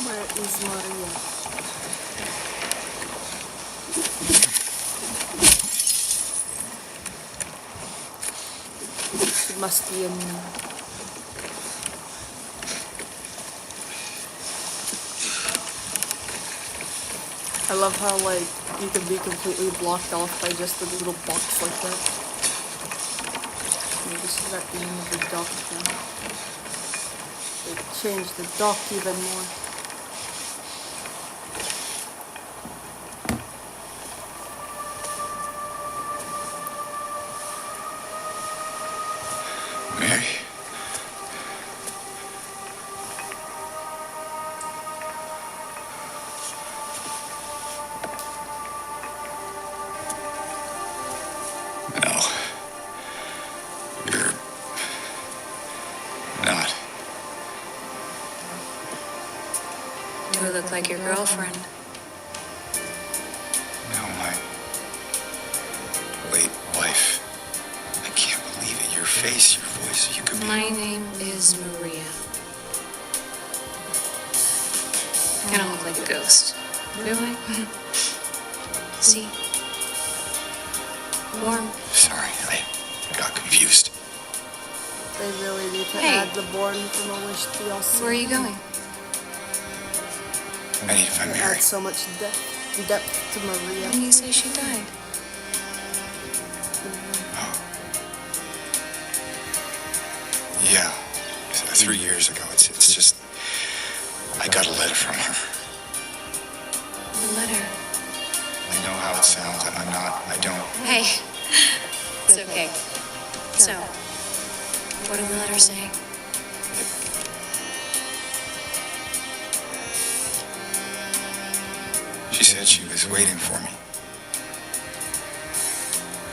Where is Maria? She must be in. I love how, like, you can be completely blocked off by just a little box like that. Maybe she's at the end of the dock now. They changed the dock even more. Mary? No. You're not. You look like your girlfriend. No, my late wife. I can't believe it. Your face, your voice, you could be. My name is Maria. I don't look like a ghost, do I? See? Warm. Sorry, I got confused. They really need to Hey. add the Born from a Wish DLC. Where are you going? I need to find It Mary. adds so much depth to Maria. When you say she died. Yeah, 3 years ago. It's just, I got a letter from her. The letter. I know how it sounds. I don't. Hey. It's okay. So, what did the letter say? She said she was waiting for me.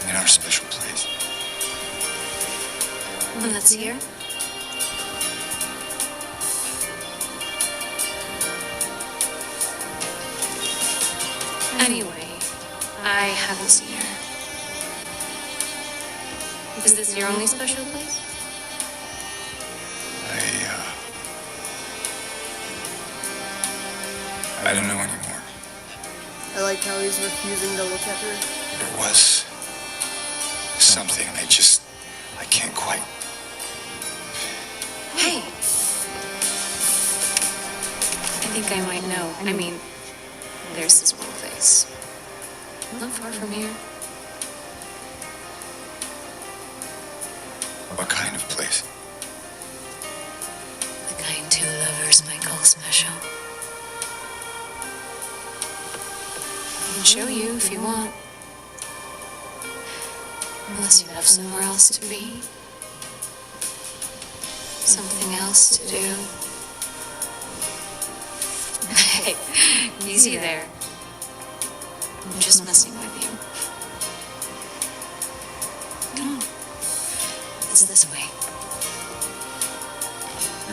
In our special place. And that's here? Anyway, I haven't seen her. Is this your only special place? I don't know anymore. I like how he's refusing to look at her. There was something. I can't quite. Hey! I think I might know. I mean, there's this one place. Not far from here. What kind of place? The kind two lovers might call special. I can show you if you want. Unless you have somewhere else to be. Something else to do. Hey, easy there. I'm just messing with you. Come on. It's this way.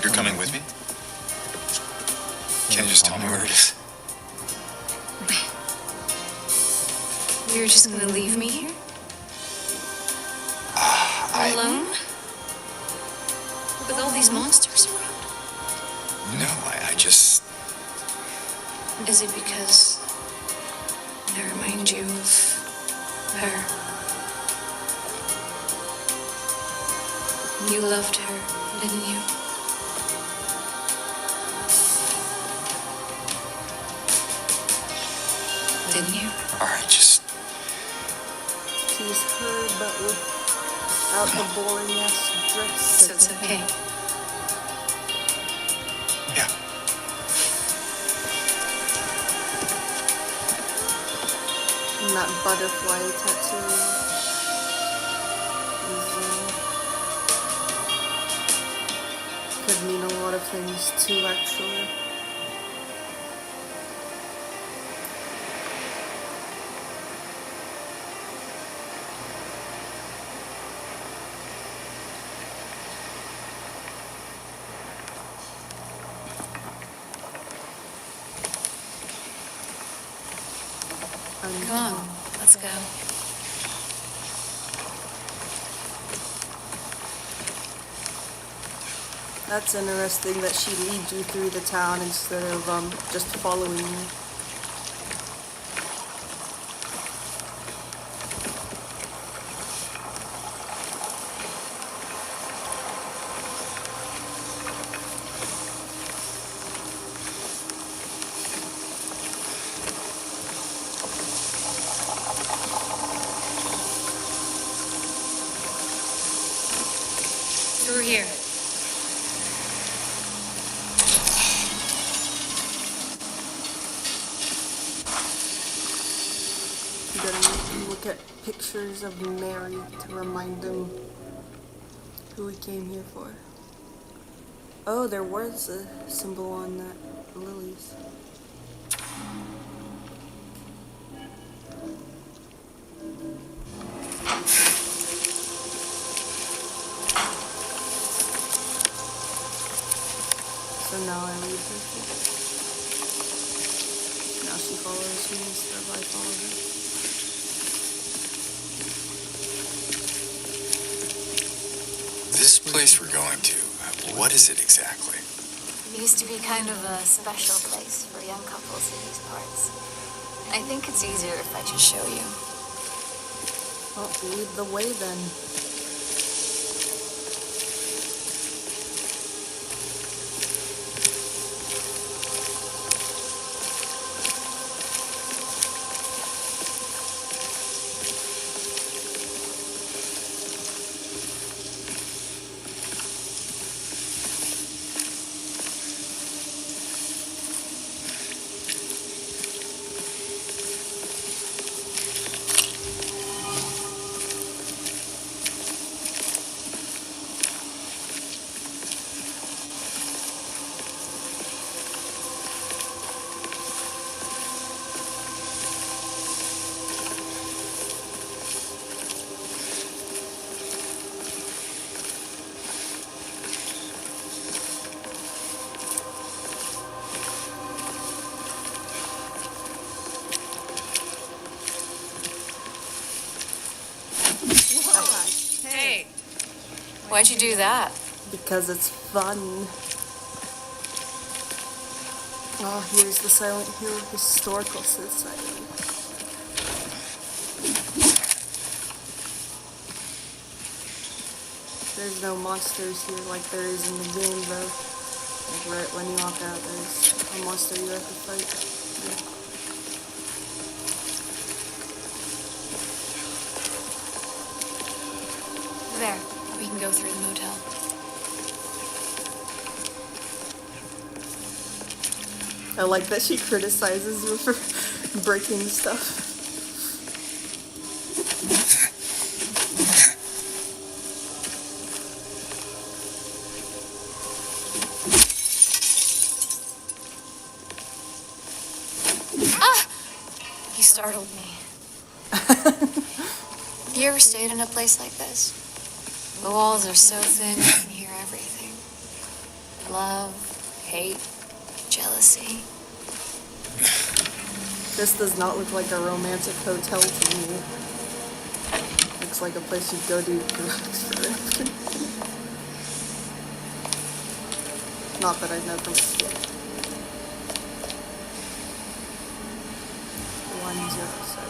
You're coming with me? Can't you just tell me where it is? You're just gonna leave me here? Alone? With all these monsters around? No, I just... Is it because I remind you of her? You loved her, didn't you? Didn't you? Alright, just... She's her, but without the boring ass dress. So it's okay. Yeah. And that butterfly tattoo. Could mean a lot of things too, actually. Come on, let's go. That's interesting that she leads you through the town instead of just following you. Through here. You gotta look at pictures of Mary to remind him who he came here for. Oh, there was a symbol on that lilies. So now I leave her. Now she follows me instead of I follow her. This place we're going to, what is it exactly? It used to be kind of a special place for young couples in these parts. I think it's easier if I just show you. Well, lead the way then. Why'd you do that? because it's fun. Oh, here's the Silent Hill Historical Society. There's no monsters here like there is in the game, though. Like right when you walk out, there's a monster you have to fight. Yeah. There, we can go through the motel. I like that she criticizes you for breaking stuff. You startled me. You ever stayed in a place like this? The walls are so thin you can hear everything. Love, hate, jealousy. This does not look like a romantic hotel to me. Looks like a place you'd go do drugs for. Not that I know from school. 107.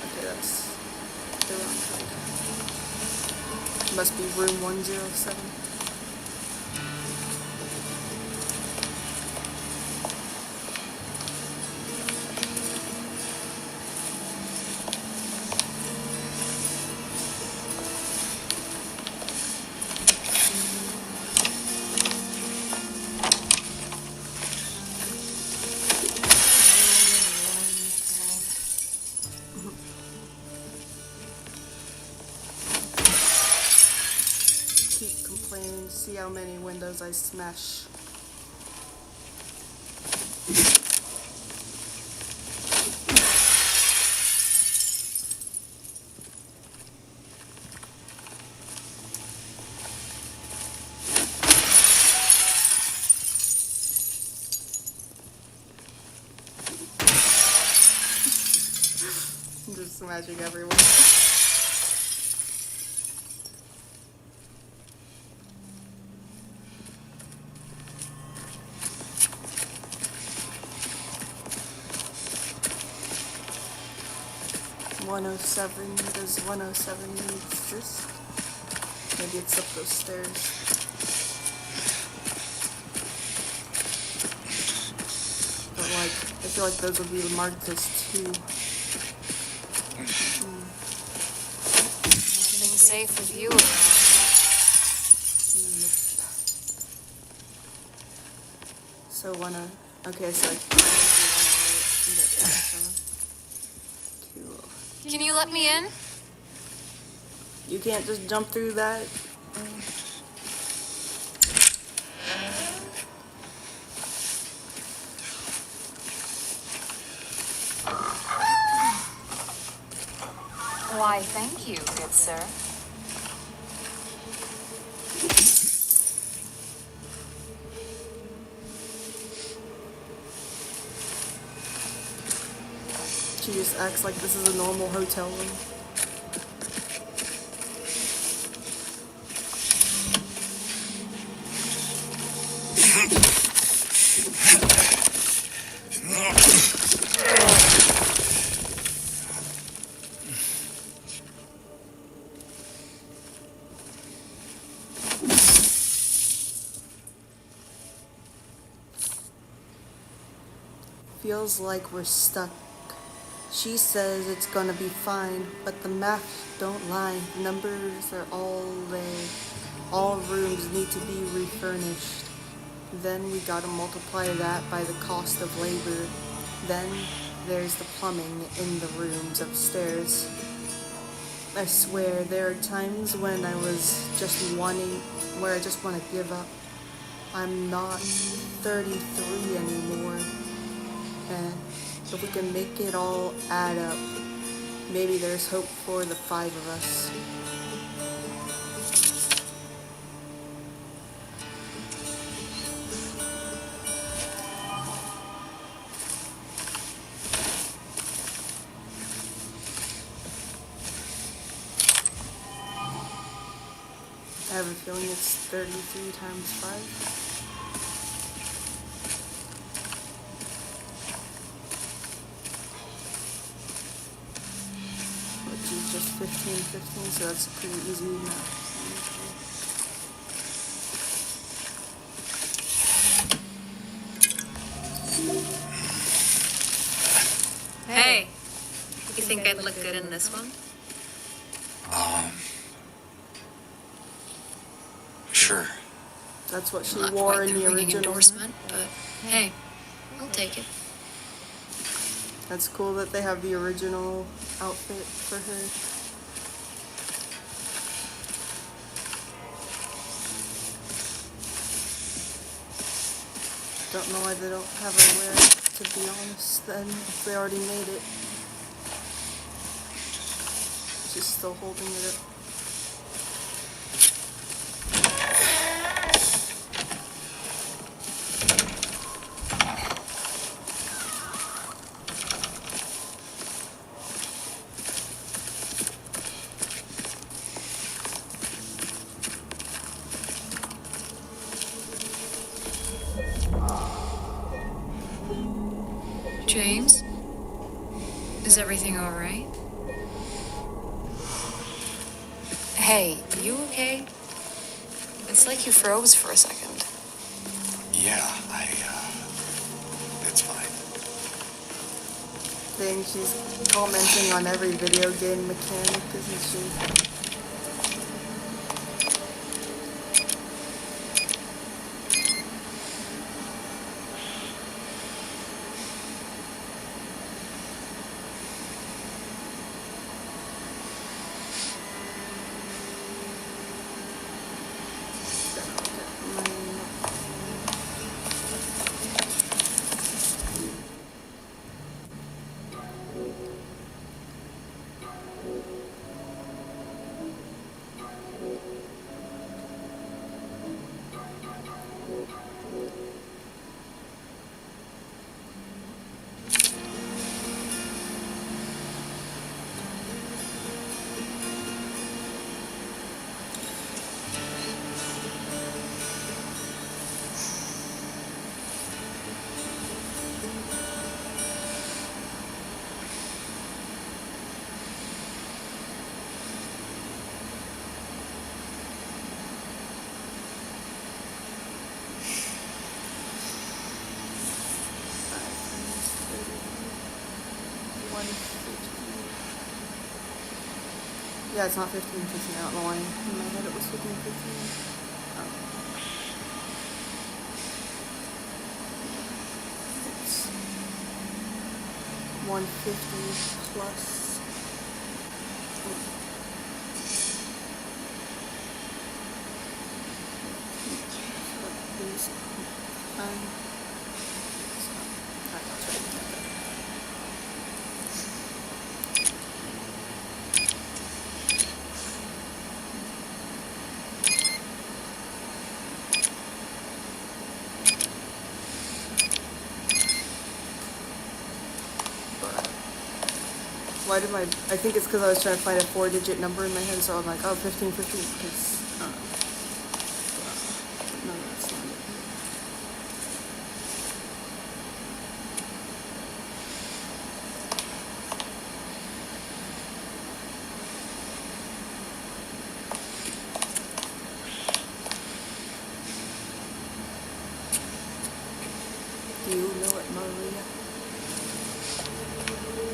Okay, that's the wrong side. Must be room 107. Keep complaining, see how many windows I smash. I'm just smashing everyone. Does 107 exist? Maybe it's up those stairs. But like, I feel like those would be marked as 2. Nothing safe with you around. So okay, so I Cool. Can you let me in? You can't just jump through that. Why, thank you, good sir. She just acts like this is a normal hotel room. Feels like we're stuck. She says it's gonna be fine, but the math don't lie. Numbers are all there. All rooms need to be refurnished. Then we gotta multiply that by the cost of labor. Then there's the plumbing in the rooms upstairs. I swear there are times when I was just where I just want to give up. I'm not 33 anymore. And if we can make it all add up, maybe there's hope for the 5 of us. have a feeling it's 33 times 5. Which is just 15, so that's pretty easy math. Hey, you think I'd look good in this one? Sure. That's what she Not wore quite in the the ringing original. endorsement, but hey, I'll take it. That's cool that they have the original outfit for her. Don't know why they don't have her wear it, to be honest, then, if they already made it. She's still holding it up. James? Is everything alright? Hey, you okay? It's like you froze for a second. Yeah, it's fine. Dang, she's commenting on every video game mechanic, isn't she? Yeah, it's not 15, I don't know why in my head it was 15. Oh. It's 150 plus. Why did I think it's because I was trying to find a 4-digit number in my head, so I'm like, oh, 15, because, no, that's not it. Do you know it, Maria?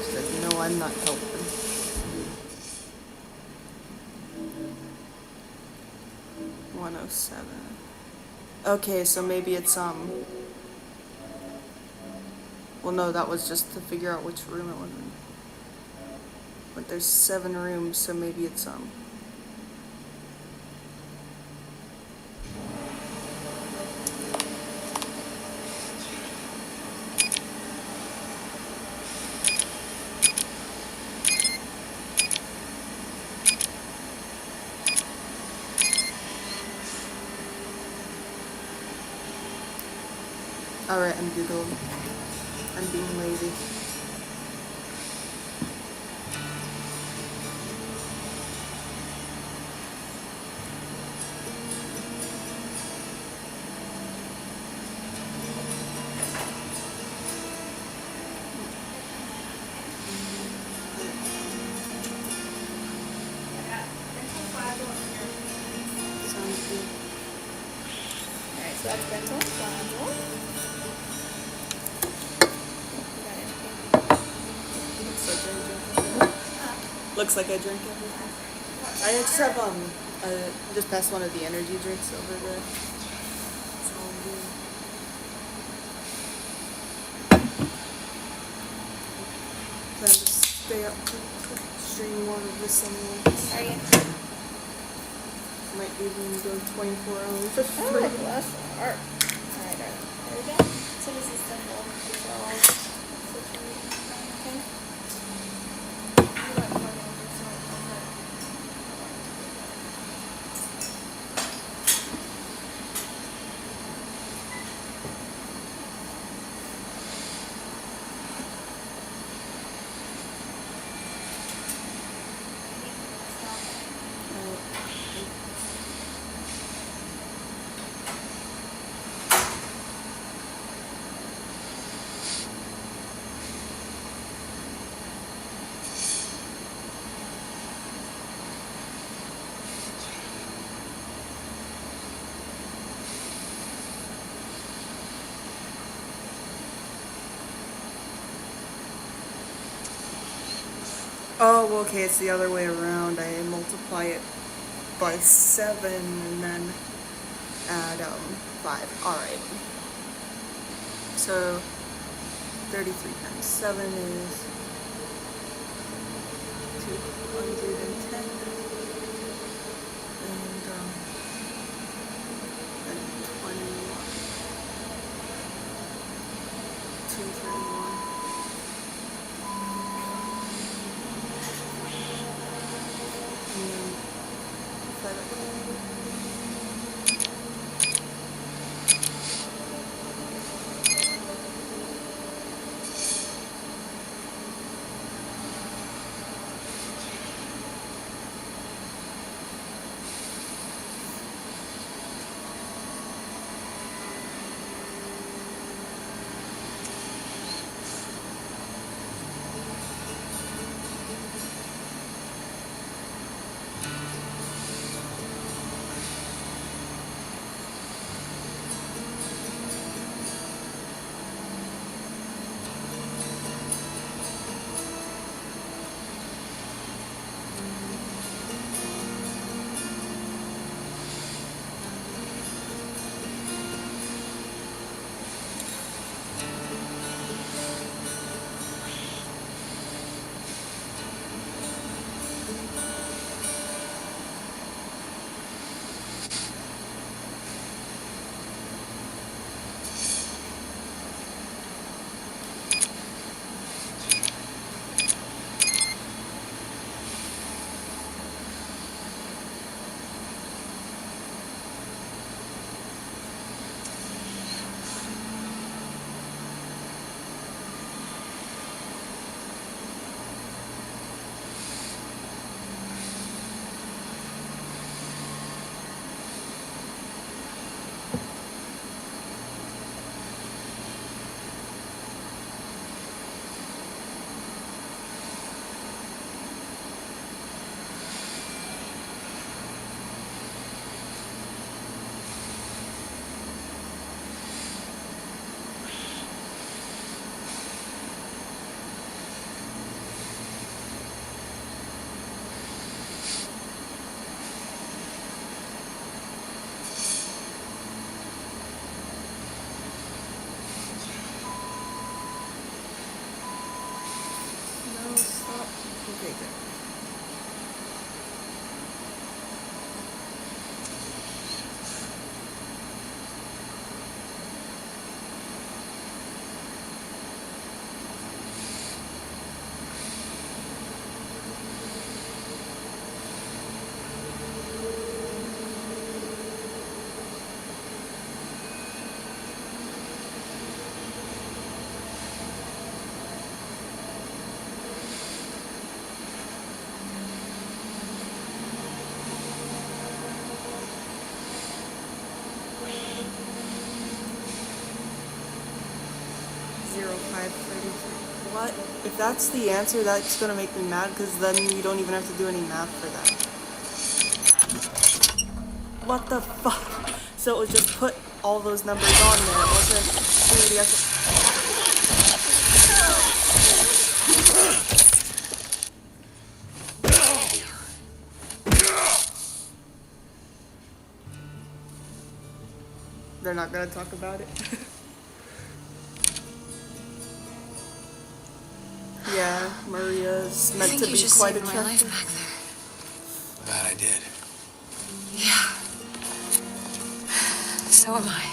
She's like, no, I'm not helping. $107. Okay, so maybe it's, well, no, that was just to figure out which room it was in. But there's 7 rooms, so maybe it's, alright, I'm Googling. I'm being lazy. That's Bento. Gonzo. Looks like I drink everything. I just have just passed one of the energy drinks over there. That's all I'm doing. Plan to stay up to stream more of this anyways. Are you? Might even go 24 hours for Oh, free. bless your heart. Alright, darling. There we go. So this is simple. These are all situated. Okay. Oh, well, okay, it's the other way around. I multiply it by 7 and then add 5. Alright. So 33 times 7 is 210. And then 21. 231. And then no, stop. Okay, good. What? If that's the answer, that's gonna make me mad because then you don't even have to do any math for that. What the fuck? So it was just put all those numbers on there. It wasn't through the actual. They're not gonna talk about it. Yeah, Maria's I meant think to you be just quite saved my life attractive. back there. Glad I did. Yeah. So am I.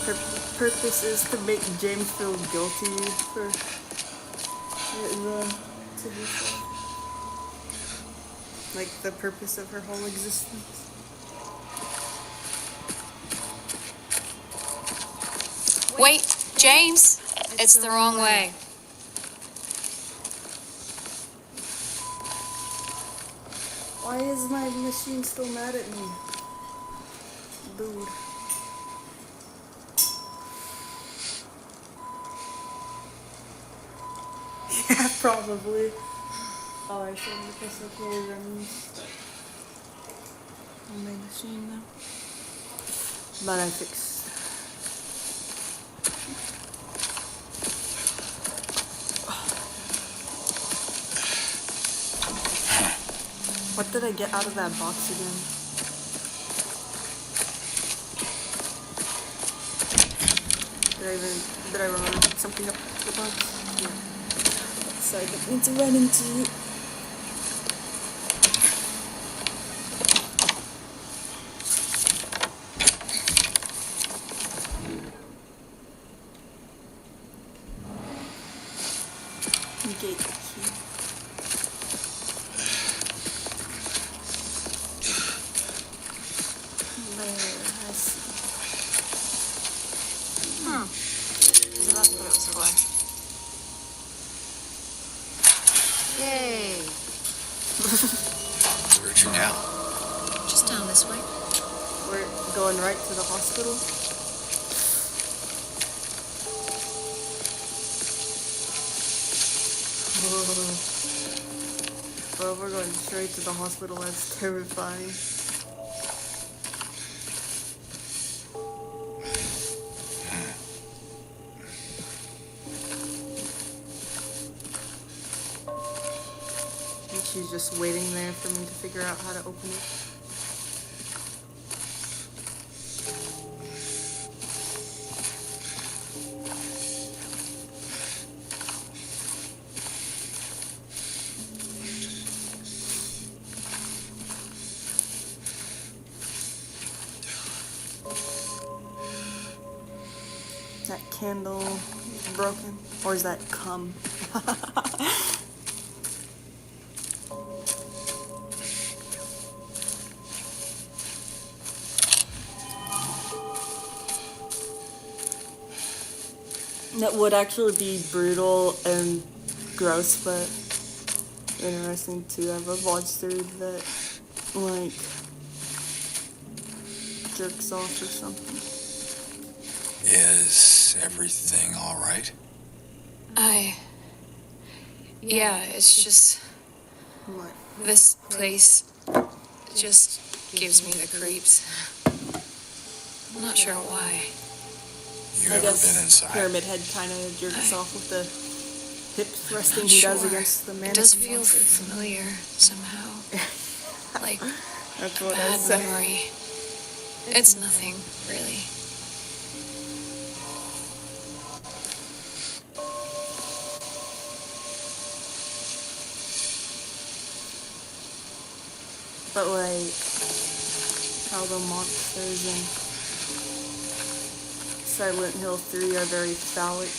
Her purpose is to make James feel guilty for to do so. Like the purpose of her whole existence. Wait, James! It's the wrong way. Why is my machine still mad at me? Dude. Yeah, probably. Oh, I should have put some programs on my machine now. But I fixed. What did I get out of that box again? Did I remember something up the box? Yeah. Sorry, I didn't mean to run into you. Gate key. There, I see. So that's what it was for. Yay. Where'd you now? Just down this way. We're going right to the hospital. Well, we're going straight to the hospital. That's terrifying. And she's just waiting there for me to figure out how to open it. That candle is broken, or is that cum? That would actually be brutal and gross, but interesting to have a monster that, like, jerks off or something. Is everything all right? Yeah, it's just. What? This place just gives me the creeps. I'm not sure why. You I ever guess been inside? Pyramid Head kind of jerks off with the hip thrusting Not he does sure. against the man. It does feel familiar somehow. Like That's what I bad said. memory. It's nothing, really. But like how the monsters in Silent Hill 3 are very phallic.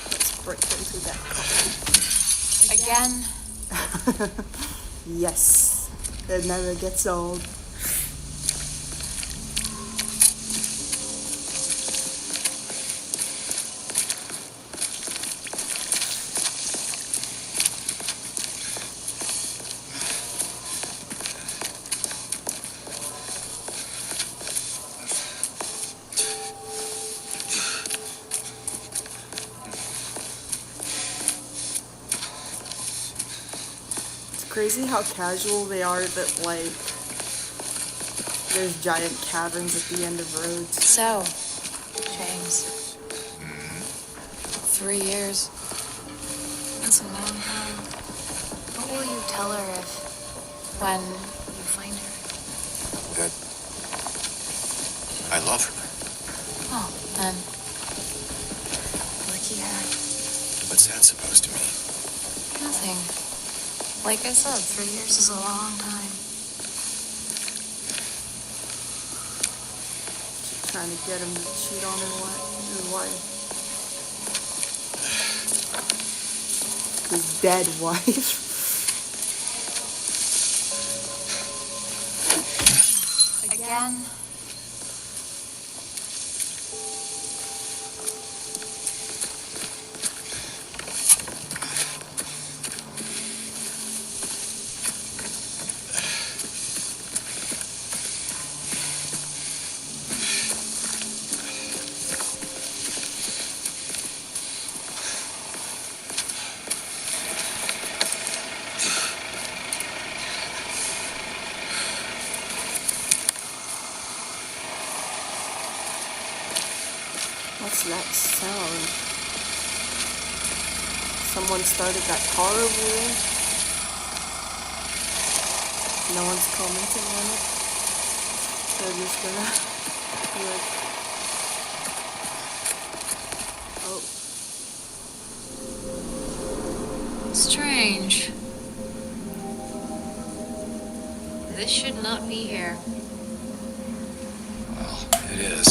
Let's break into that car. Again? Yes, it never gets old. It's crazy how casual they are that, like, there's giant caverns at the end of roads. So, James. 3 years. That's a long time. What will you tell her when you find her? That I love her. Oh, then. Lucky her. What's that supposed to mean? Nothing. Like I said, 3 years is a long time. Trying to get him to cheat on his wife. His dead wife. Again? What's that sound? Someone started that car over there? No one's commenting on it? They're just gonna be like, oh. Strange. This should not be here. Well, it is.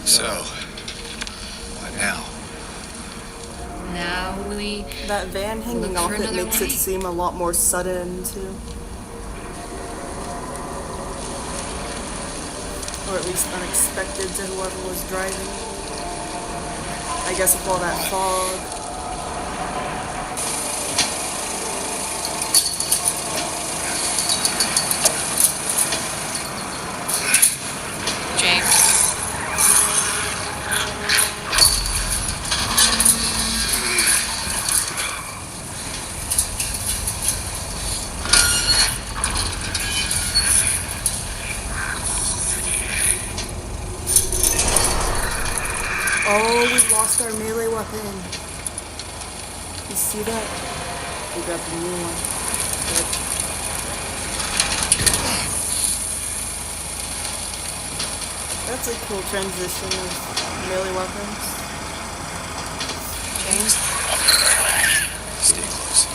So, what now? Now we That van hanging Look off for it another makes way. it seem a lot more sudden too. Or at least unexpected to whoever was driving. I guess with all that fog. James. Oh, we've lost our melee weapon. You see that? We got the new one. Good. That's a cool transition of melee weapons. James. Stay close.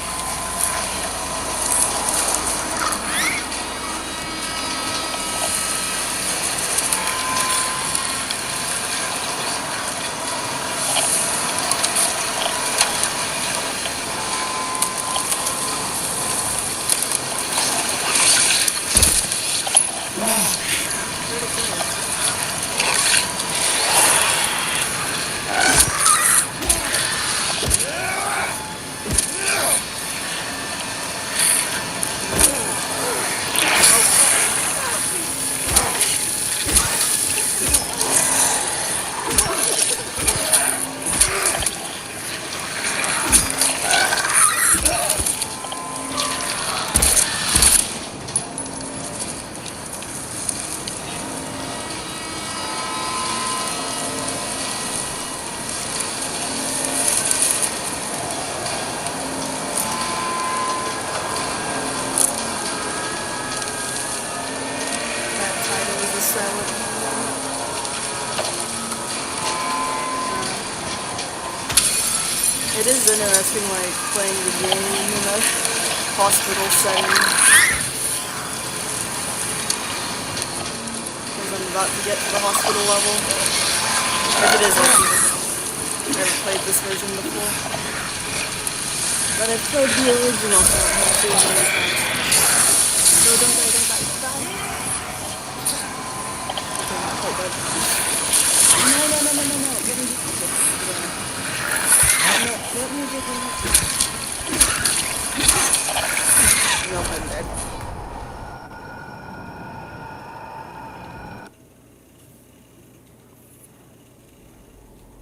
That title is a silent It is interesting, like, playing the game in a hospital setting. Because I'm about to get to the hospital level. If it is, I've never played this version before. But I played the original, so I'm happy with it. No, don't die, don't die, don't die. Okay, not quite dead. No. Let me just get this. No, let me get him. Nope, I'm dead.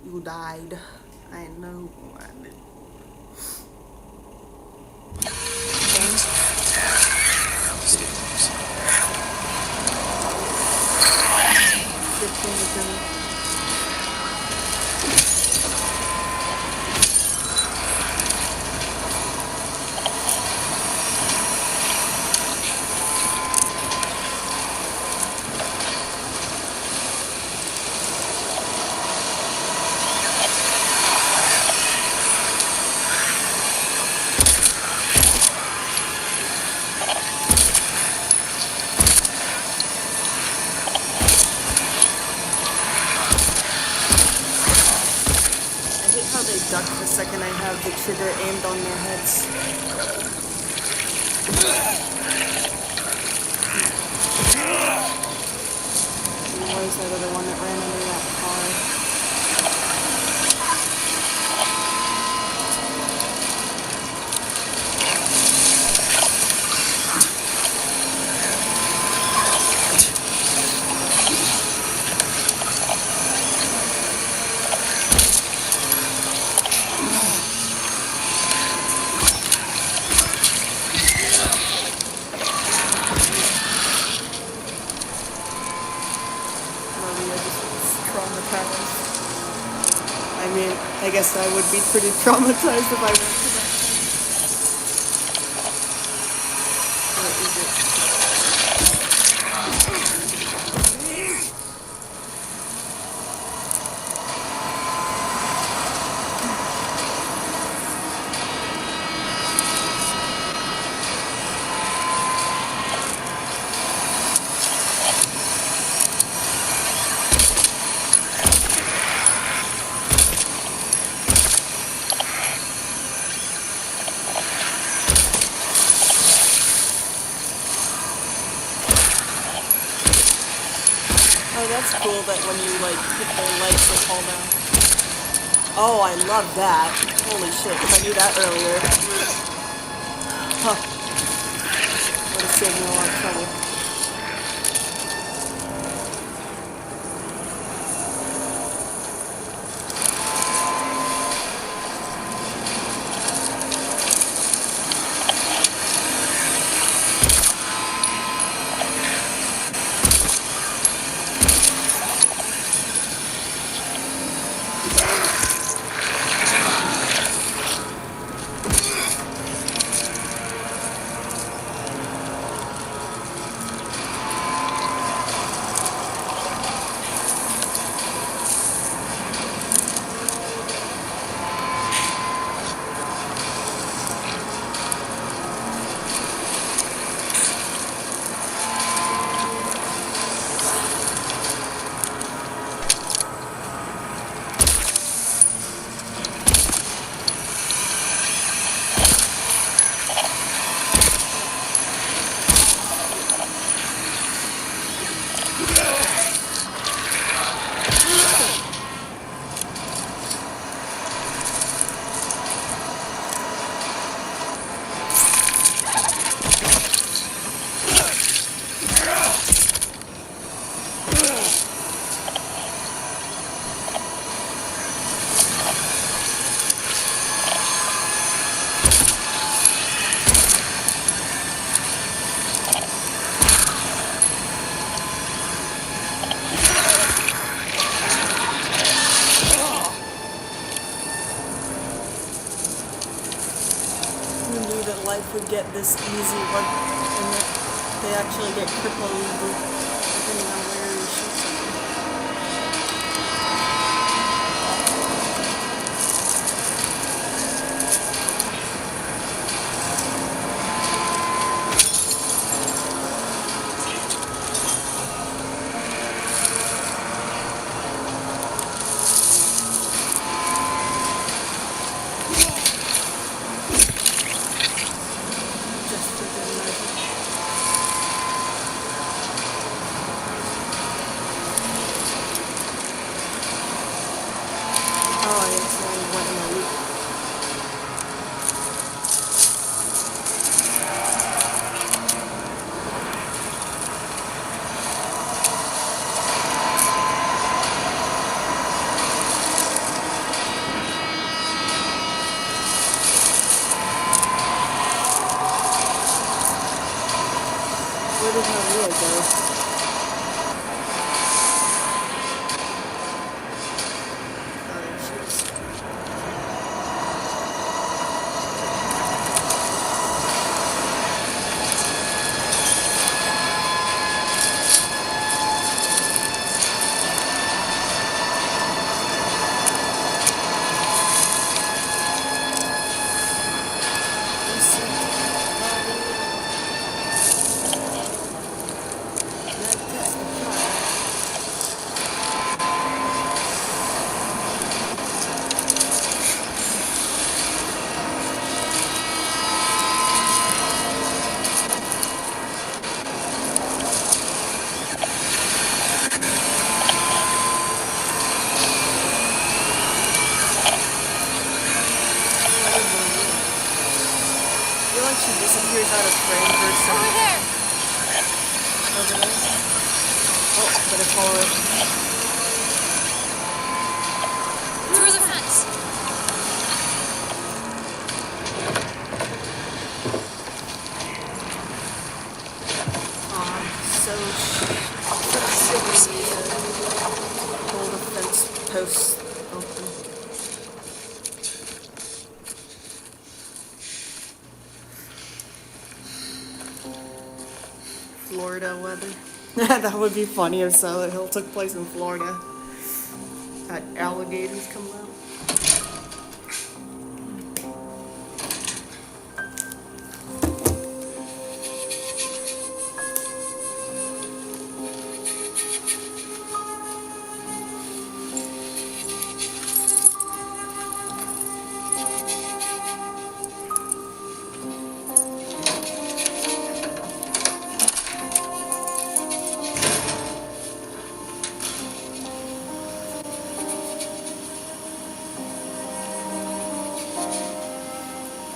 You died. I know I did. James? Good thing it's in. How they duck the second I have the trigger aimed on their heads. Where's that other one that ran under that car? I mean, I guess I would be pretty traumatized if I went to that. What is it? Oh, that's cool that when you, like, hit their legs, they fall down. Oh, I love that. Holy shit, if I knew that earlier. Huh. Would have saved me a lot of trouble. Life would get this easy when they actually get crippled depending on where you shoot something. Better follow it. Through the fence. So shitty. Hold the fence post open. Florida weather. That would be funny if Silent Hill took place in Florida. Had alligators come out.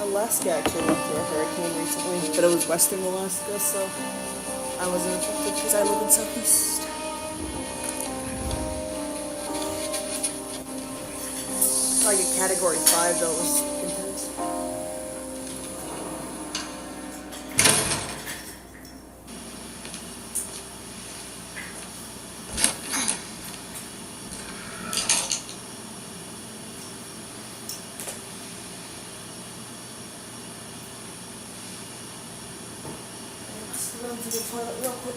Alaska actually went through a hurricane recently, but it was western Alaska, so I wasn't affected because I live in southeast. Like a category 5 though was intense. Let's run to the toilet real quick.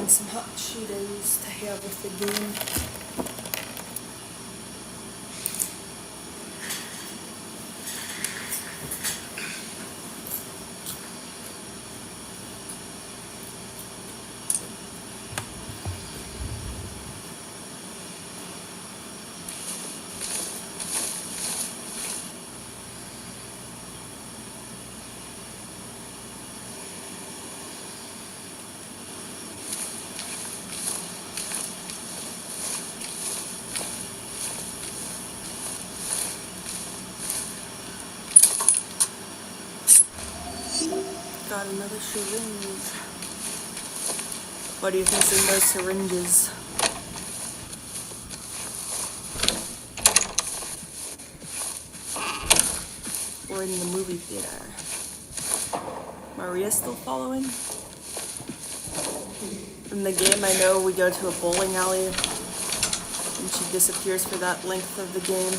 Some hot Cheetos to have with the game. got another syringe. What do you think's in those syringes? We're in the movie theater. Maria's still following? In the game, I know we go to a bowling alley and she disappears for that length of the game,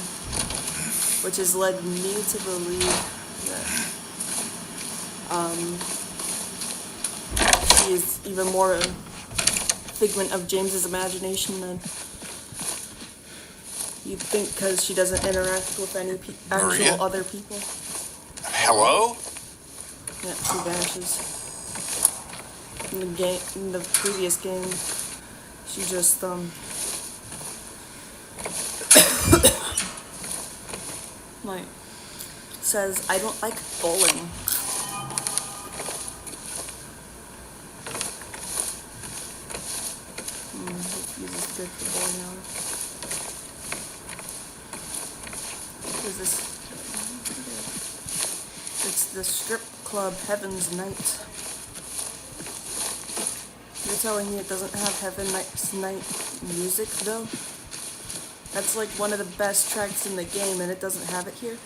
which has led me to believe that she is even more a figment of James's imagination than you'd think, because she doesn't interact with any Maria? actual other people. Hello? Yeah, she vanishes. In the previous game, she just like says, "I don't like bowling." Uses good for bowling alley. What is this? It's the strip club Heaven's Night. You're telling me it doesn't have Heaven's Night music though? That's like one of the best tracks in the game and it doesn't have it here?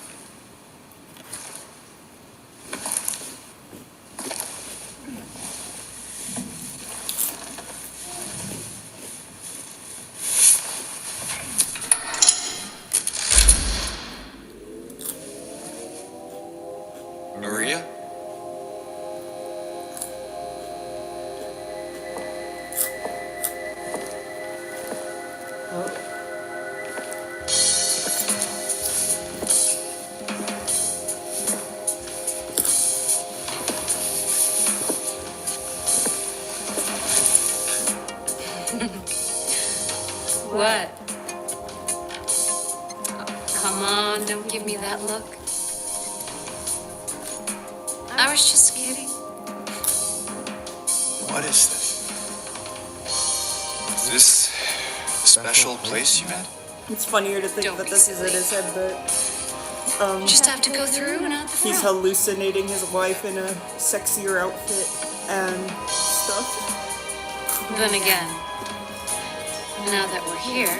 Maria? Oh. What? Oh, come on, don't give me that look. I was just kidding. What is this? Is this a special place you met? It's funnier to think Don't that be this is in silly. his head, but You just have to go through and out the he's front. hallucinating his wife in a sexier outfit and stuff. Then again, now that we're here,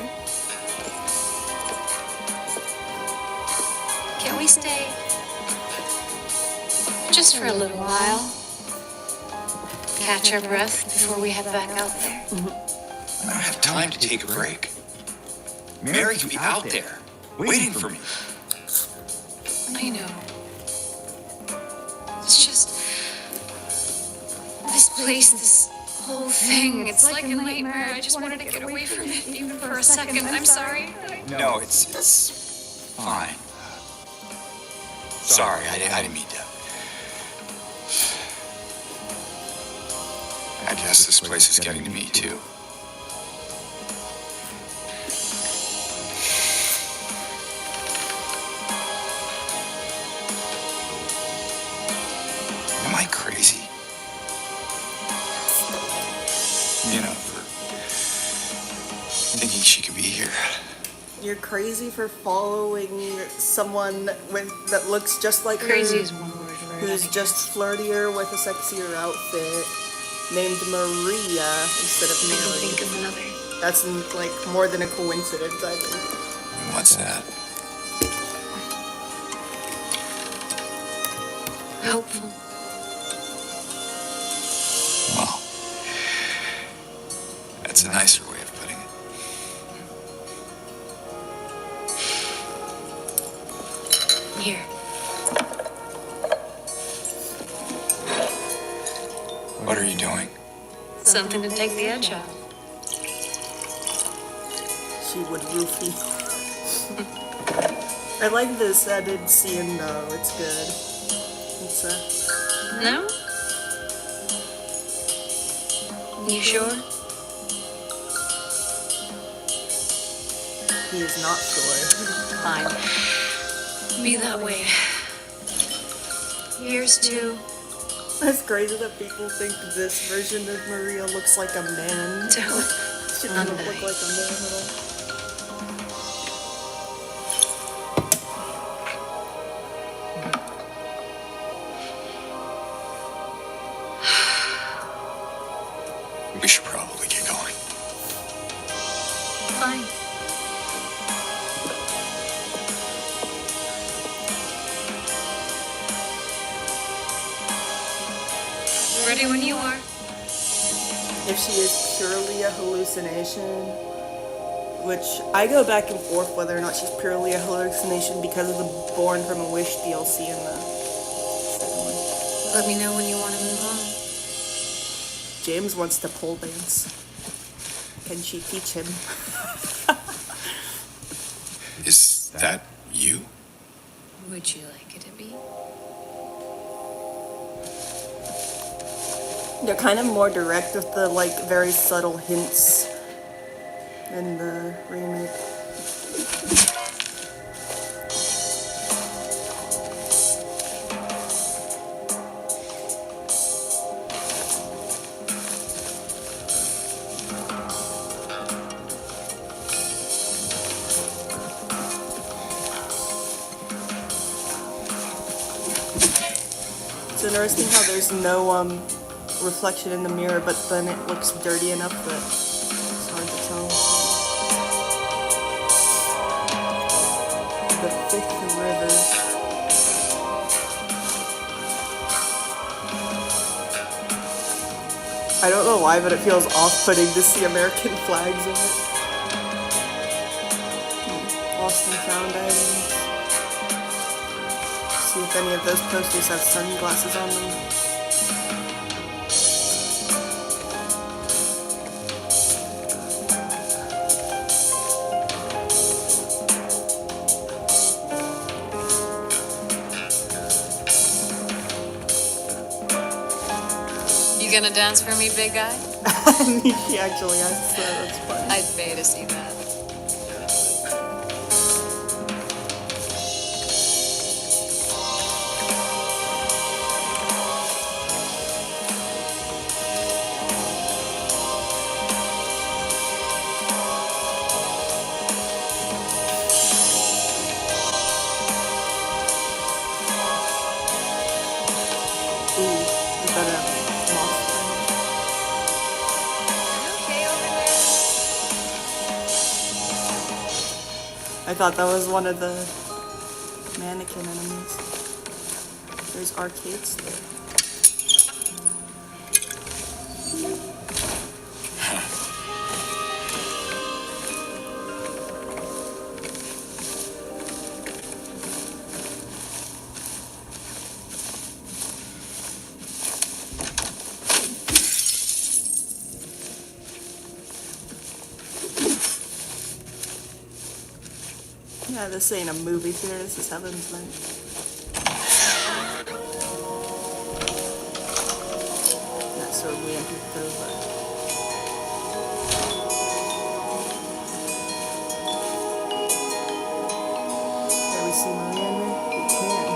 can we stay? Just for a little while. Catch our breath before we head back out there. I don't have time to take a break. Mary could be out there, waiting for me. I know. It's just this place, this whole thing. It's like a nightmare. I just wanted to get away from it, even for a second. I'm sorry. No, it's fine. Sorry, I didn't mean to. I guess this place is getting to me too. Am I crazy? You know, for thinking she could be here. You're crazy for following someone that looks just like Crazy her, is one word for it. who's just flirtier with a sexier outfit, named Maria instead of I can Mary. think of another. That's like more than a coincidence, I think. What's that? Hopeful. Well, that's a nicer way of putting it. Here. What are you doing? Something to take the edge off. She would roofie. I like this added scene though, it's good. It's No? You sure? he is not sure. Fine. Be that way. Here's to It's crazy that people think this version of Maria looks like a man. To hope. She doesn't look like a man at all. We should probably get going. Fine. Ready when you are. If she is purely a hallucination, which I go back and forth whether or not she's purely a hallucination because of the Born from a Wish DLC in the second one. Let me know when you want to move on. James wants to pole dance. Can she teach him? Is that you? Would you like it to be? They're kind of more direct with the like very subtle hints in the remake. It's interesting how there's no reflection in the mirror, but then it looks dirty enough that it's hard to tell. The Fifth River. I don't know why, but it feels off-putting to see American flags in it. Lost and Found items. See if any of those posters have sunglasses on them. You gonna dance for me, big guy? She actually asked, so that's fun. I'd pay to see that. Ooh, is that a monster? Okay over there? I thought that was one of the mannequin enemies. There's arcades there. Yeah, this ain't a movie theater, this is Heaven's Night. Not so rampant though, but... Can we see Maria in there? We can.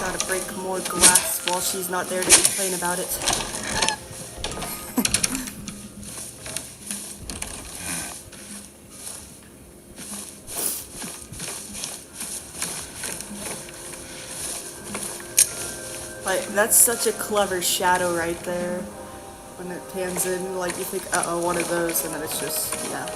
Gotta break more glass while she's not there to complain about it. Like, that's such a clever shadow right there. When it pans in, like, you think, uh-oh, one of those, and then it's just, yeah.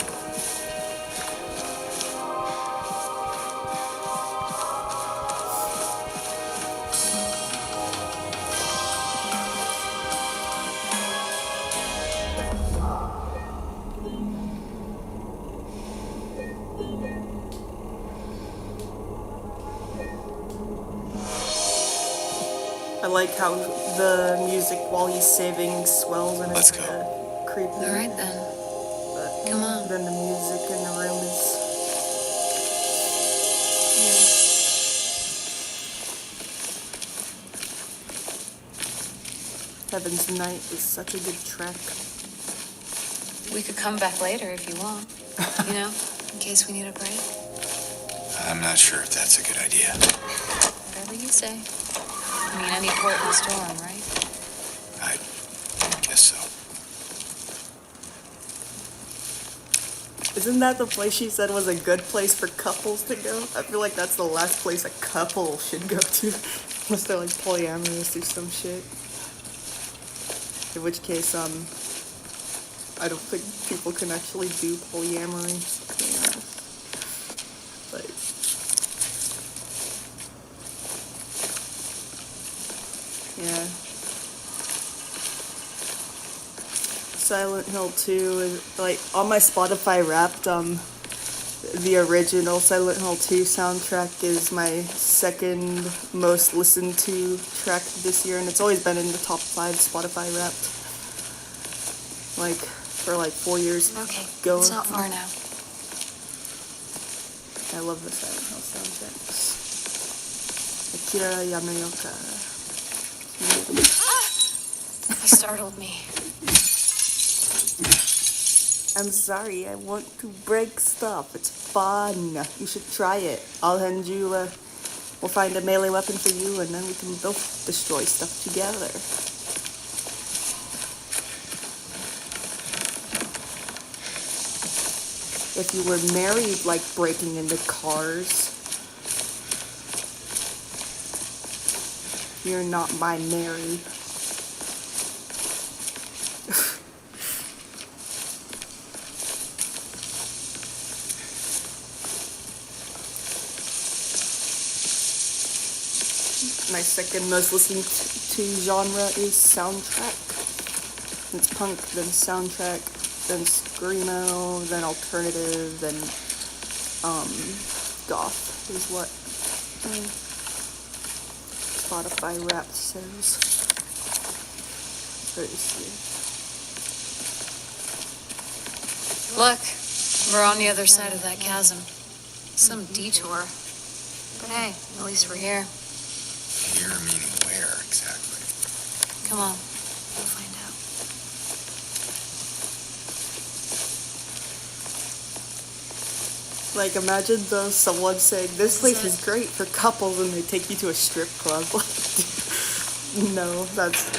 I like how the music while he's saving swells and Let's it's go. kind of creepy. All right then. But Come on. then the music in the room is... Heaven's Night is such a good track. We could come back later if you want. You know, in case we need a break. I'm not sure if that's a good idea. Whatever you say. I mean, any port in a storm, right? I guess so. Isn't that the place she said was a good place for couples to go? I feel like that's the last place a couple should go to. Unless they're like polyamorous or some shit. In which case, I don't think people can actually do polyamory. To be honest. Like, yeah. Silent Hill 2 is like on my Spotify Wrapped. The original Silent Hill 2 soundtrack is my second most listened to track this year, and it's always been in the top 5 Spotify Wrapped. Like for like 4 years. Okay, going. it's not far now. I love the Silent Hill soundtracks. Akira Yamaoka. You startled me. I'm sorry, I want to break stuff. It's fun. You should try it. I'll hand you, we'll find a melee weapon for you, and then we can both destroy stuff together. If you were married, like breaking into cars, you're not my Mary. My second most listened to genre is soundtrack. It's punk, then soundtrack, then screamo, then alternative, then goth is what Spotify Wrapped says. Let me see. Look, we're on the other side of that chasm. Some detour. But hey, at least we're here. Here meaning where exactly? Come on, we'll find out. Like, imagine though someone saying, this place is great for couples, and they take you to a strip club. No, that's...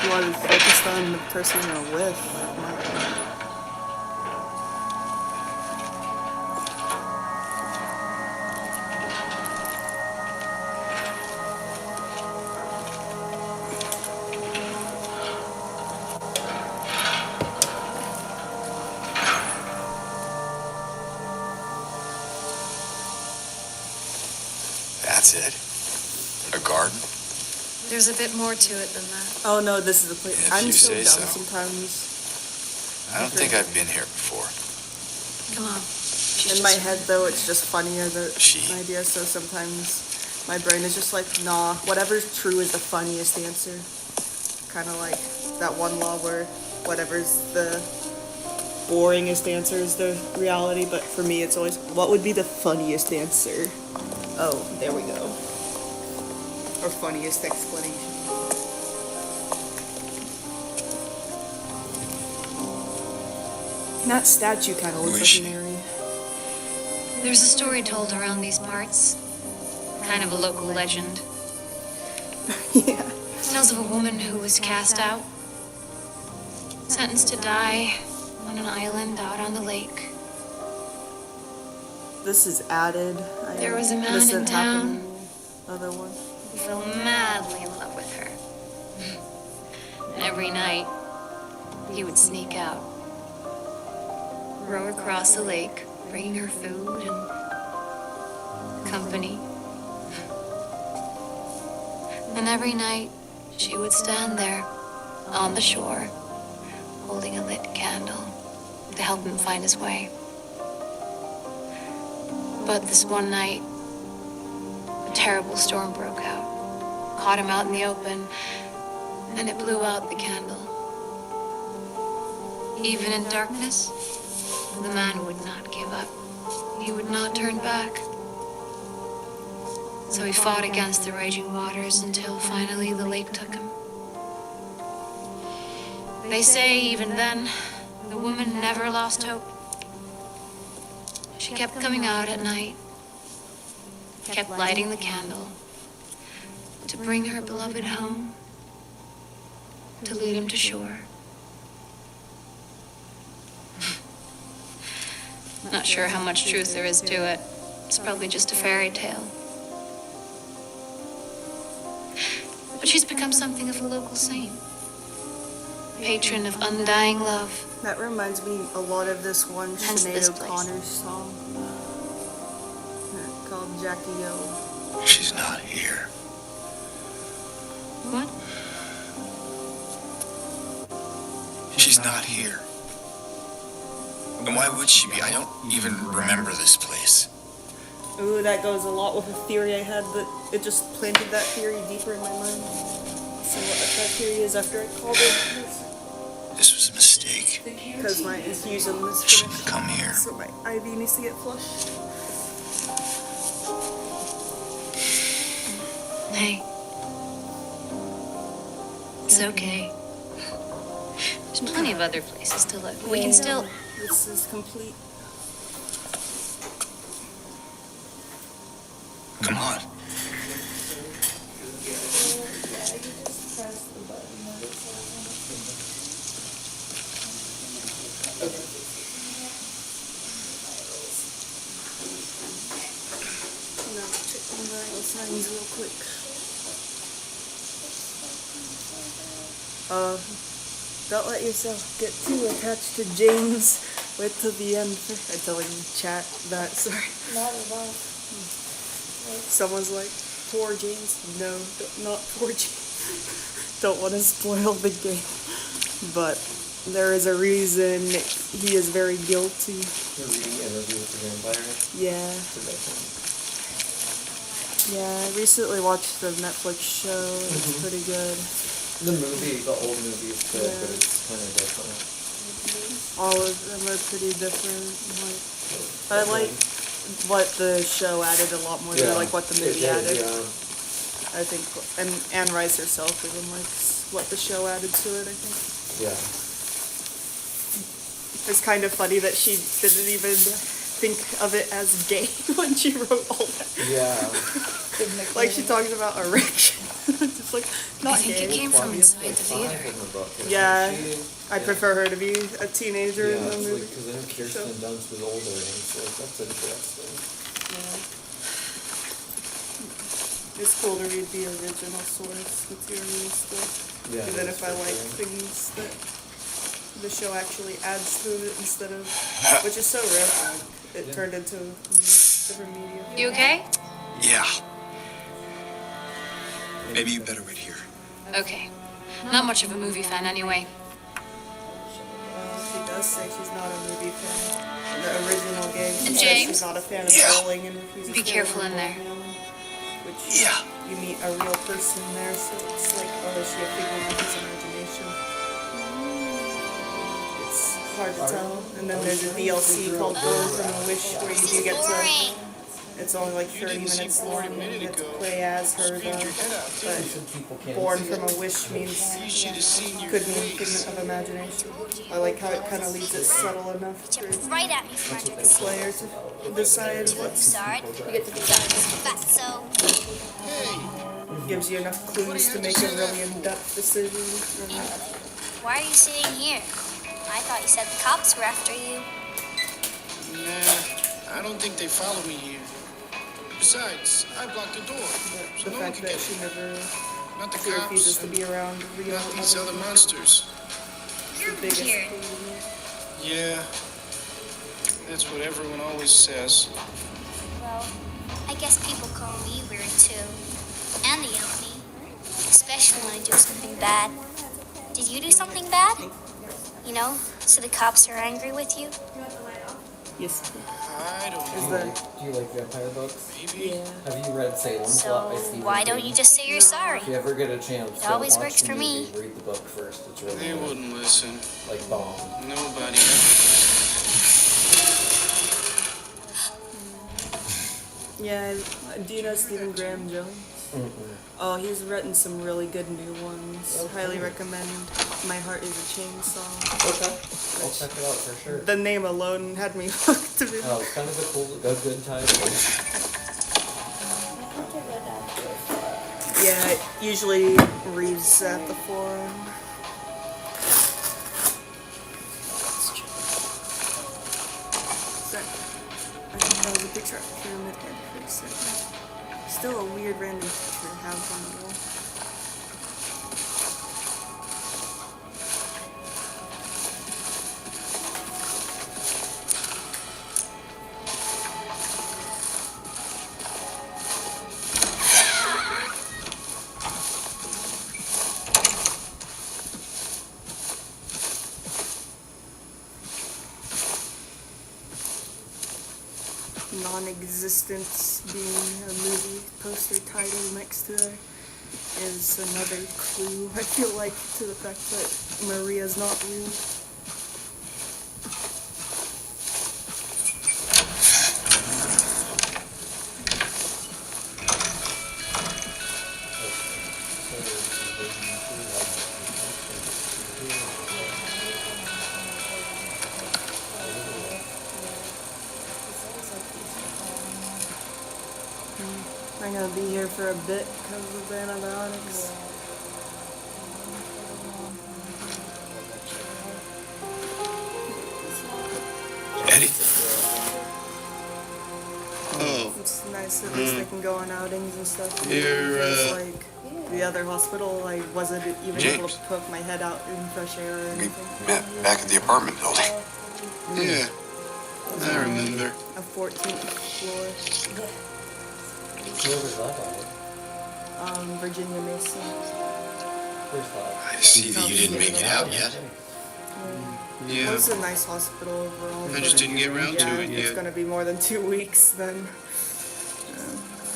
You want to be focused on the person you're with. That's it? A garden? There's a bit more to it than that. Oh no, this is the place. If I'm you so say dumb so. sometimes. I don't think I've been here before. Come on. In my head though, it's just funnier, the She. idea, so sometimes my brain is just like, nah, whatever's true is the funniest answer. Kind of like that one law where whatever's the boringest answer is the reality, but for me it's always, what would be the funniest answer? Oh, there we go. Or funniest explanation. That statue kind of Who looks is like she? Mary. There's a story told around these parts. Kind of a local legend. Yeah. Tells of a woman who was cast out. Sentenced to die on an island out on the lake. This is added. There was a man This in didn't happen town. in the other one. Who fell madly in love with her. And every night, he would sneak out, row across the lake, bringing her food and company. And every night, she would stand there on the shore, holding a lit candle to help him find his way. But this one night, a terrible storm broke out, caught him out in the open, and it blew out the candle. Even in darkness, the man would not give up. He would not turn back. So he fought against the raging waters until finally the lake took him. They say even then, the woman never lost hope. She kept coming out at night, kept lighting the candle to bring her beloved home, to lead him to shore. not sure how much truth there is to it. It's probably just a fairy tale. But she's become something of a local saint. Patron of undying love. That reminds me a lot of this one Hence Sinead this place. O'Connor's song called Jackie O. She's not here. What? She's not here. And why would she be? I don't even remember this place. Ooh, that goes a lot with a theory I had, that it just planted that theory deeper in my mind. So what that theory is after I called it, This was a mistake. because my infusion was Shouldn't finished. have come here. So my IV needs to get flushed. Hey. It's okay. There's plenty of other places to look. We can still. This is complete. Come on. No, check the vital signs real quick. Don't let yourself get too attached to James. Wait till the end. I'm telling chat that, sorry. Not at all. Someone's like, poor James. No, not poor James. Don't want to spoil the game. But there is a reason he is very guilty. You're reading Interview with the Vampire? Yeah. Yeah, I recently watched the Netflix show. It's pretty good. The movie, the old movie is good, Yeah. but it's kind of different. All of them are pretty different. I like what the show added a lot more than like what the movie It did, added. Yeah. I think, and Anne Rice herself even likes what the show added to it, I think. Yeah. It's kind of funny that she didn't even think of it as gay when she wrote all that. Yeah. Like she talks about erection. It's like, not I think gay. it came from Claudia's inside the like theater. 5 in the book, isn't Yeah, she? I prefer her to be a teenager in Yeah, the it's movie. like, because I know Kirsten show. Dunst was older, and it's like, that's interesting. It's cool to read the original source material still. Yeah. Even that's if I for like sure. things that the show actually adds to it instead of, which is so rare. It turned into different media. You okay? Yeah. Maybe you better wait here. Okay. Not much of a movie fan anyway. She does say she's not a movie fan. In the original game, she And says James? she's not a fan of Yeah. bowling and refuses Be to careful go in there. bowling, which Yeah. you meet a real person there, so it's like, oh, is she a figment of his imagination? It's hard to tell. And then there's a DLC called Born from a Wish where you This do is get to. boring. It's only like 30 minutes long, and you get to play as her though. But People can't Born see from it. a Wish means could mean figment of imagination. I like how it kind of leaves it subtle enough for Jumped right at me for the player to decide what Start. You get to decide. Fatso. gives you enough clues to make a really in-depth decision. Why are you sitting here? I thought you said the cops were after you. Nah, I don't think they follow me here. Besides, I blocked the door, so The no one fact can that get she in. never Not the she refuses cops, to be around real not these other people. monsters. You're The biggest weird. clue. Yeah, that's what everyone always says. Well, I guess people call me weird too. And they yell at me. Especially when I do something bad. Did you do something bad? You know, so the cops are angry with you? Yes. I don't Is know. that Do you like vampire books? Maybe. yeah? Have you read Salem's So Lot by Stephen why King? don't you just say you're sorry? If you ever get a chance, It don't always watch works the for me. movie, read the book first. It's really They good. wouldn't listen. Like bomb. Nobody ever. Yeah. Do you know Stephen Graham Jones? Oh, he's written some really good new ones. Okay. Highly recommend. My Heart is a Chainsaw. Okay. I'll check it out for sure. The name alone had me hooked to it. Oh, it's kind of a cool, good title. Yeah, it usually reads at the forum. a picture of Pyramid Head for a second. Still a weird random picture to have on the wall. Non-existence being a movie poster title next to her is another clue, I feel like, to the fact that Maria's not real. I'm gonna be here for a bit because of the antibiotics. Eddie? Oh, It's nice at least they can go on outings and stuff. You're, It's like the other hospital, I wasn't even able James. to poke my head out in fresh air or we anything. met back at the apartment building. Yeah, I remember. A 14th floor, Whoever's that on it. Virginia Mason. Where's that? I see that you didn't make it out yet. It Yeah, was a nice hospital overall. I just but didn't get around yeah, to it it's yet. gonna be more than 2 weeks then.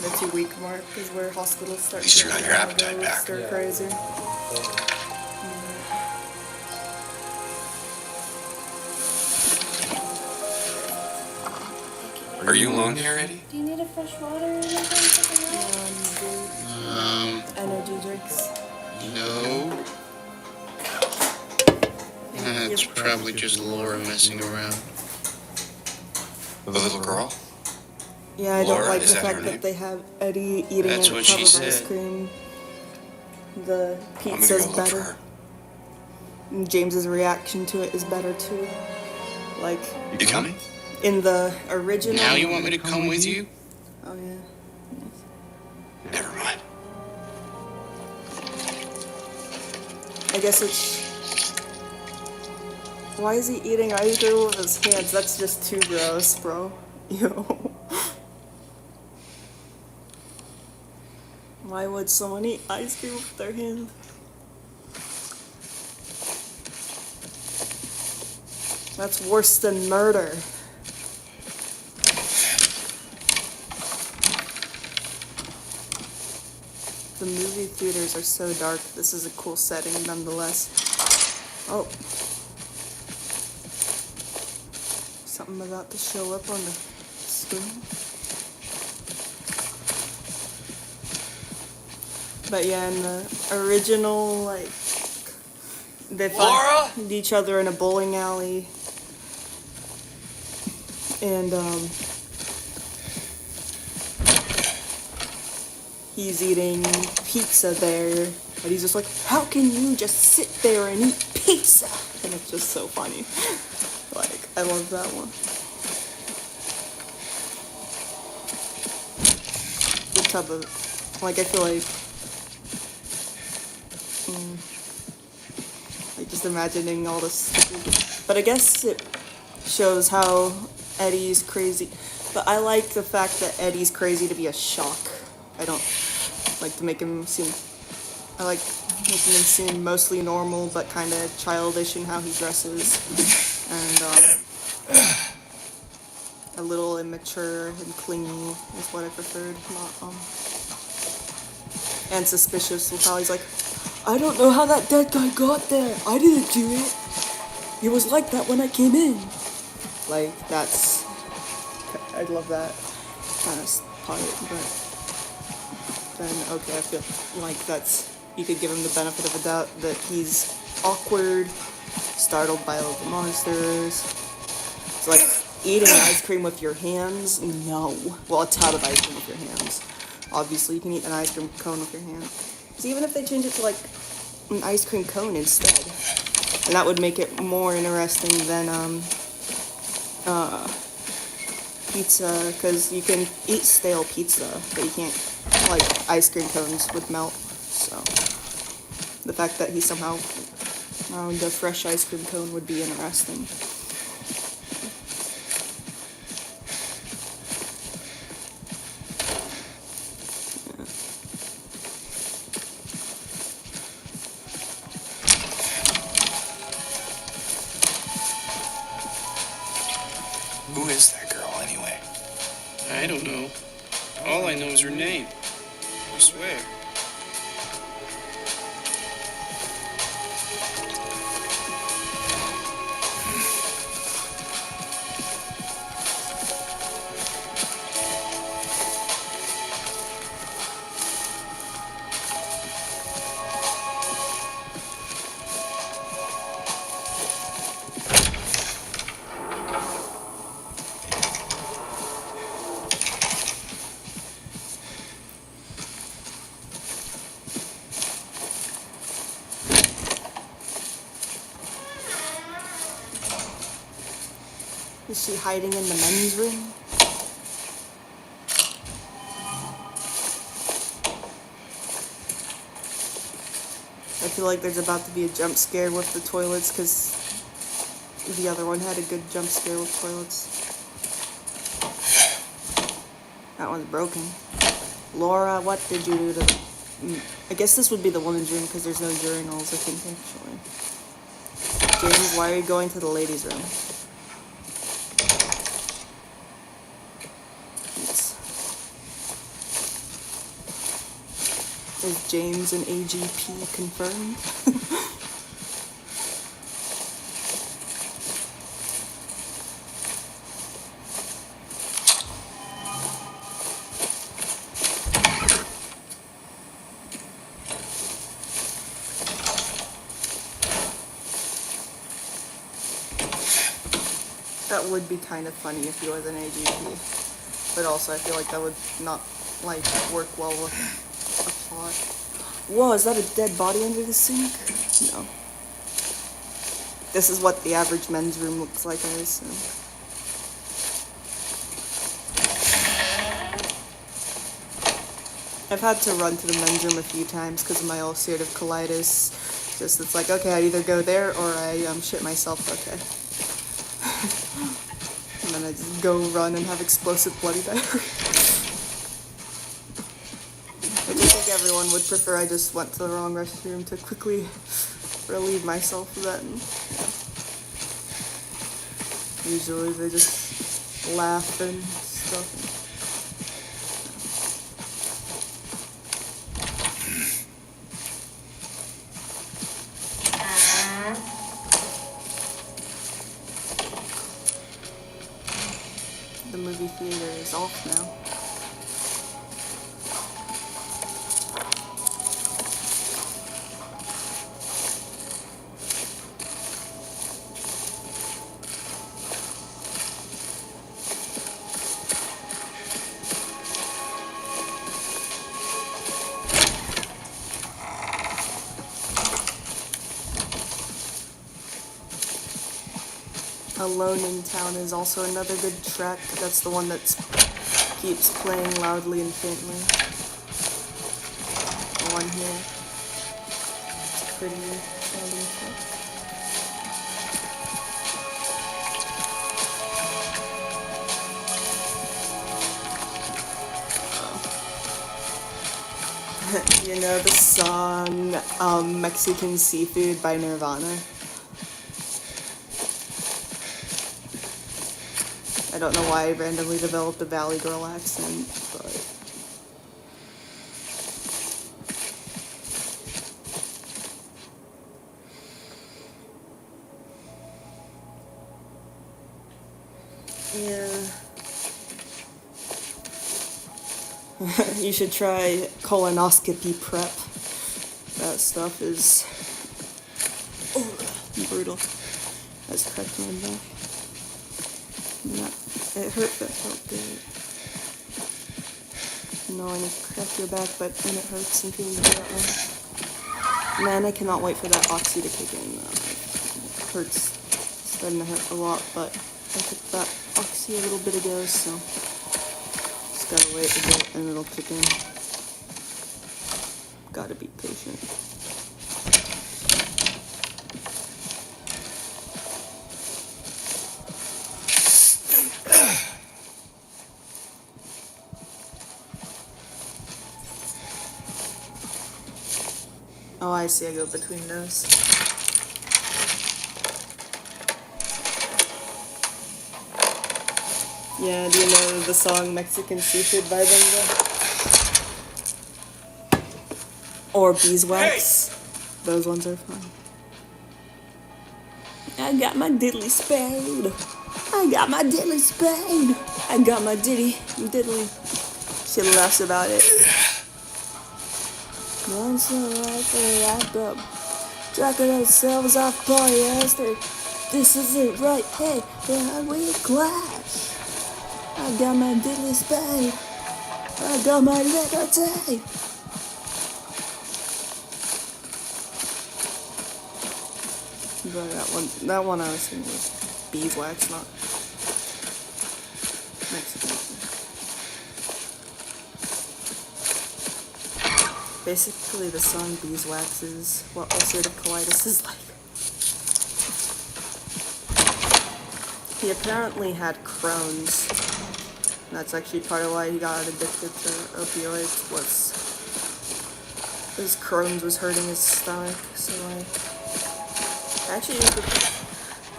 The 2-week mark is where hospitals start. At least you getting got your all appetite those, back. They're Yeah. crazy. Are you alone here, Eddie? Do you need a fresh water or anything? Energy drinks. No. It's probably just Laura messing around. The little girl? Yeah, I don't Laura, like is the that her fact name? that they have Eddie eating That's a what tub she of ice said. cream. The I'm gonna pizza's go look better. for her. And James's reaction to it is better too. Like You coming? in the original. Now you want me to come with you? Oh yeah. Never mind. I guess it's. Why is he eating ice cream with his hands? That's just too gross, bro. Yo. Why would someone eat ice cream with their hands? That's worse than murder. The movie theaters are so dark. This is a cool setting nonetheless. Oh. Something about to show up on the screen. But yeah, in the original, like, they find each other in a bowling alley. And, he's eating pizza there, and he's just like, how can you just sit there and eat pizza? And it's just so funny. Like, I love that one. The tub of, like, I feel like just imagining all this. But I guess it shows how Eddie's crazy. But I like the fact that Eddie's crazy to be a shock. I don't like to make him seem. I like making him seem mostly normal, but kind of childish in how he dresses, and a little immature and clingy is what I preferred. Not and suspicious with how he's like, I don't know how that dead guy got there. I didn't do it. It was like that when I came in. Like that's. I love that kind of part, but. Then okay, I feel like that's you could give him the benefit of a doubt that he's awkward, startled by all the monsters. It's like eating ice cream with your hands. No, well, a tub of ice cream with your hands. Obviously, you can eat an ice cream cone with your hand. So even if they change it to like an ice cream cone instead, and that would make it more interesting than pizza, because you can eat stale pizza, but you can't, like, ice cream cones would melt, so the fact that he somehow found a fresh ice cream cone would be interesting. Who is that girl, anyway? I don't know. All I know is her name. I swear. Is she hiding in the men's room? I feel like there's about to be a jump scare with the toilets, because the other one had a good jump scare with toilets. That one's broken. Laura, what did you do to the... I guess this would be the woman's room, because there's no urinals, I think, actually. James, why are you going to the ladies' room? Is James an AGP confirmed? That would be kind of funny if he was an AGP, but also I feel like that would not, like, work well with a plot. Whoa, is that a dead body under the sink? No. This is what the average men's room looks like, I assume. I've had to run to the men's room a few times because of my ulcerative colitis. Just, it's like, okay, I either go there or I shit myself, okay. And then I just go run and have explosive bloody diarrhea. Which I think everyone would prefer. I just went to the wrong restroom to quickly relieve myself of that. And, yeah. Usually they just laugh and stuff. The movie theater is off now. Alone in Town is also another good track. That's the one that keeps playing loudly and faintly. The one here. It's a pretty sounding track. You know the song Mexican Seafood by Nirvana? I don't know why I randomly developed a Valley Girl accent, but... yeah. You should try colonoscopy prep. That stuff is... brutal. That's cracked my back. It hurt, but felt good. No, I need to crack your back, but when it hurts and feeling good that way. Man, I cannot wait for that oxy to kick in. It hurts. It's starting to hurt a lot, but I took that Oxy a little bit ago, so just gotta wait a bit and it'll kick in. Gotta be patient. Oh, I see, I go between those. Yeah, do you know the song Mexican Seafood by Benga? Or Beeswax? Those ones are fun. I got my diddly spade. I got my diddly spade. I got my diddly. She laughs about it. Once in a life they act up. Jacking themselves off polyester. This isn't right, hey, then we clash. I got my diddly spade. I got my liberty. But that one I was thinking was Beeswax, not Mexican. Basically, the song Beeswax is what ulcerative colitis is like. He apparently had Crohn's. That's actually part of why he got addicted to opioids, was his Crohn's was hurting his stomach, so actually I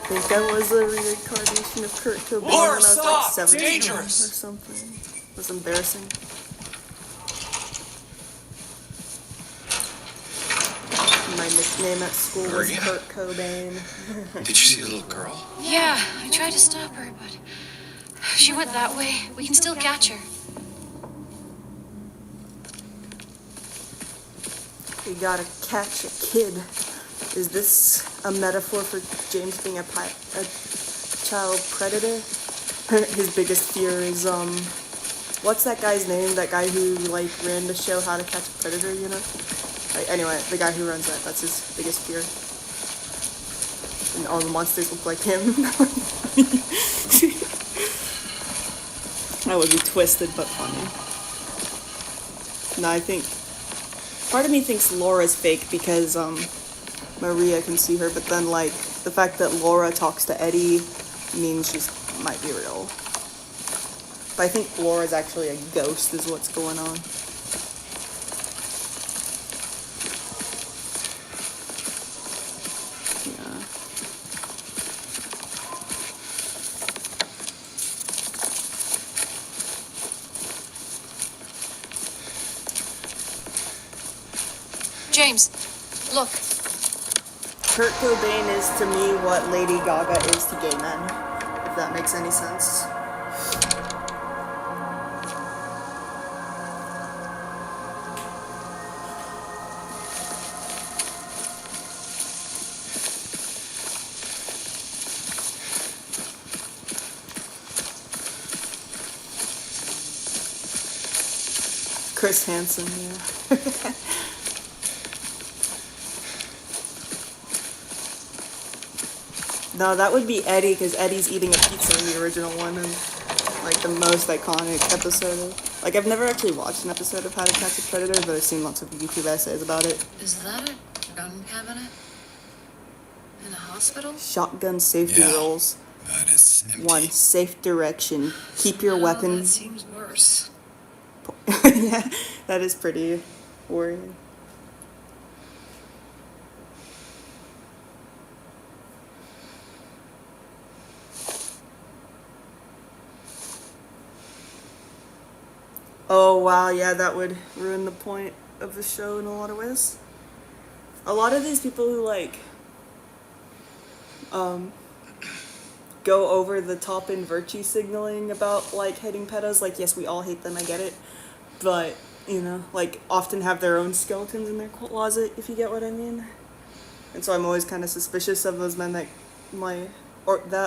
think I was a reincarnation of Kurt Cobain when I was like 17 or something. It was embarrassing. My nickname at school was Kurt Cobain. Did you see the little girl? Yeah, I tried to stop her, but she went that way. We can still catch her. You gotta catch a kid. Is this a metaphor for James being a child predator? His biggest fear is, what's that guy's name? That guy who, like, ran the show How to Catch a Predator, you know? Like, anyway, the guy who runs that's his biggest fear. And all the monsters look like him. That would be twisted but funny. No, I think... Part of me thinks Laura's fake because, Maria can see her, but then, like, the fact that Laura talks to Eddie means she might be real. But I think Laura's actually a ghost is what's going on. Yeah. James, look. Kurt Cobain is to me what Lady Gaga is to gay men, if that makes any sense. Chris Hansen, yeah. No, that would be Eddie, because Eddie's eating a pizza in the original one, and, like, the most iconic episode of... Like, I've never actually watched an episode of How to Catch a Predator, but I've seen lots of YouTube essays about it. Is that a gun cabinet? In a hospital? Shotgun safety rules. That is empty. 1. Safe direction. Keep your weapon... That seems worse. Yeah, that is pretty worrying. Oh wow, yeah, that would ruin the point of the show in a lot of ways. A lot of these people who like go over the top in virtue signaling about like hating pedos, like yes, we all hate them, I get it. But, you know, like often have their own skeletons in their closet, if you get what I mean. And so I'm always kind of suspicious of those men that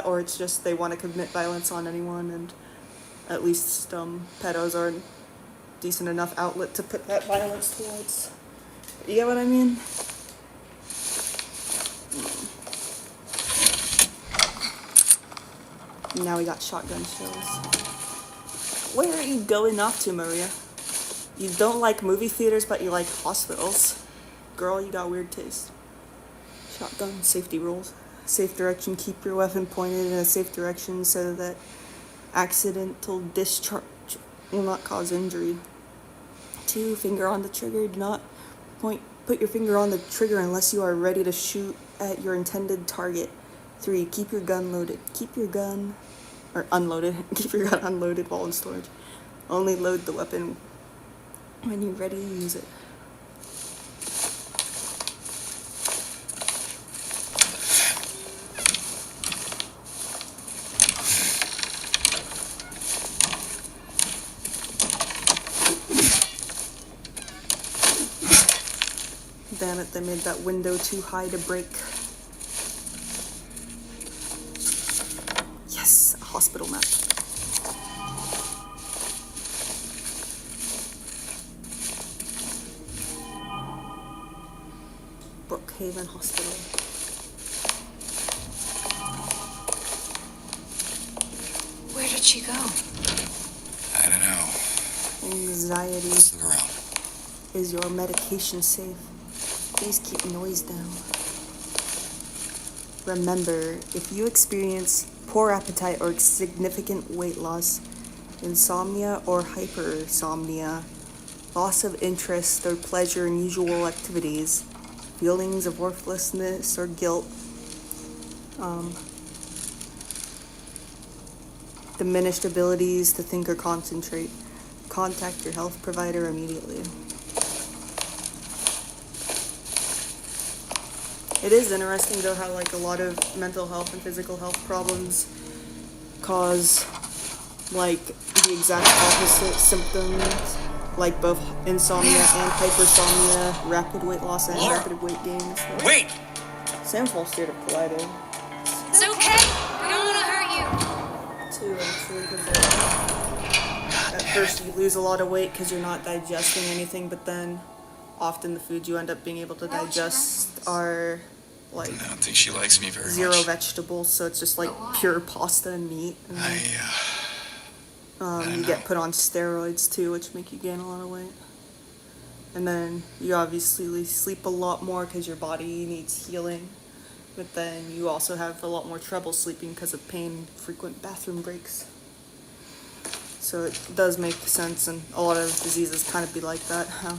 or it's just they want to commit violence on anyone, and at least pedos are a decent enough outlet to put that violence towards. You get what I mean? Now we got shotgun shells. Where are you going off to, Maria? You don't like movie theaters, but you like hospitals. Girl, you got weird taste. Shotgun safety rules. Safe direction, keep your weapon pointed in a safe direction so that accidental discharge will not cause injury. 2, finger on the trigger. Do not put your finger on the trigger unless you are ready to shoot at your intended target. 3, keep your gun loaded. Keep your gun unloaded. Keep your gun unloaded while in storage. Only load the weapon when you're ready to use it. Damn it, they made that window too high to break. Yes, a hospital map. Brookhaven Hospital. Where did she go? I don't know. Anxiety. Let's look around. Is your medication safe? Please keep noise down. Remember, if you experience poor appetite or significant weight loss, insomnia or hypersomnia, loss of interest or pleasure in usual activities, feelings of worthlessness or guilt, diminished abilities to think or concentrate, contact your health provider immediately. It is interesting though how like a lot of mental health and physical health problems cause like the exact opposite symptoms, like both insomnia and hypersomnia, rapid weight loss and rapid weight gain. So Wait! same ulcerative colitis It's okay. We don't want to hurt you. too, actually, because at first you lose a lot of weight because you're not digesting anything, but then often the foods you end up being able to digest are like I don't think she likes me very zero much. vegetables, so it's just like pure pasta and meat. And then, I you get put on steroids too, which make you gain a lot of weight. And then you obviously sleep a lot more because your body needs healing. But then you also have a lot more trouble sleeping because of pain, frequent bathroom breaks. So it does make sense, and a lot of diseases kind of be like that. How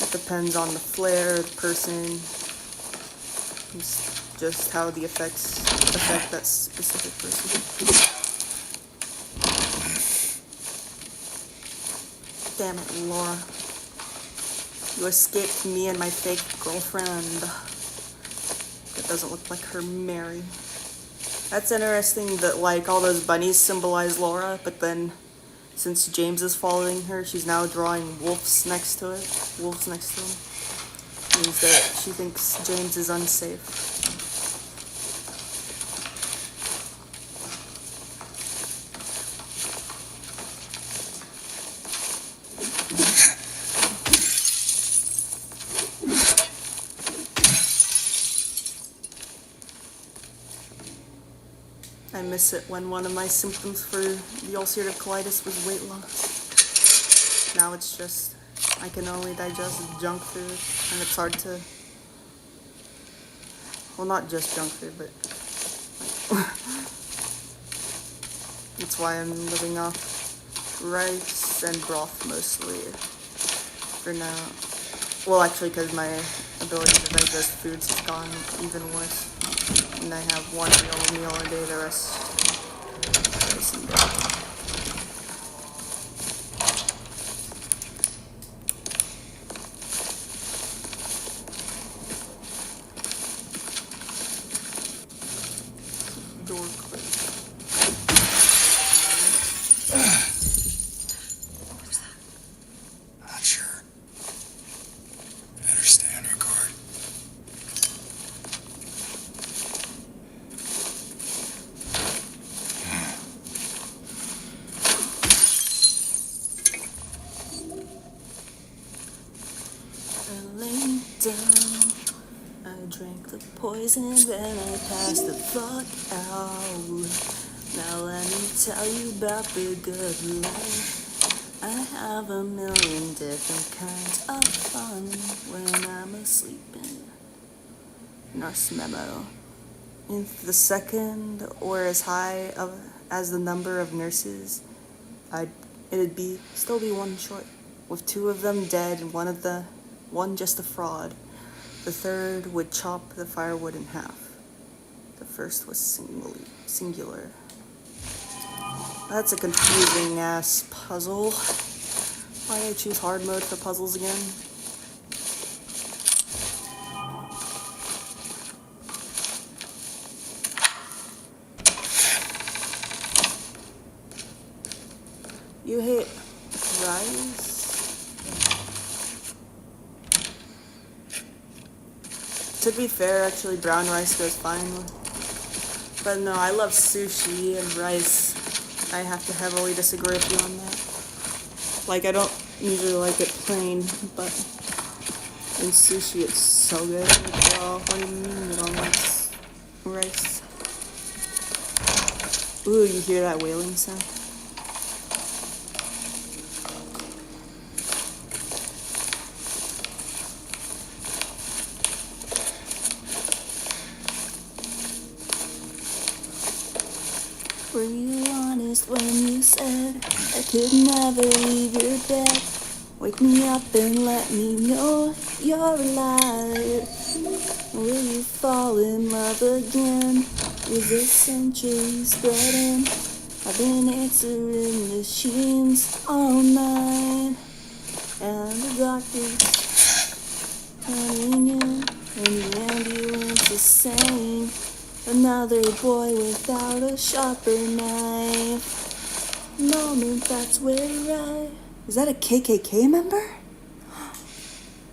it depends on the flare, the person, just how the effects affect that specific person. Damn it, Laura. You escaped me and my fake girlfriend. That doesn't look like her, Mary. That's interesting that, like, all those bunnies symbolize Laura, but then, since James is following her, she's now drawing wolves next to it. Wolves next to him. Means that she thinks James is unsafe. I miss it when one of my symptoms for the ulcerative colitis was weight loss. Now it's just, I can only digest junk food, and it's hard to, well, not just junk food, but like, that's why I'm living off rice and broth mostly for now. Well, actually, because my ability to digest foods has gone even worse. And I have one real meal a day, the rest rice and bread. Door closed. Not sure. Better stay on record. I lay down, I drank the like poison, then I passed the fuck out. Now let me tell you about the good life. I have a million different kinds of fun when I'm asleep in Nurse Memo. If the second or as high as the number of nurses, it'd still be one short, with two of them dead and one just a fraud. The third would chop the firewood in half. The first was singular. That's a confusing ass puzzle. Why did I choose hard mode for puzzles again? You hit rice? To be fair, actually brown rice goes fine. But no, I love sushi and rice. I have to heavily disagree with you on that. Like, I don't usually like it plain, but in sushi it's so good. Like, oh, what do you mean you don't like rice? Ooh, you hear that wailing sound? Were you honest when you said I could never leave your bed? Wake me up and let me know you're alive. Will you fall in love again? Is the century spreading? I've been answering machines all night, and the doctor's telling you, and the ambulance is saying another boy without a sharper knife. Moment, that's where I... Is that a KKK member?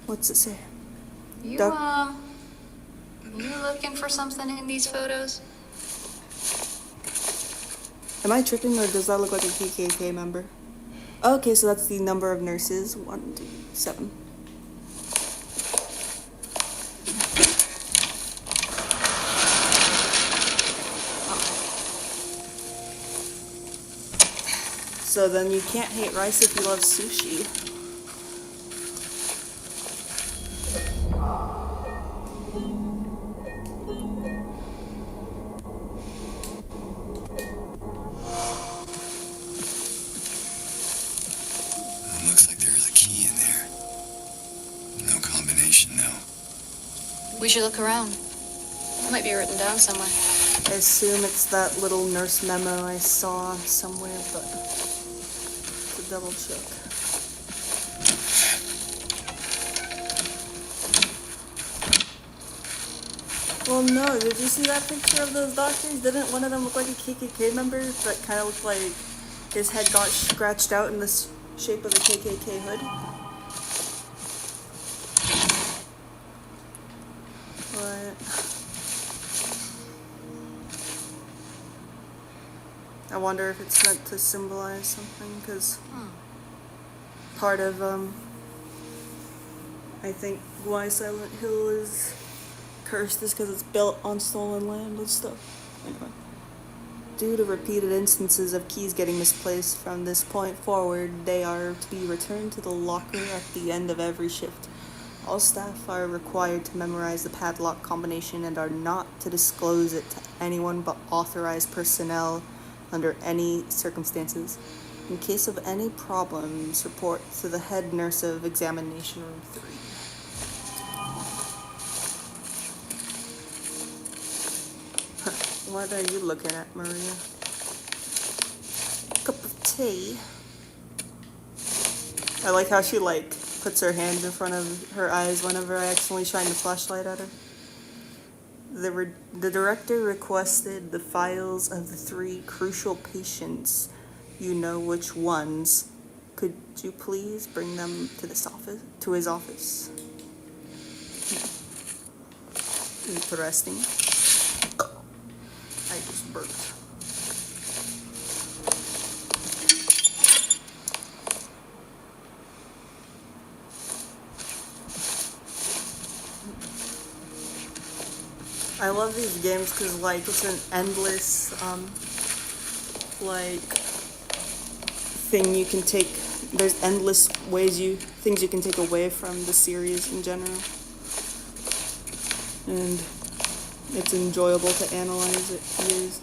What's it say? You looking for something in these photos? Am I tripping, or does that look like a KKK member? Okay, so that's the number of nurses. 1, 2, 7. So then you can't hate rice if you love sushi. Looks like there's a key in there. No combination, though. We should look around. It might be written down somewhere. I assume it's that little nurse memo I saw somewhere, but to double check. Well, no, did you see that picture of those doctors? Didn't one of them look like a KKK member that kind of looked like his head got scratched out in the shape of a KKK hood? What? I wonder if it's meant to symbolize something, because part of, I think why Silent Hill is cursed is because it's built on stolen land and stuff. Anyway. Due to repeated instances of keys getting misplaced from this point forward, they are to be returned to the locker at the end of every shift. All staff are required to memorize the padlock combination and are not to disclose it to anyone but authorized personnel under any circumstances. In case of any problems, report to the head nurse of Examination Room 3. What are you looking at, Maria? Cup of tea. I like how she, puts her hand in front of her eyes whenever I accidentally shine the flashlight at her. The director requested the files of the 3 crucial patients. You know which ones. Could you please bring them to his office? Interesting. I just burped. I love these games because like it's an endless like thing you can take. There's endless things you can take away from the series in general, and it's enjoyable to analyze it. Use.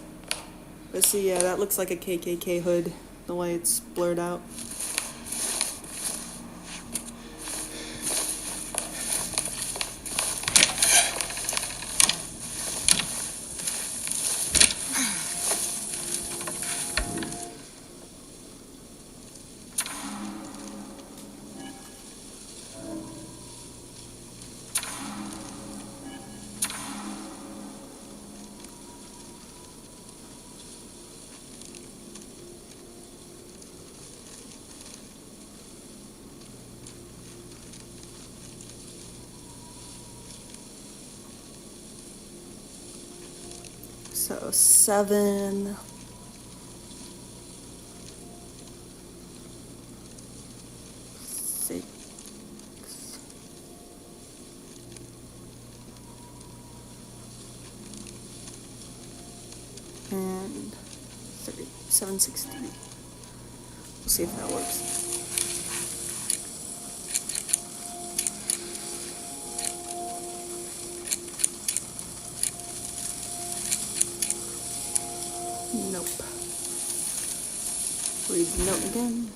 But see, yeah, that looks like a KKK hood the way it's blurred out. So 7. Six. And 3. 763. We'll see if that works. Nope. Read the note again.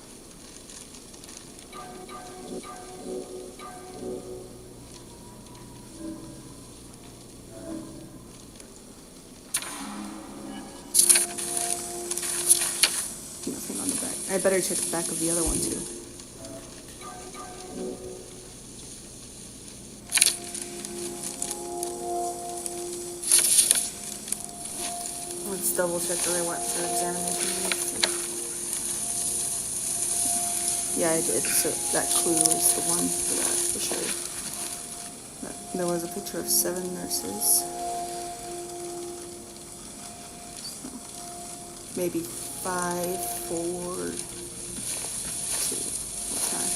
Nothing on the back. I better check the back of the other one too. Let's double check that I went for examination. Yeah, I did. So that clue is the one for that, for sure. There was a picture of 7 nurses. So maybe 5, 4, 2. Okay.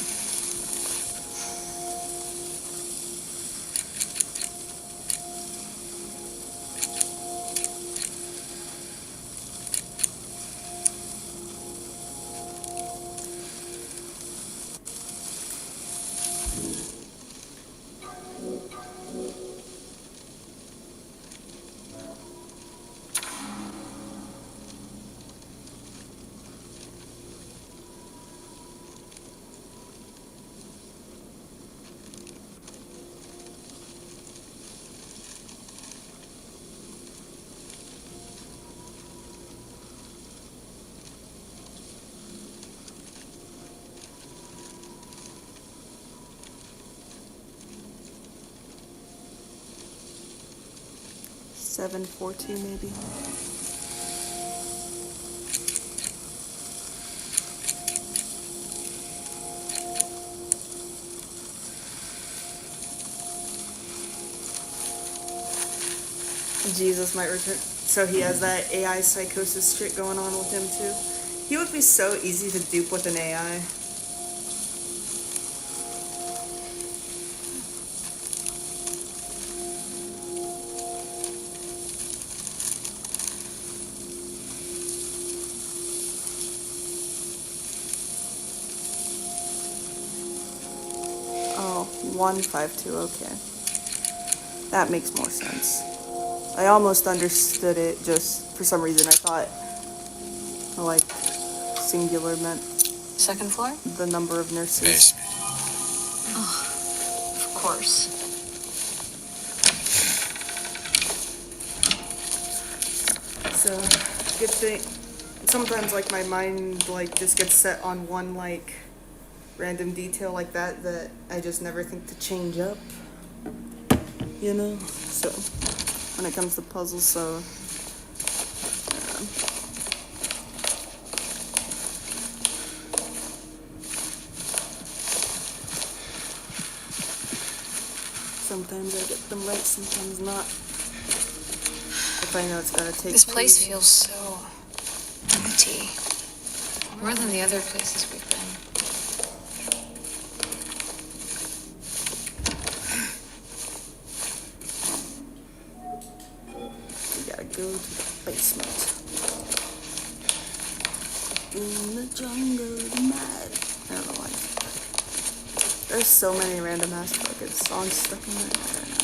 Seven, 4, 2 maybe. Jesus might return. So he has that AI psychosis shit going on with him too. He would be so easy to dupe with an AI. Oh, 152, okay. That makes more sense. I almost understood it, just for some reason I thought like singular meant Second floor? the number of nurses. Basement. Oh, of course. So, good thing. Sometimes like my mind like just gets set on one like random detail like that that I just never think to change up. You know? So, when it comes to puzzles, so sometimes I get them right, sometimes not. If I know it's gonna take. This place feels so empty. More than the other places we've been. go to the basement. In the jungle tonight. I don't know why. There's so many random ass fucking songs stuck in my head right now.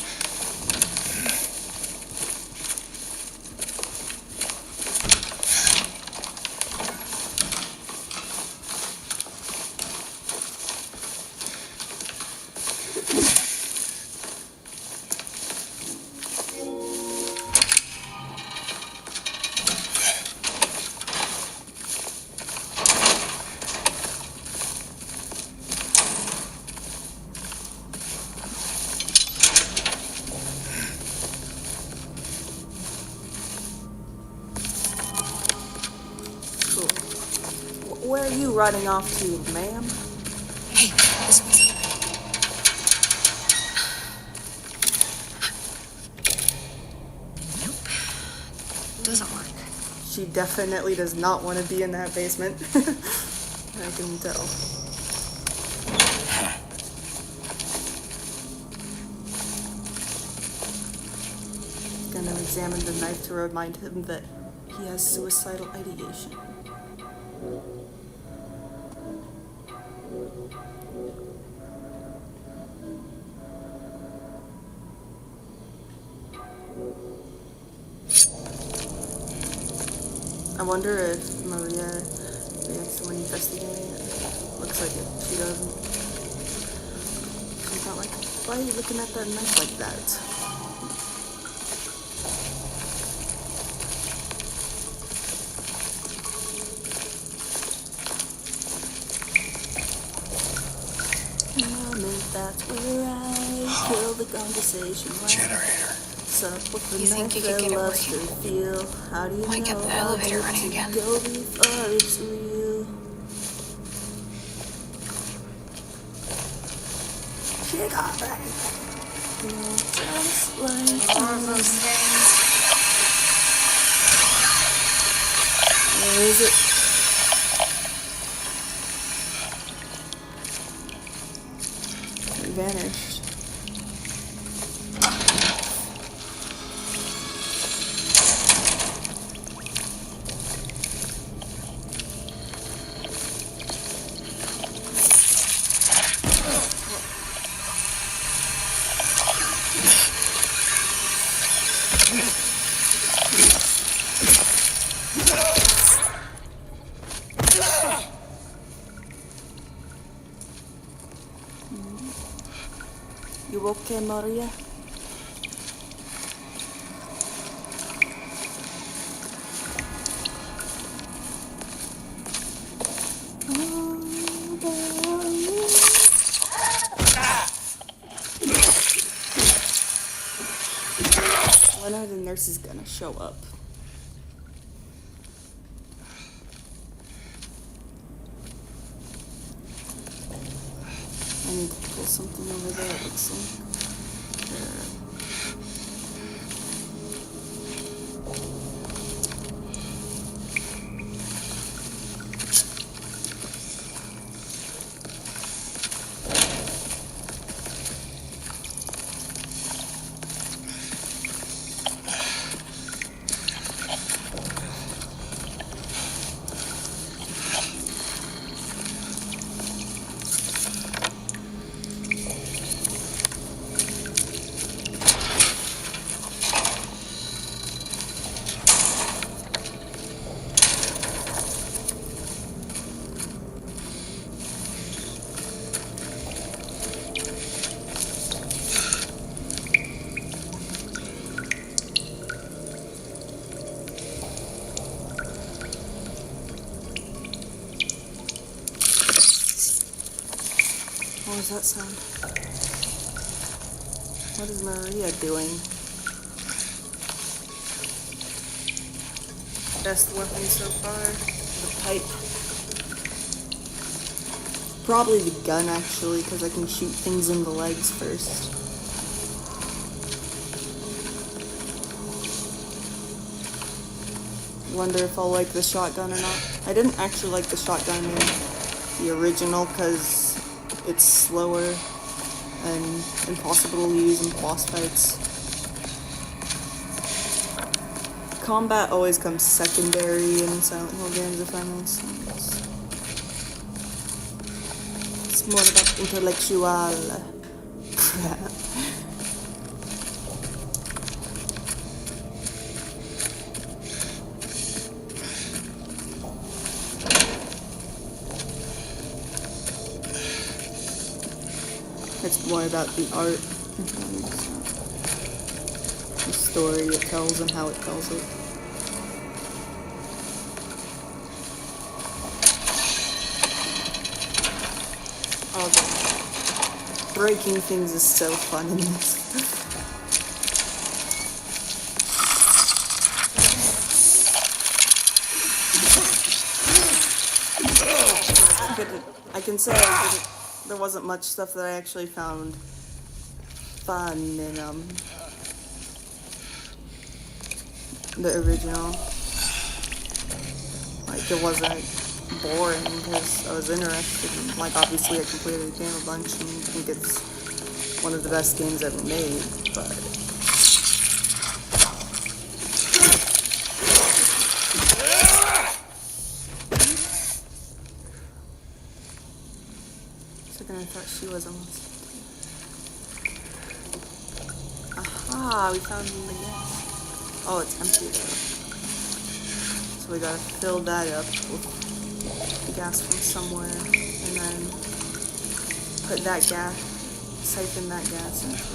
Where are you running off to, ma'am? Hey, this one's open. Nope. Doesn't work. She definitely does not want to be in that basement. I can tell. Gonna examine the knife to remind him that he has suicidal ideation. I wonder if Maria reacts to when investigating it. Looks like it. She doesn't. She's not like, why are you looking at that knife like that? Moment, that's where I kill the conversation. Generator. You think you could get it working? Feel. How do you Might get know the how elevator deep running to again. Go before it's real. She got back. Just like More of those things. where is it? It vanished. You okay, Maria? When are the nurses gonna show up? I need to pull something over there, it looks like. What was that sound? What is Maria doing? Best weapon so far. The pipe. Probably the gun, actually, because I can shoot things in the legs first. Wonder if I'll like the shotgun or not. I didn't actually like the shotgun in the original because it's slower and impossible to use in boss fights. combat always comes secondary in Silent Hill games, if I make sense. It's more about intellectual. It's more about the art, if that makes sense. The story it tells and how it tells it. Oh, the breaking things is so fun in this. I can say there wasn't much stuff that I actually found fun in the original. Like, it wasn't boring because I was interested in, like, obviously I completed the game a bunch and I think it's one of the best games ever made, but second I thought she was almost. Aha, we found the gas. Oh, it's empty though. So we gotta fill that up with gas from somewhere and then put that gas, siphon that gas into it.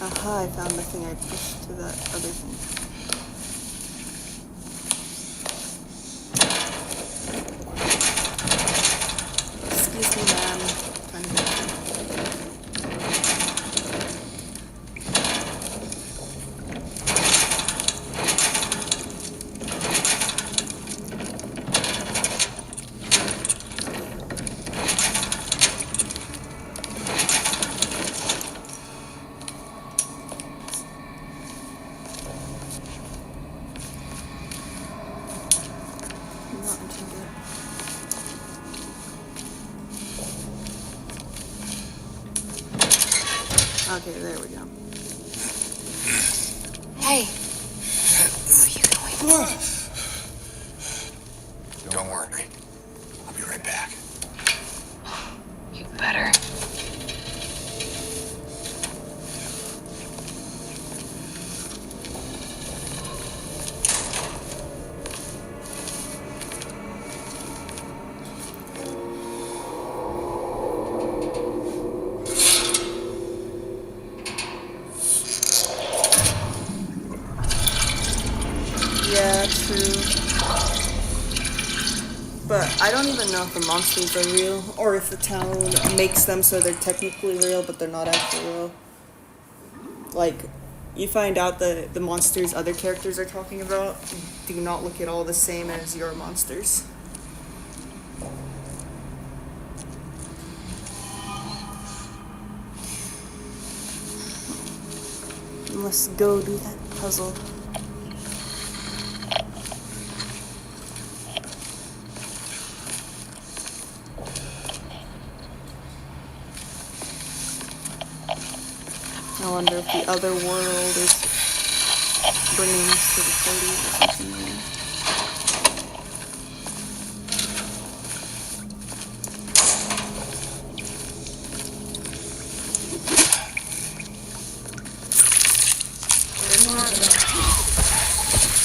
Aha, I found the thing I pushed to that other thing. Excuse me, ma'am. Trying to get not intended. Okay, there we go. Hey. Where are you going? Don't worry. I'll be right back. You better. Yeah, true. But I don't even know if the monsters are real, or if the town makes them so they're technically real, but they're not actually real. Like, you find out that the monsters other characters are talking about do not look at all the same as your monsters. Let's go do that puzzle. I wonder if the other world is bringing us to the 30s or something.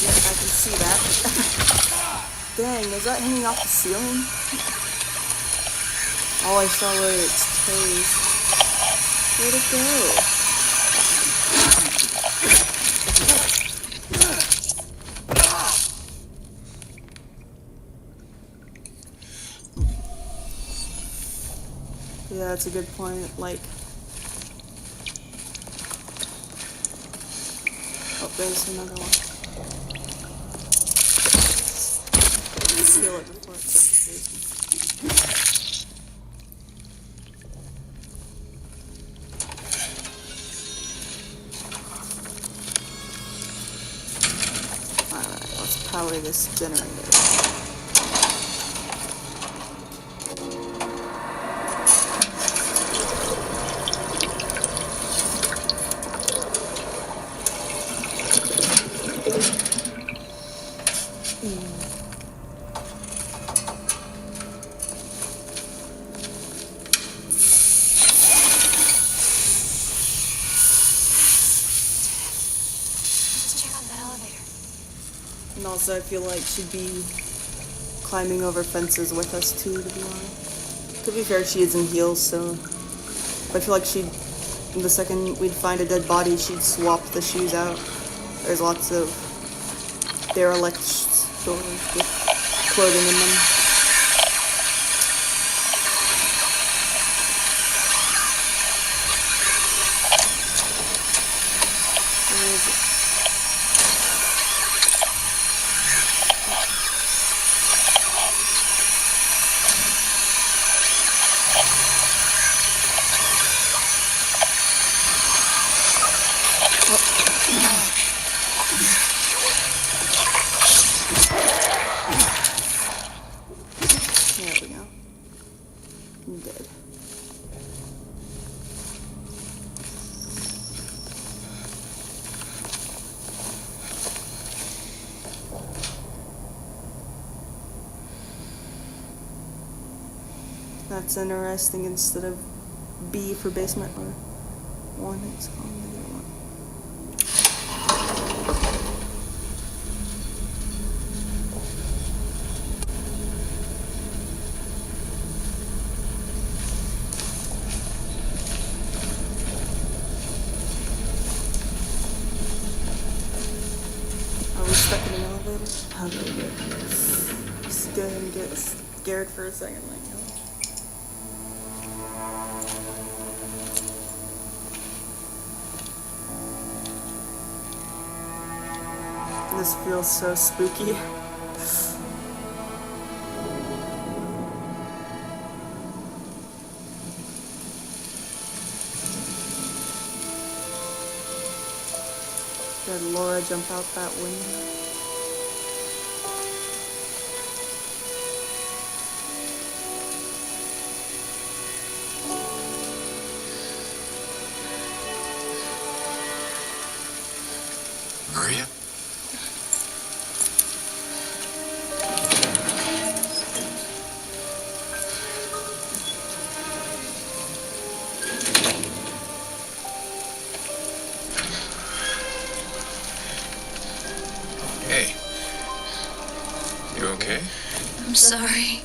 Yes, I can see that. Dang, is that hanging off the ceiling? All I saw were its toes. Where'd it go? Yeah, that's a good point. Like, oh, there's another one. Steal it before it jumps through. power this generator. Let's check out that elevator. And also, I feel like she'd be climbing over fences with us too, to be honest. To be fair, she is in heels, so. But I feel like she'd. The second we'd find a dead body, she'd swap the shoes out. There's lots of derelict stores with clothing in them. Where is it? There we go. I'm dead. That's interesting. Instead of B for basement or 1, it's called negative 1. Are we stuck in an elevator? How do we get just go ahead and get scared for a second, like, oh. This feels so spooky. Did Laura jump out that window? Maria? Hey. You okay? I'm sorry.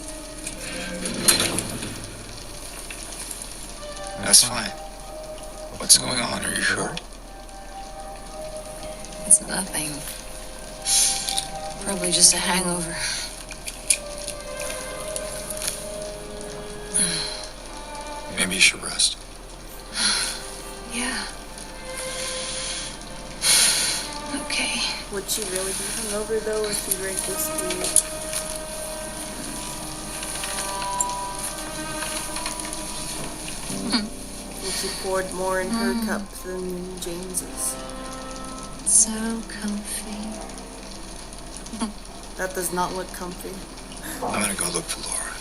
That's fine. What's going on? Are you sure? It's nothing. Probably just a hangover. Maybe you should rest. Yeah. Okay. Would she really be hungover though if she drank whiskey? And she poured more in her cup than James's. So comfy. That does not look comfy. I'm gonna go look for Laura.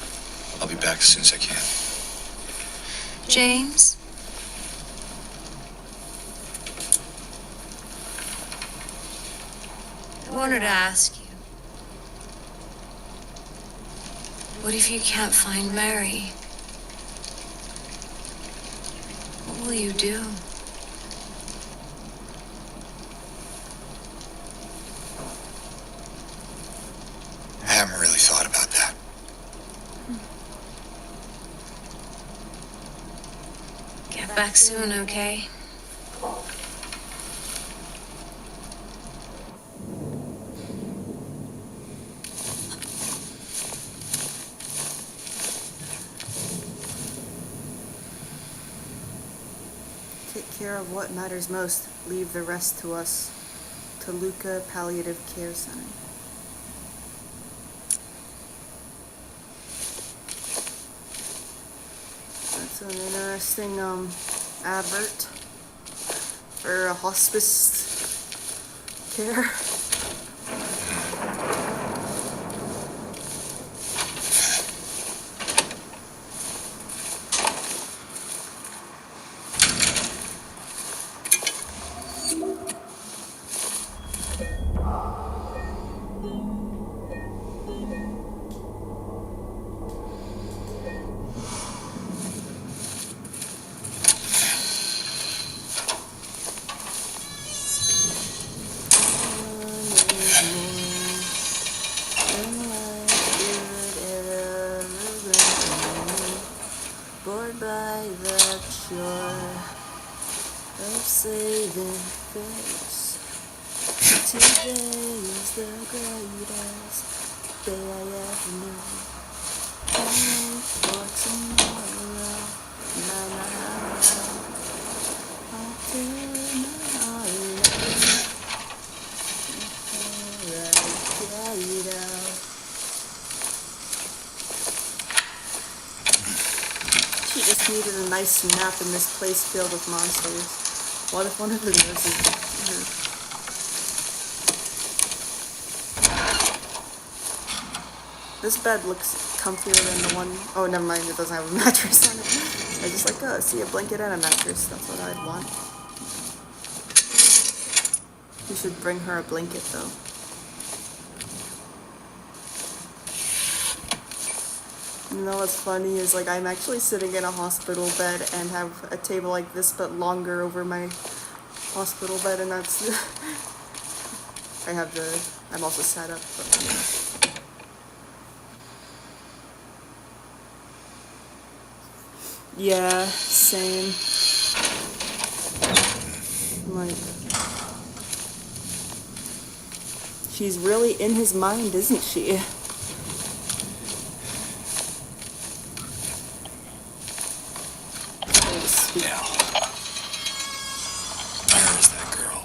I'll be back as soon as I can. James? I wanted to ask you. What if you can't find Mary? What will you do? I haven't really thought about that. Get back soon, okay? Take care of what matters most. Leave the rest to us. Toluca Palliative Care Center. That's an interesting advert for a hospice care. Bored by the chore of saving face. Today is the greatest day I ever knew. Wait for tomorrow. Na na na. She just needed a nice nap in this place filled with monsters. What if one of the nurses her? This bed looks comfier than the one. Oh, never mind. It doesn't have a mattress on it. I just like, oh, see a blanket and a mattress. That's what I'd want. You should bring her a blanket, though. You know what's funny is, like, I'm actually sitting in a hospital bed and have a table like this but longer over my hospital bed, and that's I'm also sat up, but yeah, same. Like, she's really in his mind, isn't she? Now, where is that girl?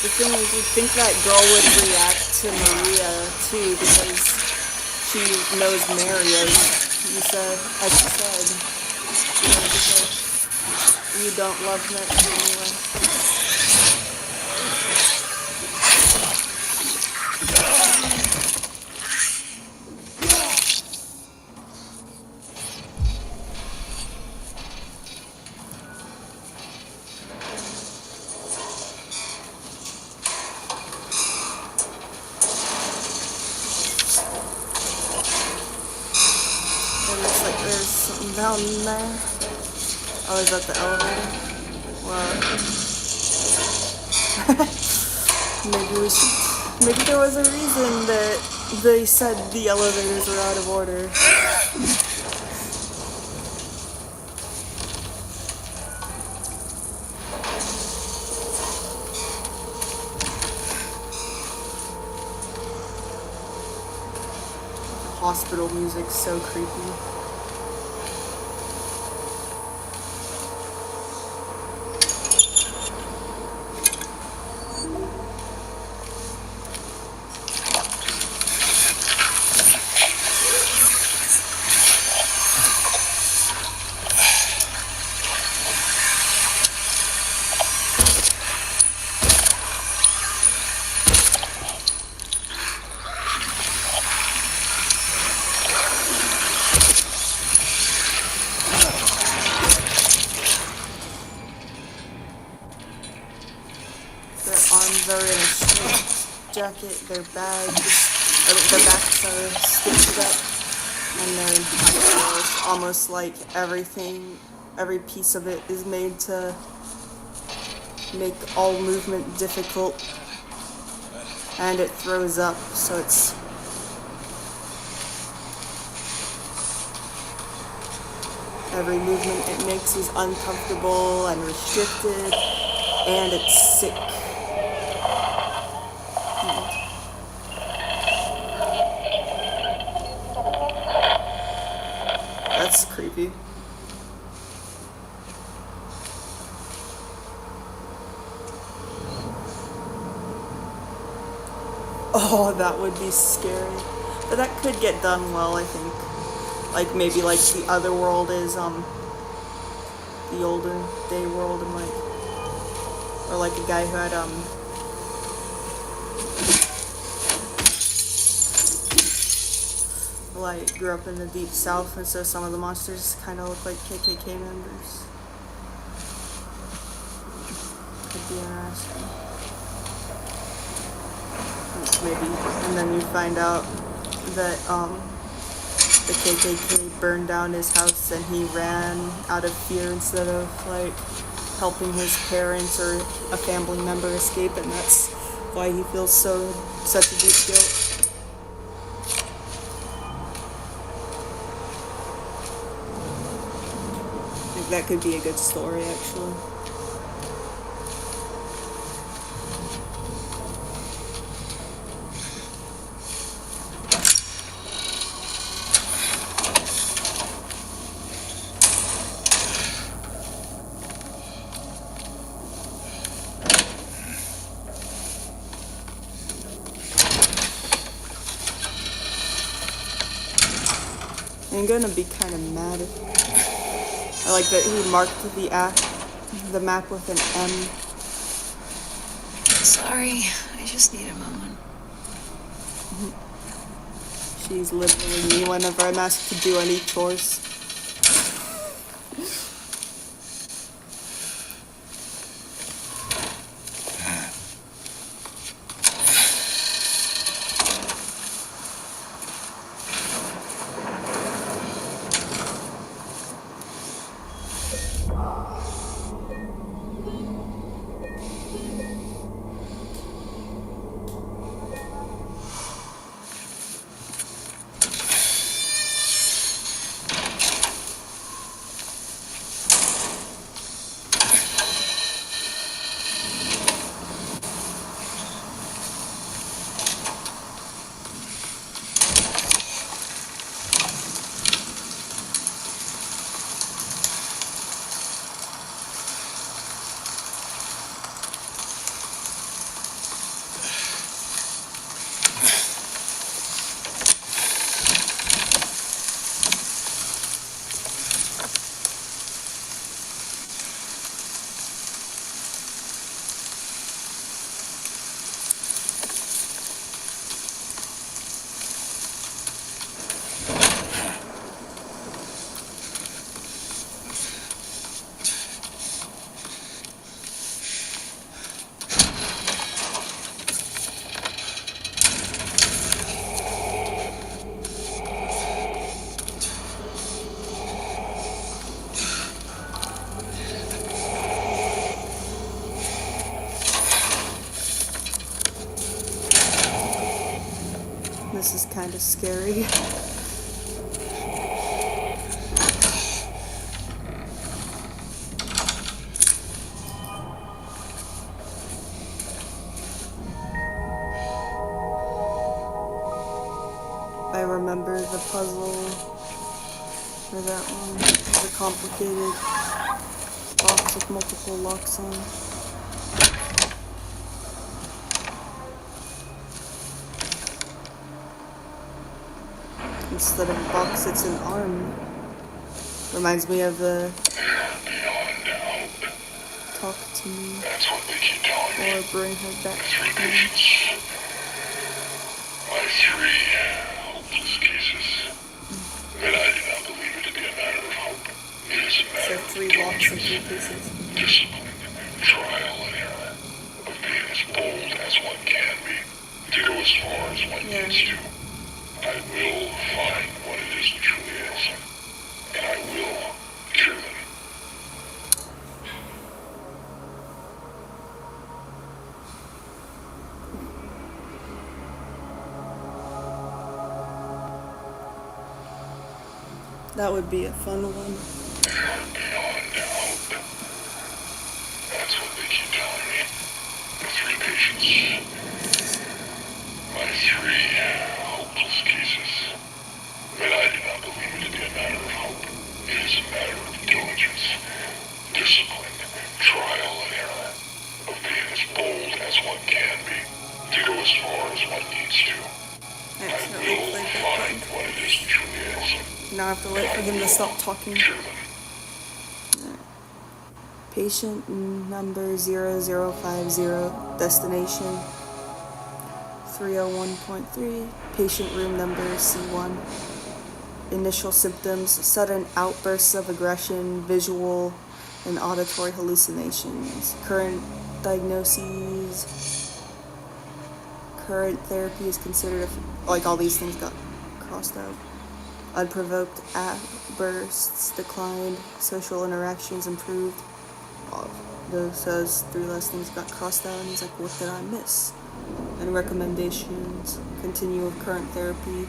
The thing is, you'd think that girl would react to Maria too, because she knows Mary, as she said. You know, because you don't love me anyway. There's something down there. Oh, is that the elevator? Well, maybe there was a reason that they said the elevators were out of order. The hospital music's so creepy. Are in a straight jacket, their backs are stitched up, and they're in high heels. Almost like every piece of it is made to make all movement difficult, and it throws up, so it's every movement it makes is uncomfortable and restricted, and it's sick. That's creepy. Oh, that would be scary. But that could get done well, I think. Like, maybe like the other world is, the older day world, and like, or like a guy who had, like, grew up in the deep south, and so some of the monsters kind of look like KKK members. be interesting. Maybe. And then you find out that the KKK burned down his house and he ran out of fear instead of like helping his parents or a family member escape, and that's why he feels such a deep guilt. I think that could be a good story, actually. I'm gonna be kind of mad. I like that he marked the map with an M. Sorry, I just need a moment. She's literally me whenever I'm asked to do any chores. This is kind of scary. I remember the puzzle for that one. It's a complicated box with multiple locks on. Instead of a box, it's an arm. Reminds me of the talk to me or bring her back to me. My 3 hopeless cases. But I do not believe it to be a matter of hope. It is a matter of 3 locks and 3 diligence, pieces. discipline, trial and error, of being as bold as one can be, to go as far as one needs to. I will find what it is that truly ails him, and I will cure them. That would be a fun one. Beyond hope. That's what they keep telling me. The 3 patients. My 3 hopeless cases. But I do not believe it to be a matter of hope. It is a matter of diligence, discipline, trial and error, of being as bold as one can be, to go as far as one needs to. I will find what it is that truly ails him. Now I have to wait for him to stop talking. Cure them. Patient number 0050, destination 301.3, patient room number C1. Initial symptoms, sudden outbursts of aggression, visual and auditory hallucinations. Current diagnoses. Current therapy is considered, like all these things got crossed out. Unprovoked outbursts declined. Social interactions improved. Those 3 last things got crossed out, and he's like, what did I miss? And recommendations, continue with current therapy.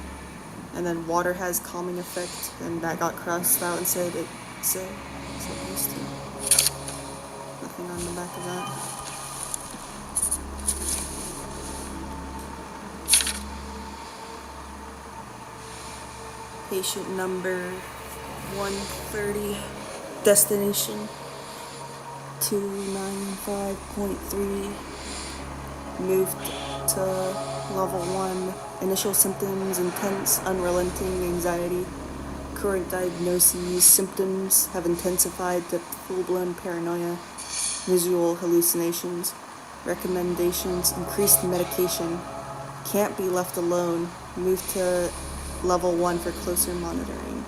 And then water has calming effect, and that got crossed out and said it's supposed to. Nothing on the back of that. Patient number 130, destination 295.3, moved to level 1, initial symptoms, intense, unrelenting anxiety. Current diagnoses, symptoms have intensified to full-blown paranoia, visual hallucinations. Recommendations, increased medication, can't be left alone, move to level 1 for closer monitoring.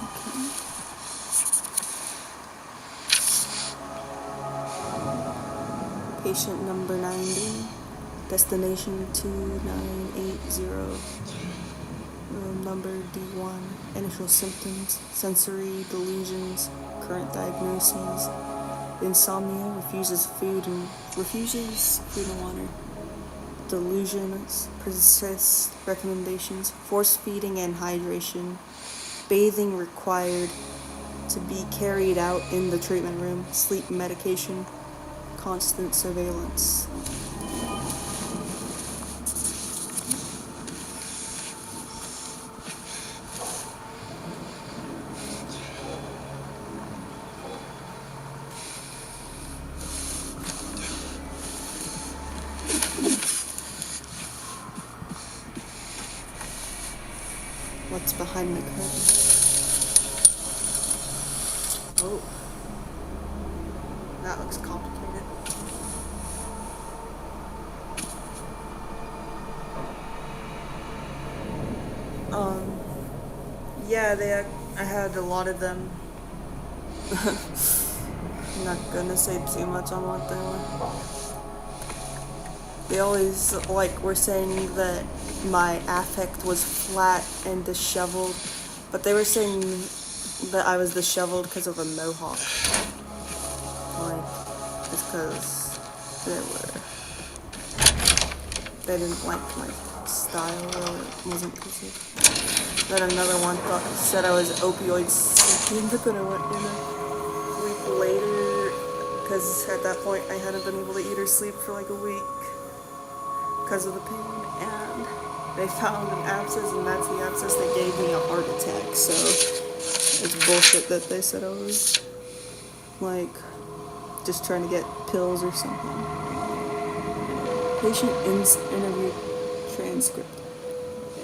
Okay. Patient number 90, destination 2980, room number D1, initial symptoms, sensory delusions, current diagnoses, insomnia, refuses food and water. Delusions persist. Recommendations: force feeding and hydration. Bathing required to be carried out in the treatment room. Sleep medication. Constant surveillance. What's behind the curtain? Oh. That looks complicated. Yeah, I had a lot of them. I'm not gonna say too much on what they were. They always, were saying that my affect was flat and disheveled, but they were saying that I was disheveled because of a mohawk. Just because they didn't like my style, or it wasn't easy. Then another one said I was opioid sleeping, but then I went in a week later, because at that point I hadn't been able to eat or sleep for like a week because of the pain, and they found an abscess, and that's the abscess that gave me a heart attack. So it's bullshit that they said I was just trying to get pills or something. Patient interview transcript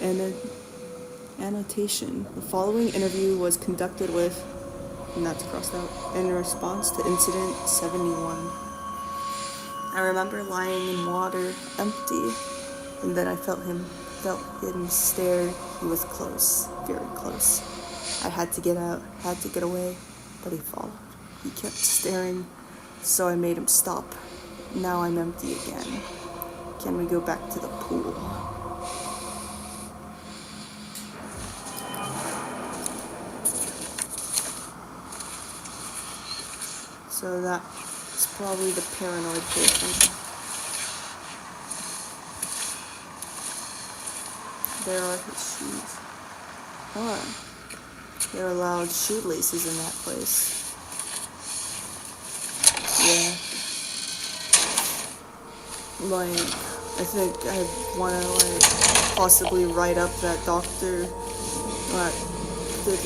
and annotation. The following interview was conducted with, and that's crossed out, in response to incident 71. I remember lying in water, empty, and then I felt him stare. He was close, very close. I had to get out, had to get away, but he followed. He kept staring, so I made him stop. Now I'm empty again. Can we go back to the pool? So that's probably the paranoid patient. There are his shoes. Oh, there are allowed shoelaces in that place. Yeah. I think I want to, possibly write up that doctor that did,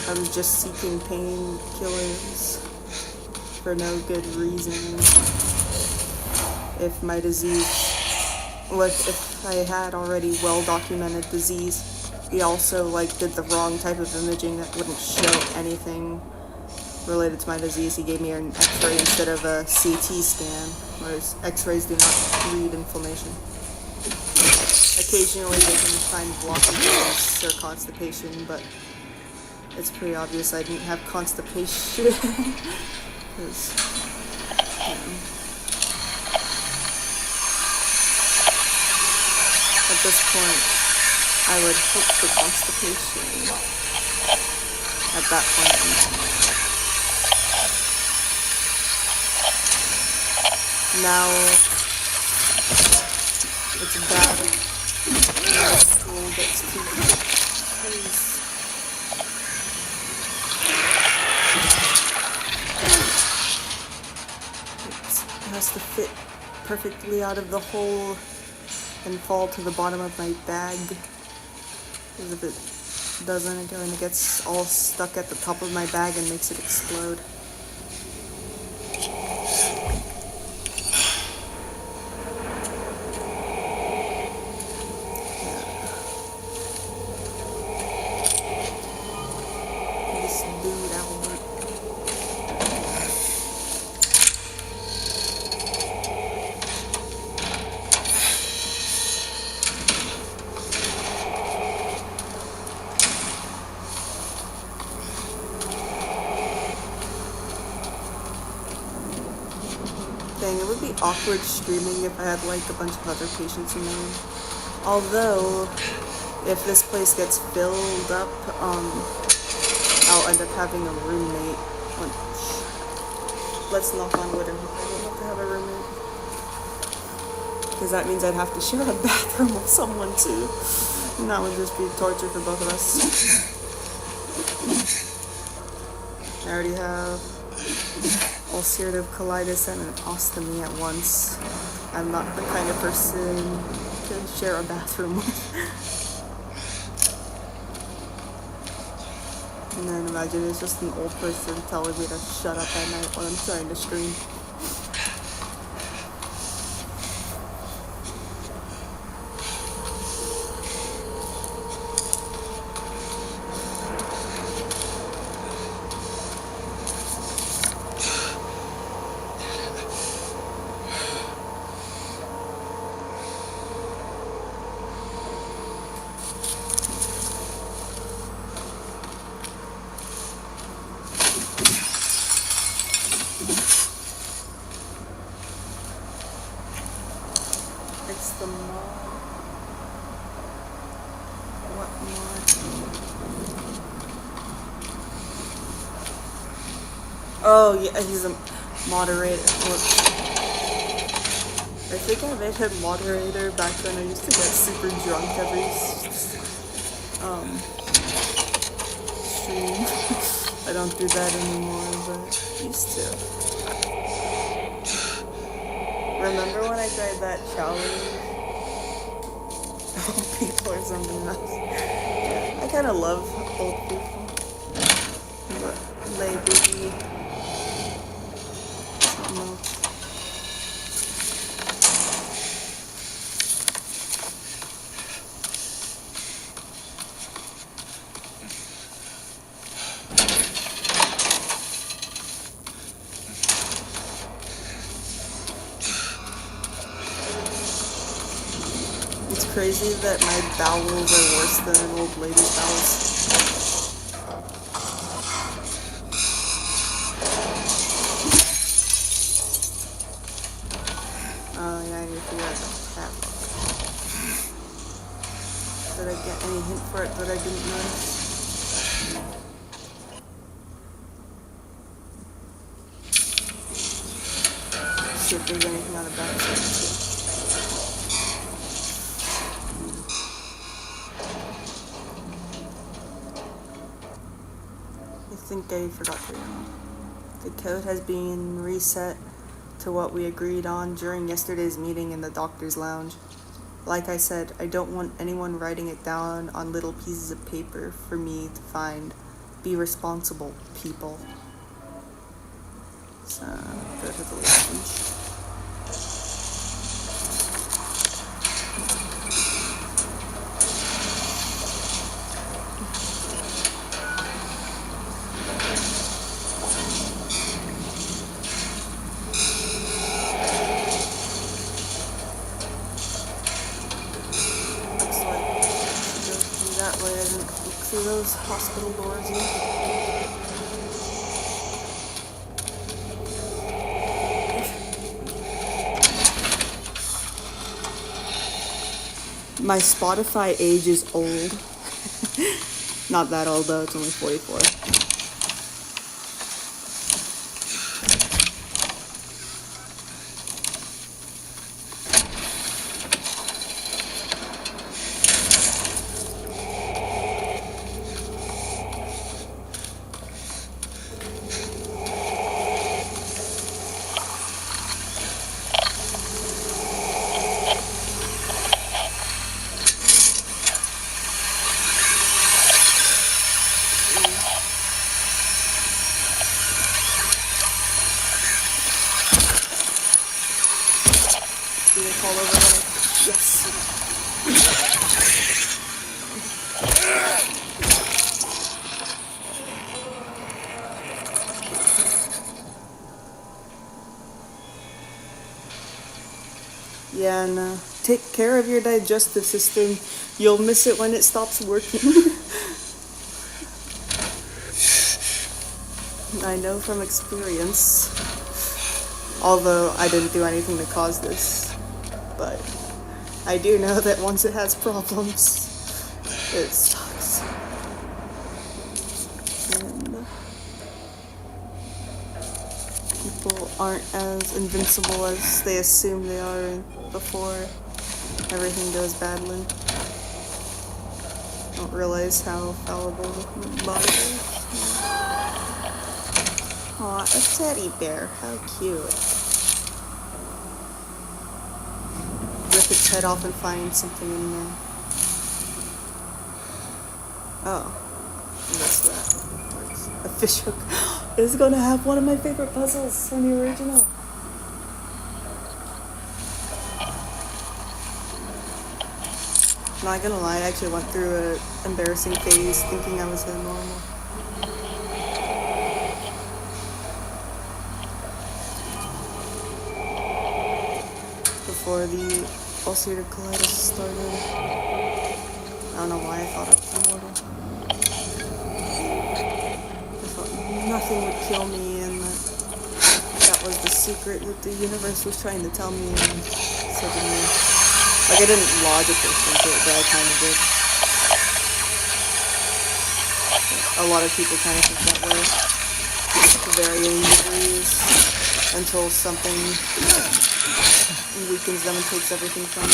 I'm just seeking painkillers for no good reason. If my disease, if I had already well-documented disease, he also, did the wrong type of imaging that wouldn't show anything related to my disease. He gave me an x-ray instead of a CT scan, whereas x-rays do not read inflammation. Occasionally they can find blockages or constipation, but it's pretty obvious I didn't have constipation. Because, at this point, I would hope for constipation. At that point. Now, it's bad. Now school gets too crazy. It has to fit perfectly out of the hole and fall to the bottom of my bag. Because if it doesn't, it kind of gets all stuck at the top of my bag and makes it explode. This dude, Albert. Dang, it would be awkward streaming if I had like a bunch of other patients in the room. Although, if this place gets filled up, I'll end up having a roommate. Let's knock on wood and hope I don't have to have a roommate. Because that means I'd have to share a bathroom with someone too. And that would just be torture for both of us. I already have ulcerative colitis and an ostomy at once. I'm not the kind of person to share a bathroom with. And then imagine it's just an old person telling me to shut up at night when I'm trying to stream. It's the mod. What mod? Oh yeah, he's a moderator. I think I made him moderator back when I used to get super drunk every stream. I don't do that anymore, but I used to. Remember when I tried that challenge? Old people or something else. Yeah, I kind of love old people. But lay boogie. Something else. It's crazy that my bowels are worse than an old lady's bowels. Oh yeah, I need to figure out the padlock. Did I get any hint for it that I didn't notice? See if there's anything on the back side too. I think I forgot to. The code has been reset to what we agreed on during yesterday's meeting in the doctor's lounge. Like I said, I don't want anyone writing it down on little pieces of paper for me to find. Be responsible, people. So, go to the lounge. That way I didn't look through those hospital doors yet. My Spotify age is old. Not that old though, it's only 44. Do they fall over when I... Yes. Yeah, and take care of your digestive system. You'll miss it when it stops working. I know from experience. Although I didn't do anything to cause this. But I do know that once it has problems, it sucks. And people aren't as invincible as they assume they are before everything goes badly. Don't realize how fallible the body is. Aw, a teddy bear. How cute. Rip its head off and find something in there. Oh. What's that? A fish hook. It's gonna have one of my favorite puzzles from the original. Not gonna lie, I actually went through an embarrassing phase thinking I was the normal. Before the ulcerative colitis started. I don't know why I thought I was immortal. I thought nothing would kill me and that was the secret that the universe was trying to tell me and suddenly, like I didn't logically think it, but I kind of did. A lot of people kind of think that way. To varying degrees until something weakens them and takes everything from them.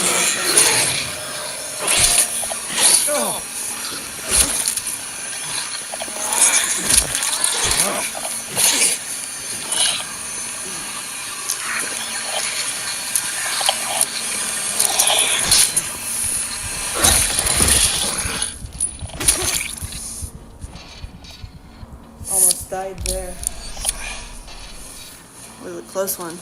Almost died there. It was a close one.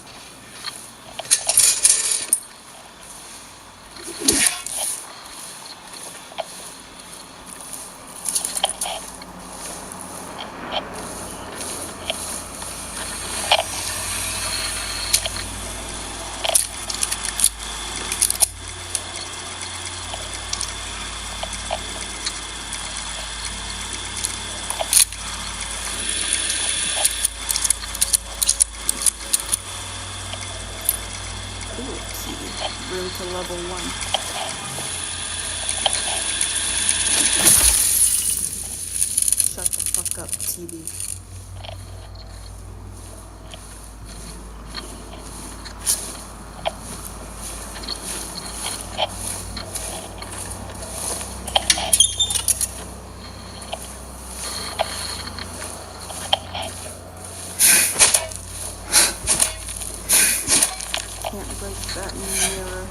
Room to level 1. Shut the fuck up, TV. Can't break that mirror.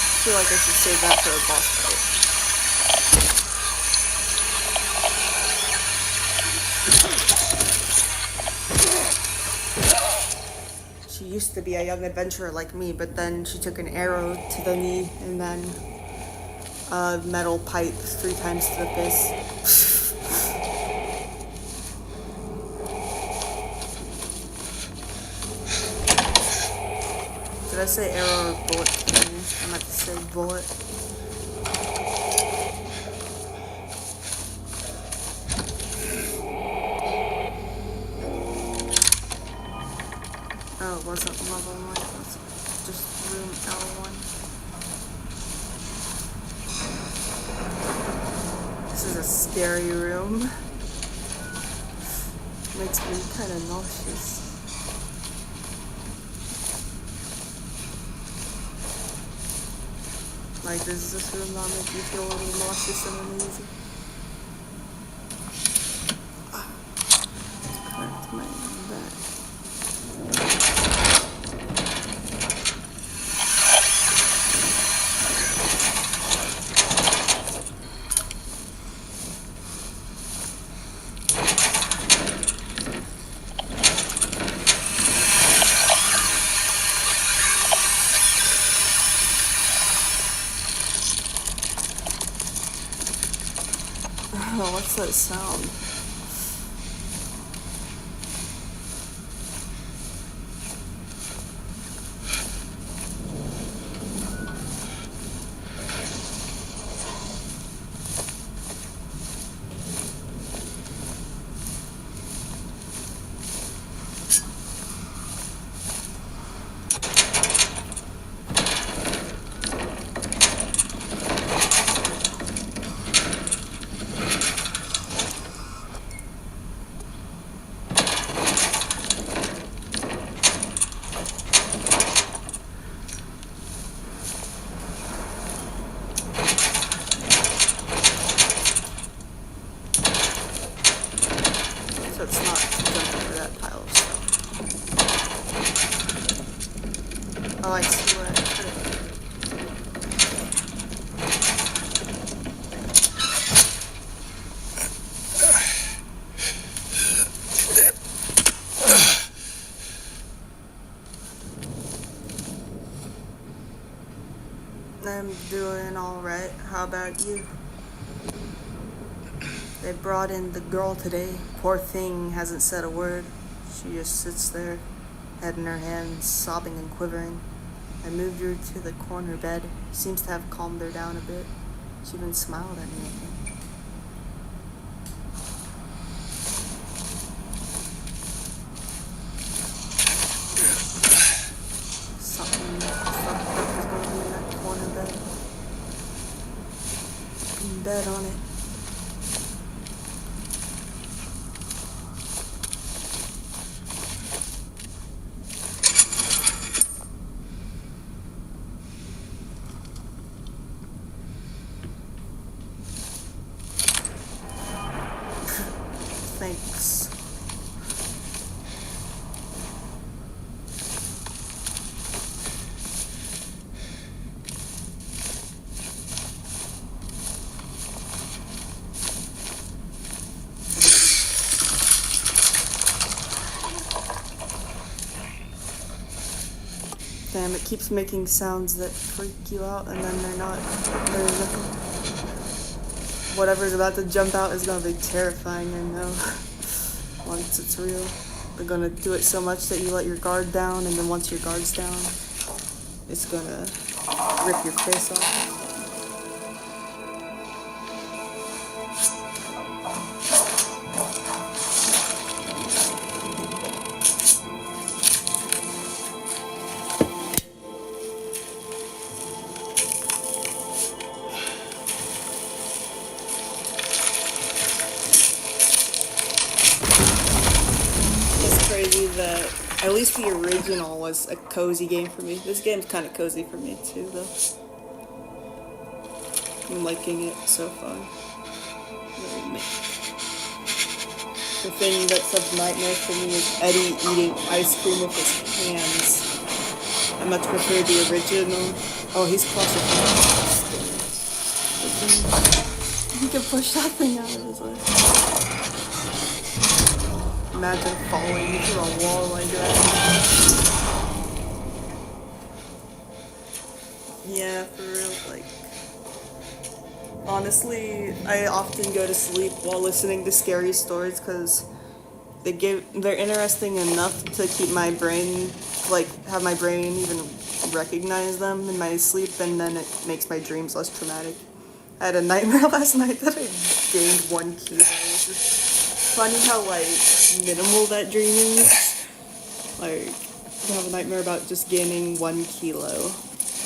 I feel like I should save that for a boss fight. She used to be a young adventurer like me, but then she took an arrow to the knee and then a metal pipe 3 times to the face. Did I say arrow or bullet? I meant to say bullet. Oh, it wasn't level 1, it was just room L1. This is a scary room. Makes me kind of nauseous. Like, does this room not make you feel a little nauseous and uneasy? Cracked my back. Oh, what's that sound? So it's not jumping over that pile of stuff. Oh, I see where I put it. I'm doing alright. How about you? They brought in the girl today. Poor thing hasn't said a word. She just sits there, head in her hands, sobbing and quivering. I moved her to the corner bed. Seems to have calmed her down a bit. She even smiled at me, I think. Something fucked up is going on in that corner bed. You can bet on it. Thanks. Damn, it keeps making sounds that freak you out, and then they're not. There's nothing. Whatever's about to jump out is gonna be terrifying, I know. Once it's real. They're gonna do it so much that you let your guard down, and then once your guard's down, it's gonna rip your face off. Crazy that at least the original was a cozy game for me. This game's kind of cozy for me too, though. I'm liking it so far. The thing that's a nightmare for me is Eddie eating ice cream with his hands. I much prefer the original. Oh, he's claustrophobic. He can push that thing out of his life. Imagine falling through a wall like that. Yeah, for real, like... Honestly, I often go to sleep while listening to scary stories because they're interesting enough to keep my brain, like, have my brain even recognize them in my sleep, and then it makes my dreams less traumatic. I had a nightmare last night that I gained 1 kilo. It's just funny how, like, minimal that dream is. Like, I have a nightmare about just gaining 1 kilo.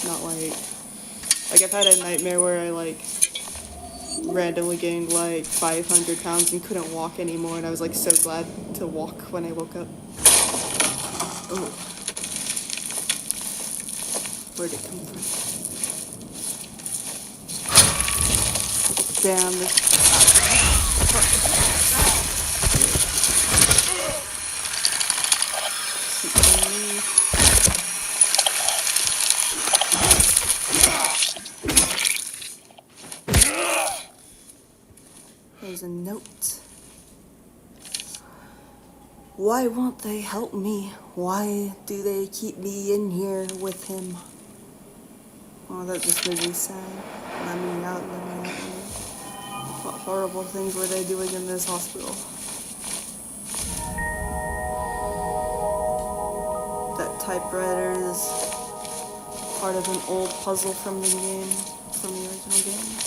Not like I've had a nightmare where I, like, randomly gained, like, 500 pounds and couldn't walk anymore, and I was, like, so glad to walk when I woke up. Oh. Where'd it come from? Damn, this... There's a note. Why won't they help me? Why do they keep me in here with him? Oh, that just made me sad. Let me out, let me out. What horrible things were they doing in this hospital? That typewriter is part of an old puzzle from the game, from the original game.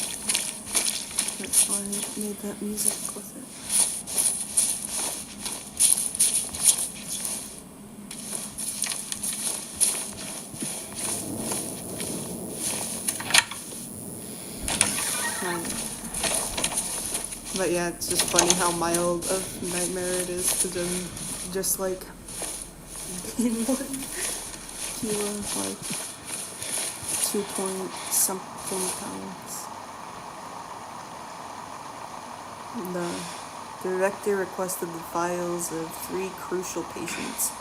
That's why I made that music with it. But yeah, it's just funny how mild of nightmare it is, because I'm just like in 1 kilo, like 2-point-something pounds. The director requested the files of 3 crucial patients.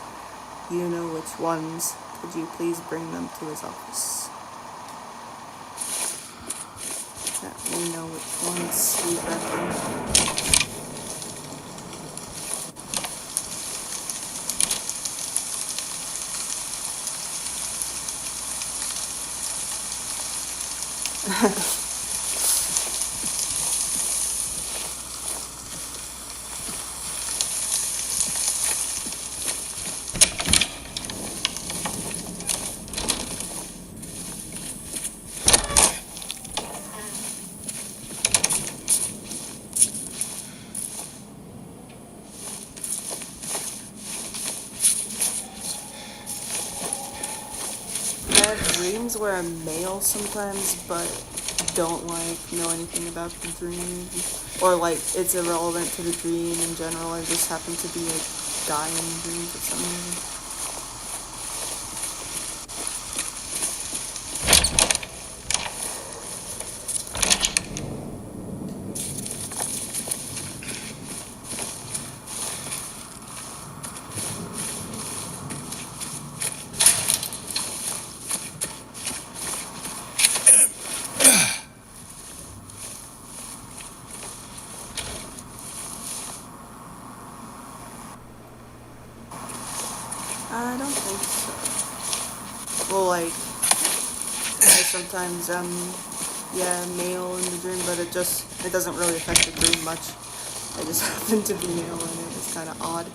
You know which ones. Could you please bring them to his office? That we know which ones sleep at dreams where I'm male sometimes, but don't like know anything about the dream, or like it's irrelevant to the dream in general. I just happen to be like guy in the dream for some reason. I don't think so. Well, like, I sometimes, yeah, male in the dream, but it doesn't really affect the dream much. I just happen to be male in it. It's kind of odd.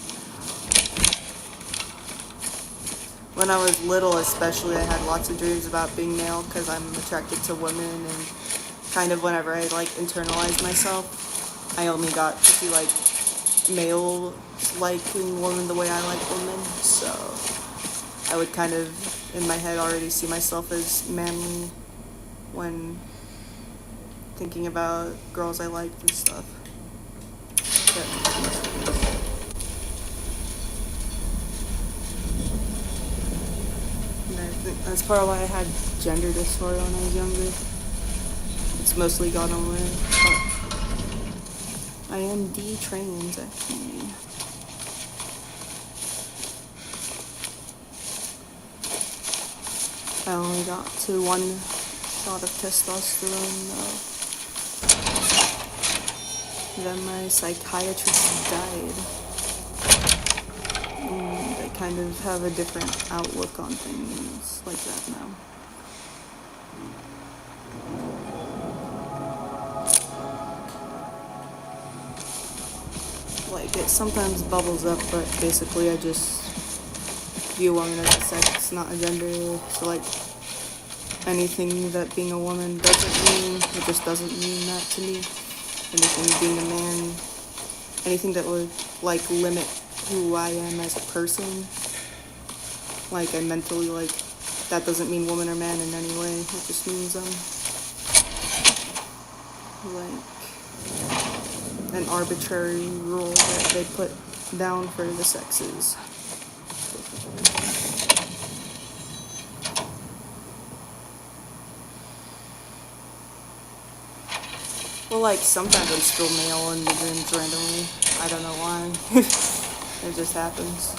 When I was little especially, I had lots of dreams about being male because I'm attracted to women, and kind of whenever I, like, internalized myself, I only got to see, like, male liking women the way I like women, so I would kind of, in my head, already see myself as manly when thinking about girls I liked and stuff. And I think that's part of why I had gender dysphoria when I was younger. It's mostly gone away, but I am D-trained, actually. I only got to 1 shot of testosterone, though. Then my psychiatrist died. And I kind of have a different outlook on things like that now. Like, it sometimes bubbles up, but basically I just view woman as a sex, not a gender. So like anything that being a woman doesn't mean, it just doesn't mean that to me. Anything being a man, anything that would like limit who I am as a person. Like I mentally like, that doesn't mean woman or man in any way. It just means like an arbitrary rule that they put down for the sexes. Well, like sometimes I'm still male in the dreams randomly. I don't know why. It just happens.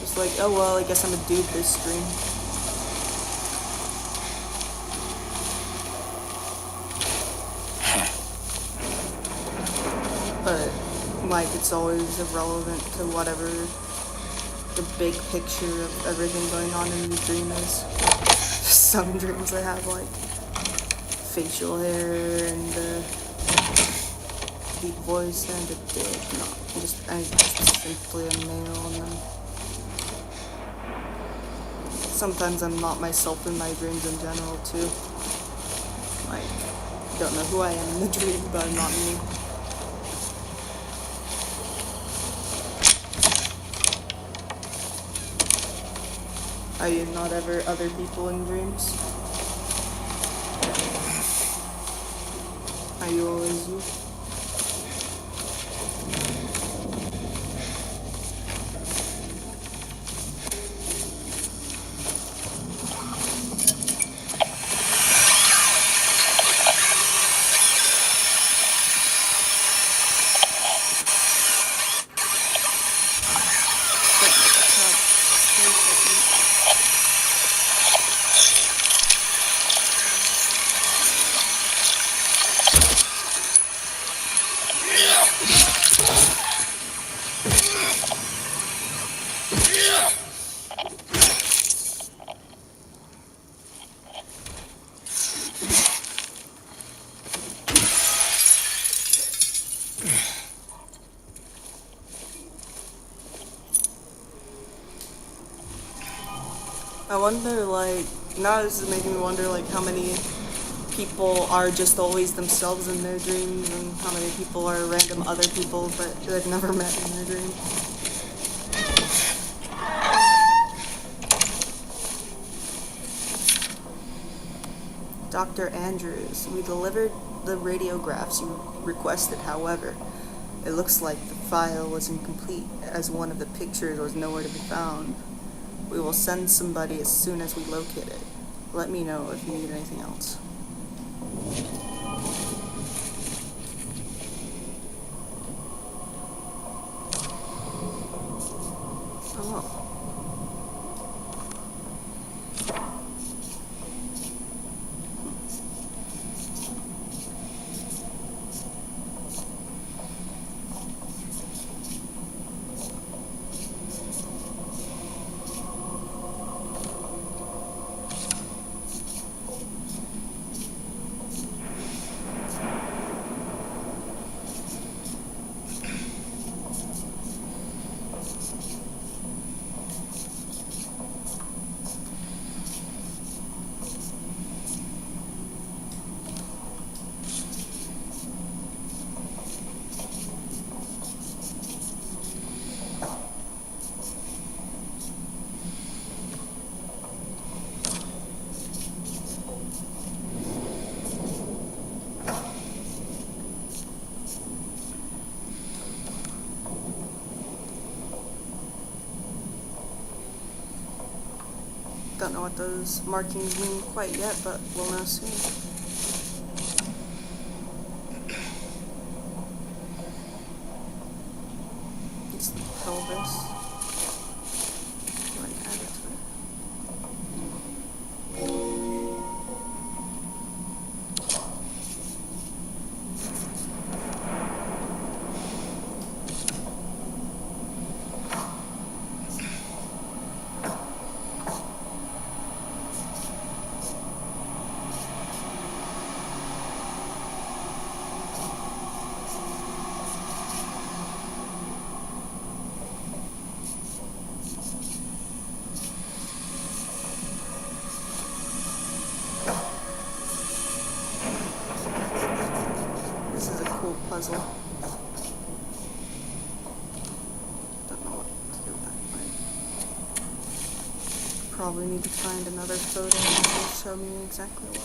Just like, oh well, I guess I'm a dude this stream. But like it's always irrelevant to whatever the big picture of everything going on in the dream is. Some dreams I have like facial hair and a deep voice and a dick. No, I'm just simply a male in them. Sometimes I'm not myself in my dreams in general too. Like, don't know who I am in the dream, but I'm not me. Are you not ever other people in dreams? Are you always you? I wonder, like, now this is making me wonder, like, how many people are just always themselves in their dreams, and how many people are random other people that they've never met in their dream. Dr. Andrews, we delivered the radiographs you requested, however. It looks like the file was incomplete, as one of the pictures was nowhere to be found. We will send somebody as soon as we locate it. Let me know if you need anything else. Oh. Don't know what those markings mean quite yet, but we'll know soon. It's the pelvis. Go and add it to it. probably need to find another photo that will show me exactly what.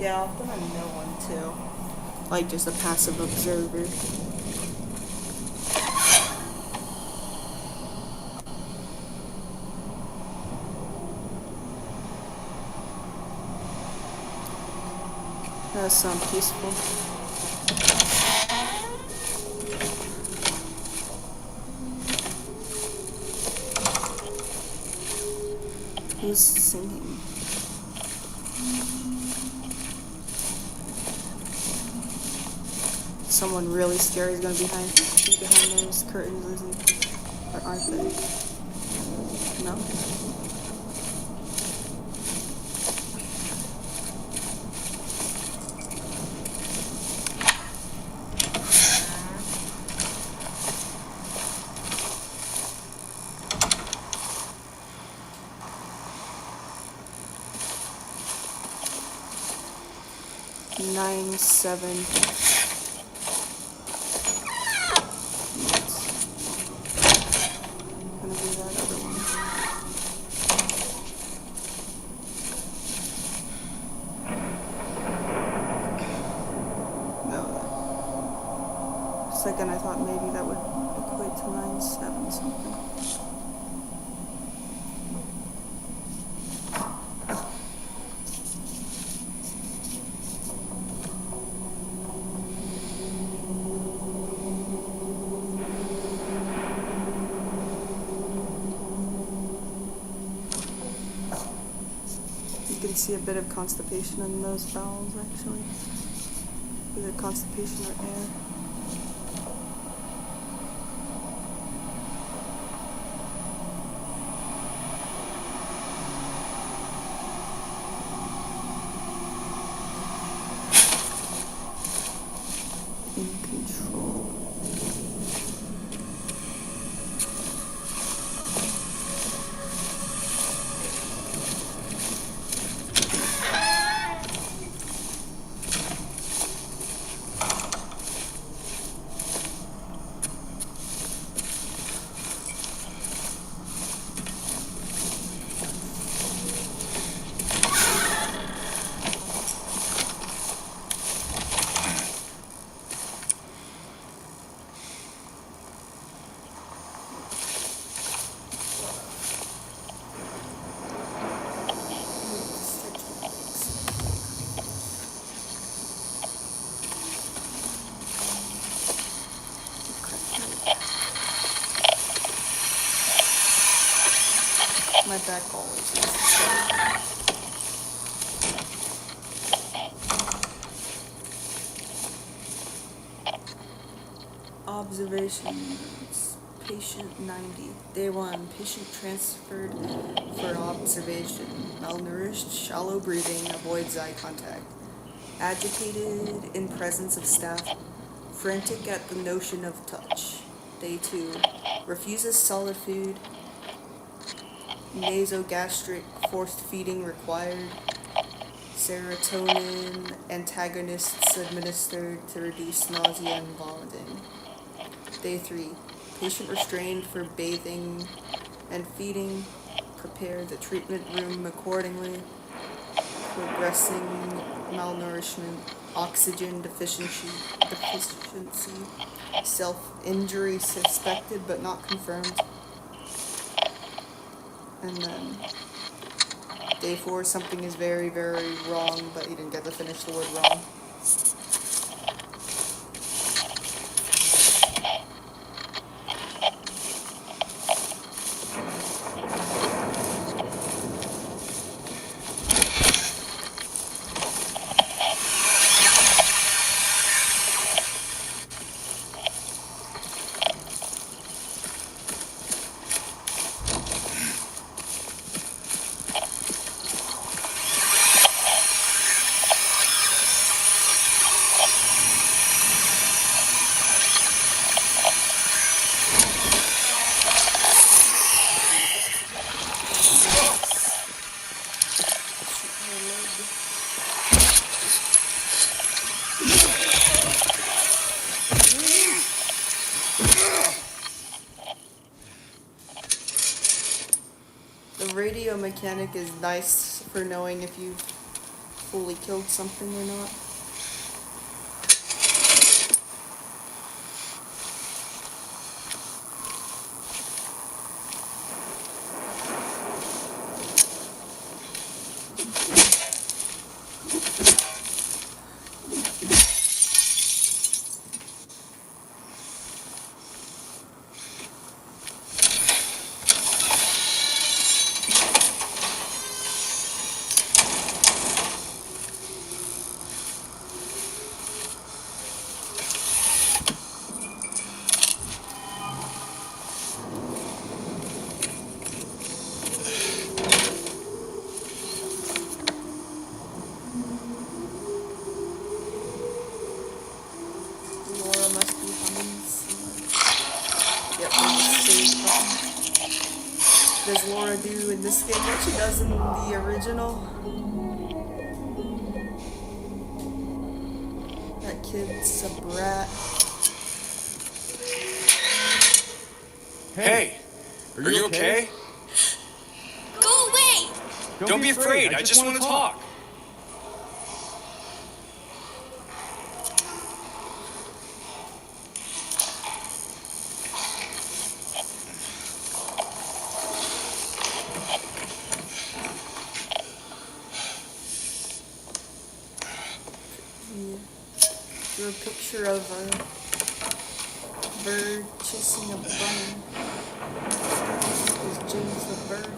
Yeah, I'll put on no one too. Like just a passive observer. That sounds peaceful. Who's singing? Someone really scary is gonna be behind those curtains, isn't? Or aren't they? No? 9/7. Gonna be that other one. No. Second, I thought maybe that would equate to 9/7 something. You can see a bit of constipation in those bowels, actually. Either constipation or air. In control. My back always needs to start. Observations. Patient 90. Day 1. Patient transferred for observation. Malnourished, shallow breathing, avoids eye contact. Agitated in presence of staff. Frantic at the notion of touch. Day 2. Refuses solid food. Nasogastric forced feeding required. Serotonin antagonists administered to reduce nausea and vomiting. Day 3. Patient restrained for bathing and feeding. Prepare the treatment room accordingly. Progressing malnourishment, oxygen deficiency, self-injury suspected but not confirmed. And then day 4, something is very, very wrong, but you didn't get to finish the word wrong. radio mechanic is nice for knowing if you've fully killed something or not. Laura must be humming some. Yep, there's a save button. Does Laura do in this game what she does in the original? That kid's a brat. Hey, are you okay? Go away! Don't be afraid. I just want to talk. Drew a picture of a bird chasing a bunny. Is James the bird?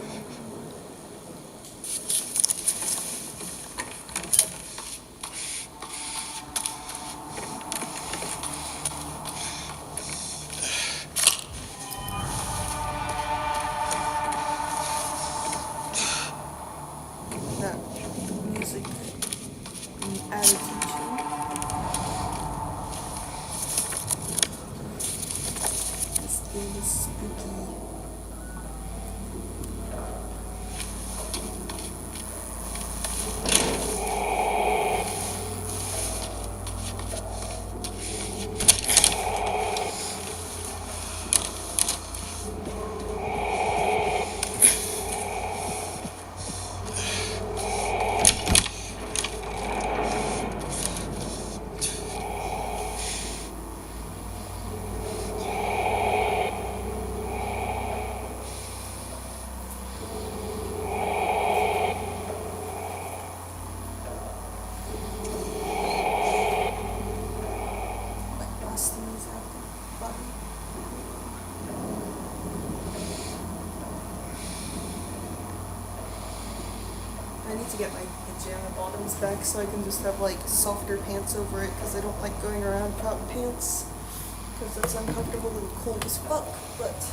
That music attitude. This game is spooky. I need to get my pajama bottoms back so I can just have like softer pants over it because I don't like going around without pants because it's uncomfortable and cold as fuck. But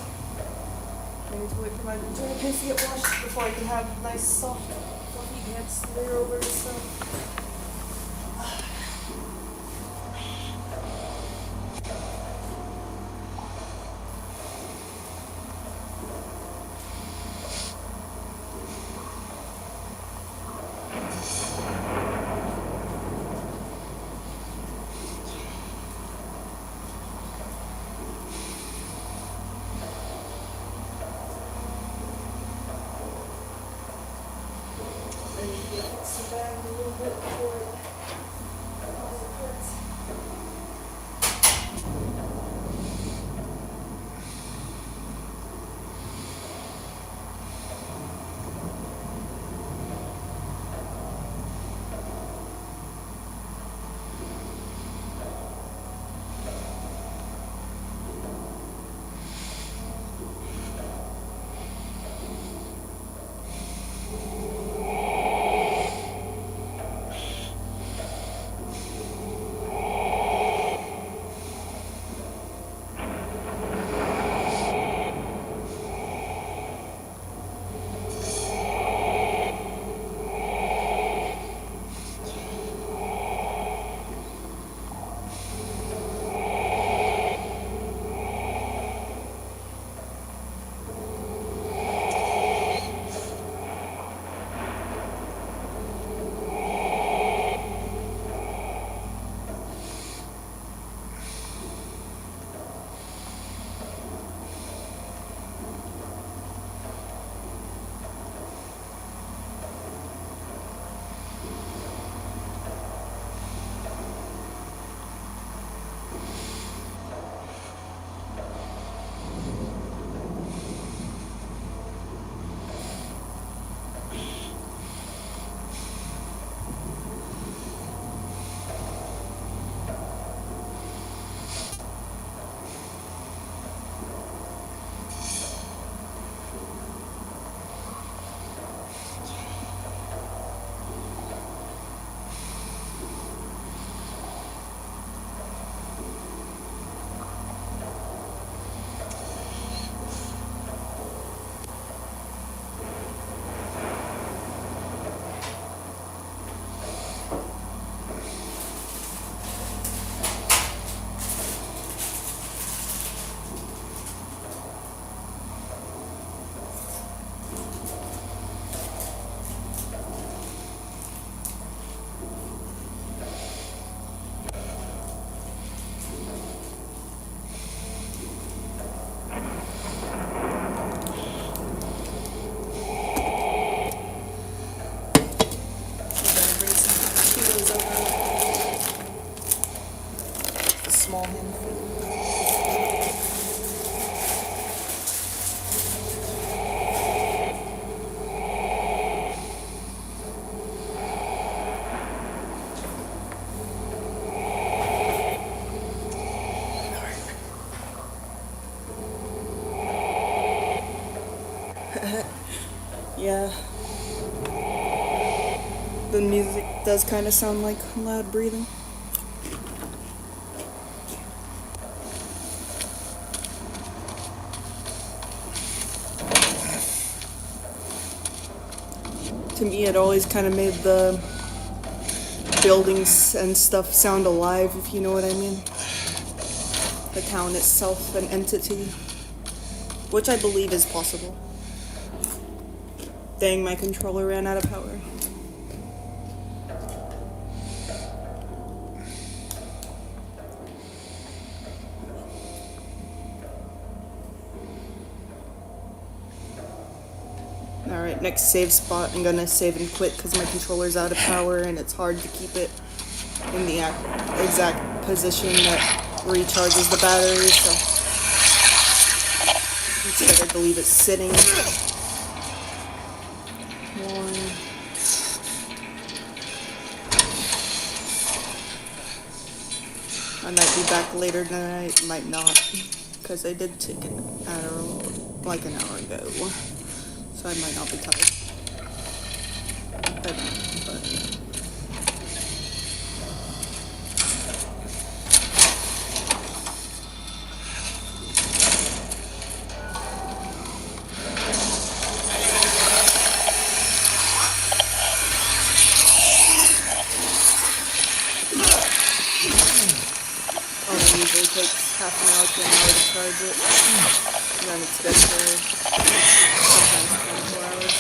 I need to wait for my pajama pants to get washed before I can have nice soft fluffy pants to layer over this stuff. I need to get the bag a little bit. Yeah. The music does kind of sound like loud breathing. To me, it always kind of made the buildings and stuff sound alive, if you know what I mean. The town itself, an entity. Which I believe is possible. Dang, my controller ran out of power. Alright, next save spot. I'm gonna save and quit because my controller's out of power and it's hard to keep it in the exact position that recharges the battery, so it's better to leave it sitting. I might be back later tonight, might not, because I did take an Adderall like an hour ago, so I might not be tired. But usually takes half an hour to an hour to charge it, and then it's good for sometimes 24 hours.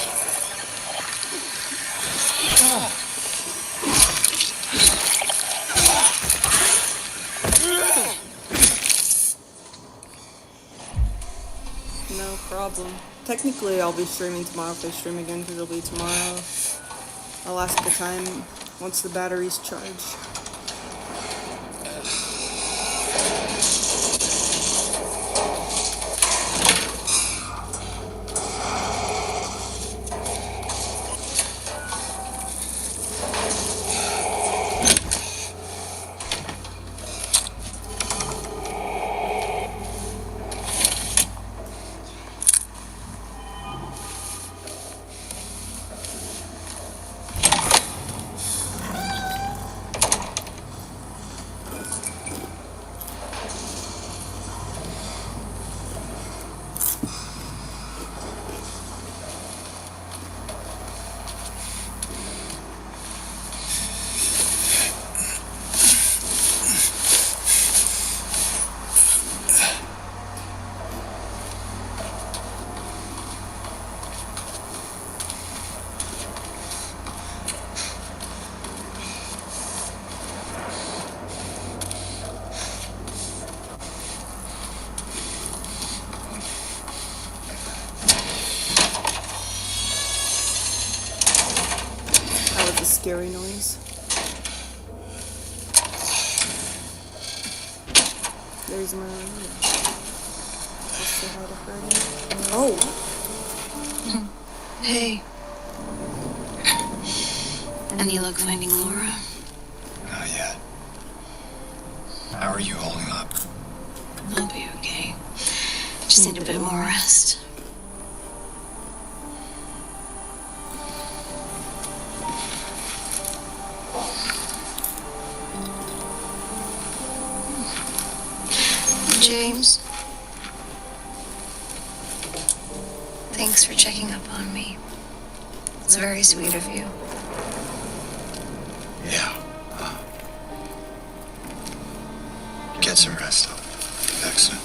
No problem. Technically, I'll be streaming tomorrow if I stream again, because it'll be tomorrow. I'll ask the time once the battery's charged. Scary noise. There's my. Let's see how to hurt him. Oh! Hey. Any luck finding Laura? Not yet. How are you holding up? I'll be okay. Just need a bit more rest. James, thanks for checking up on me. It's very sweet of you. Yeah. Get some rest. I'll be back soon.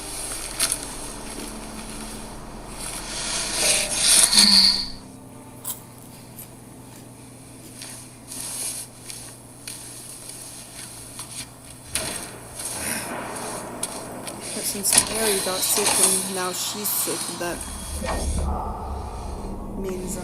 Since Mary got sick and now she's sick, that means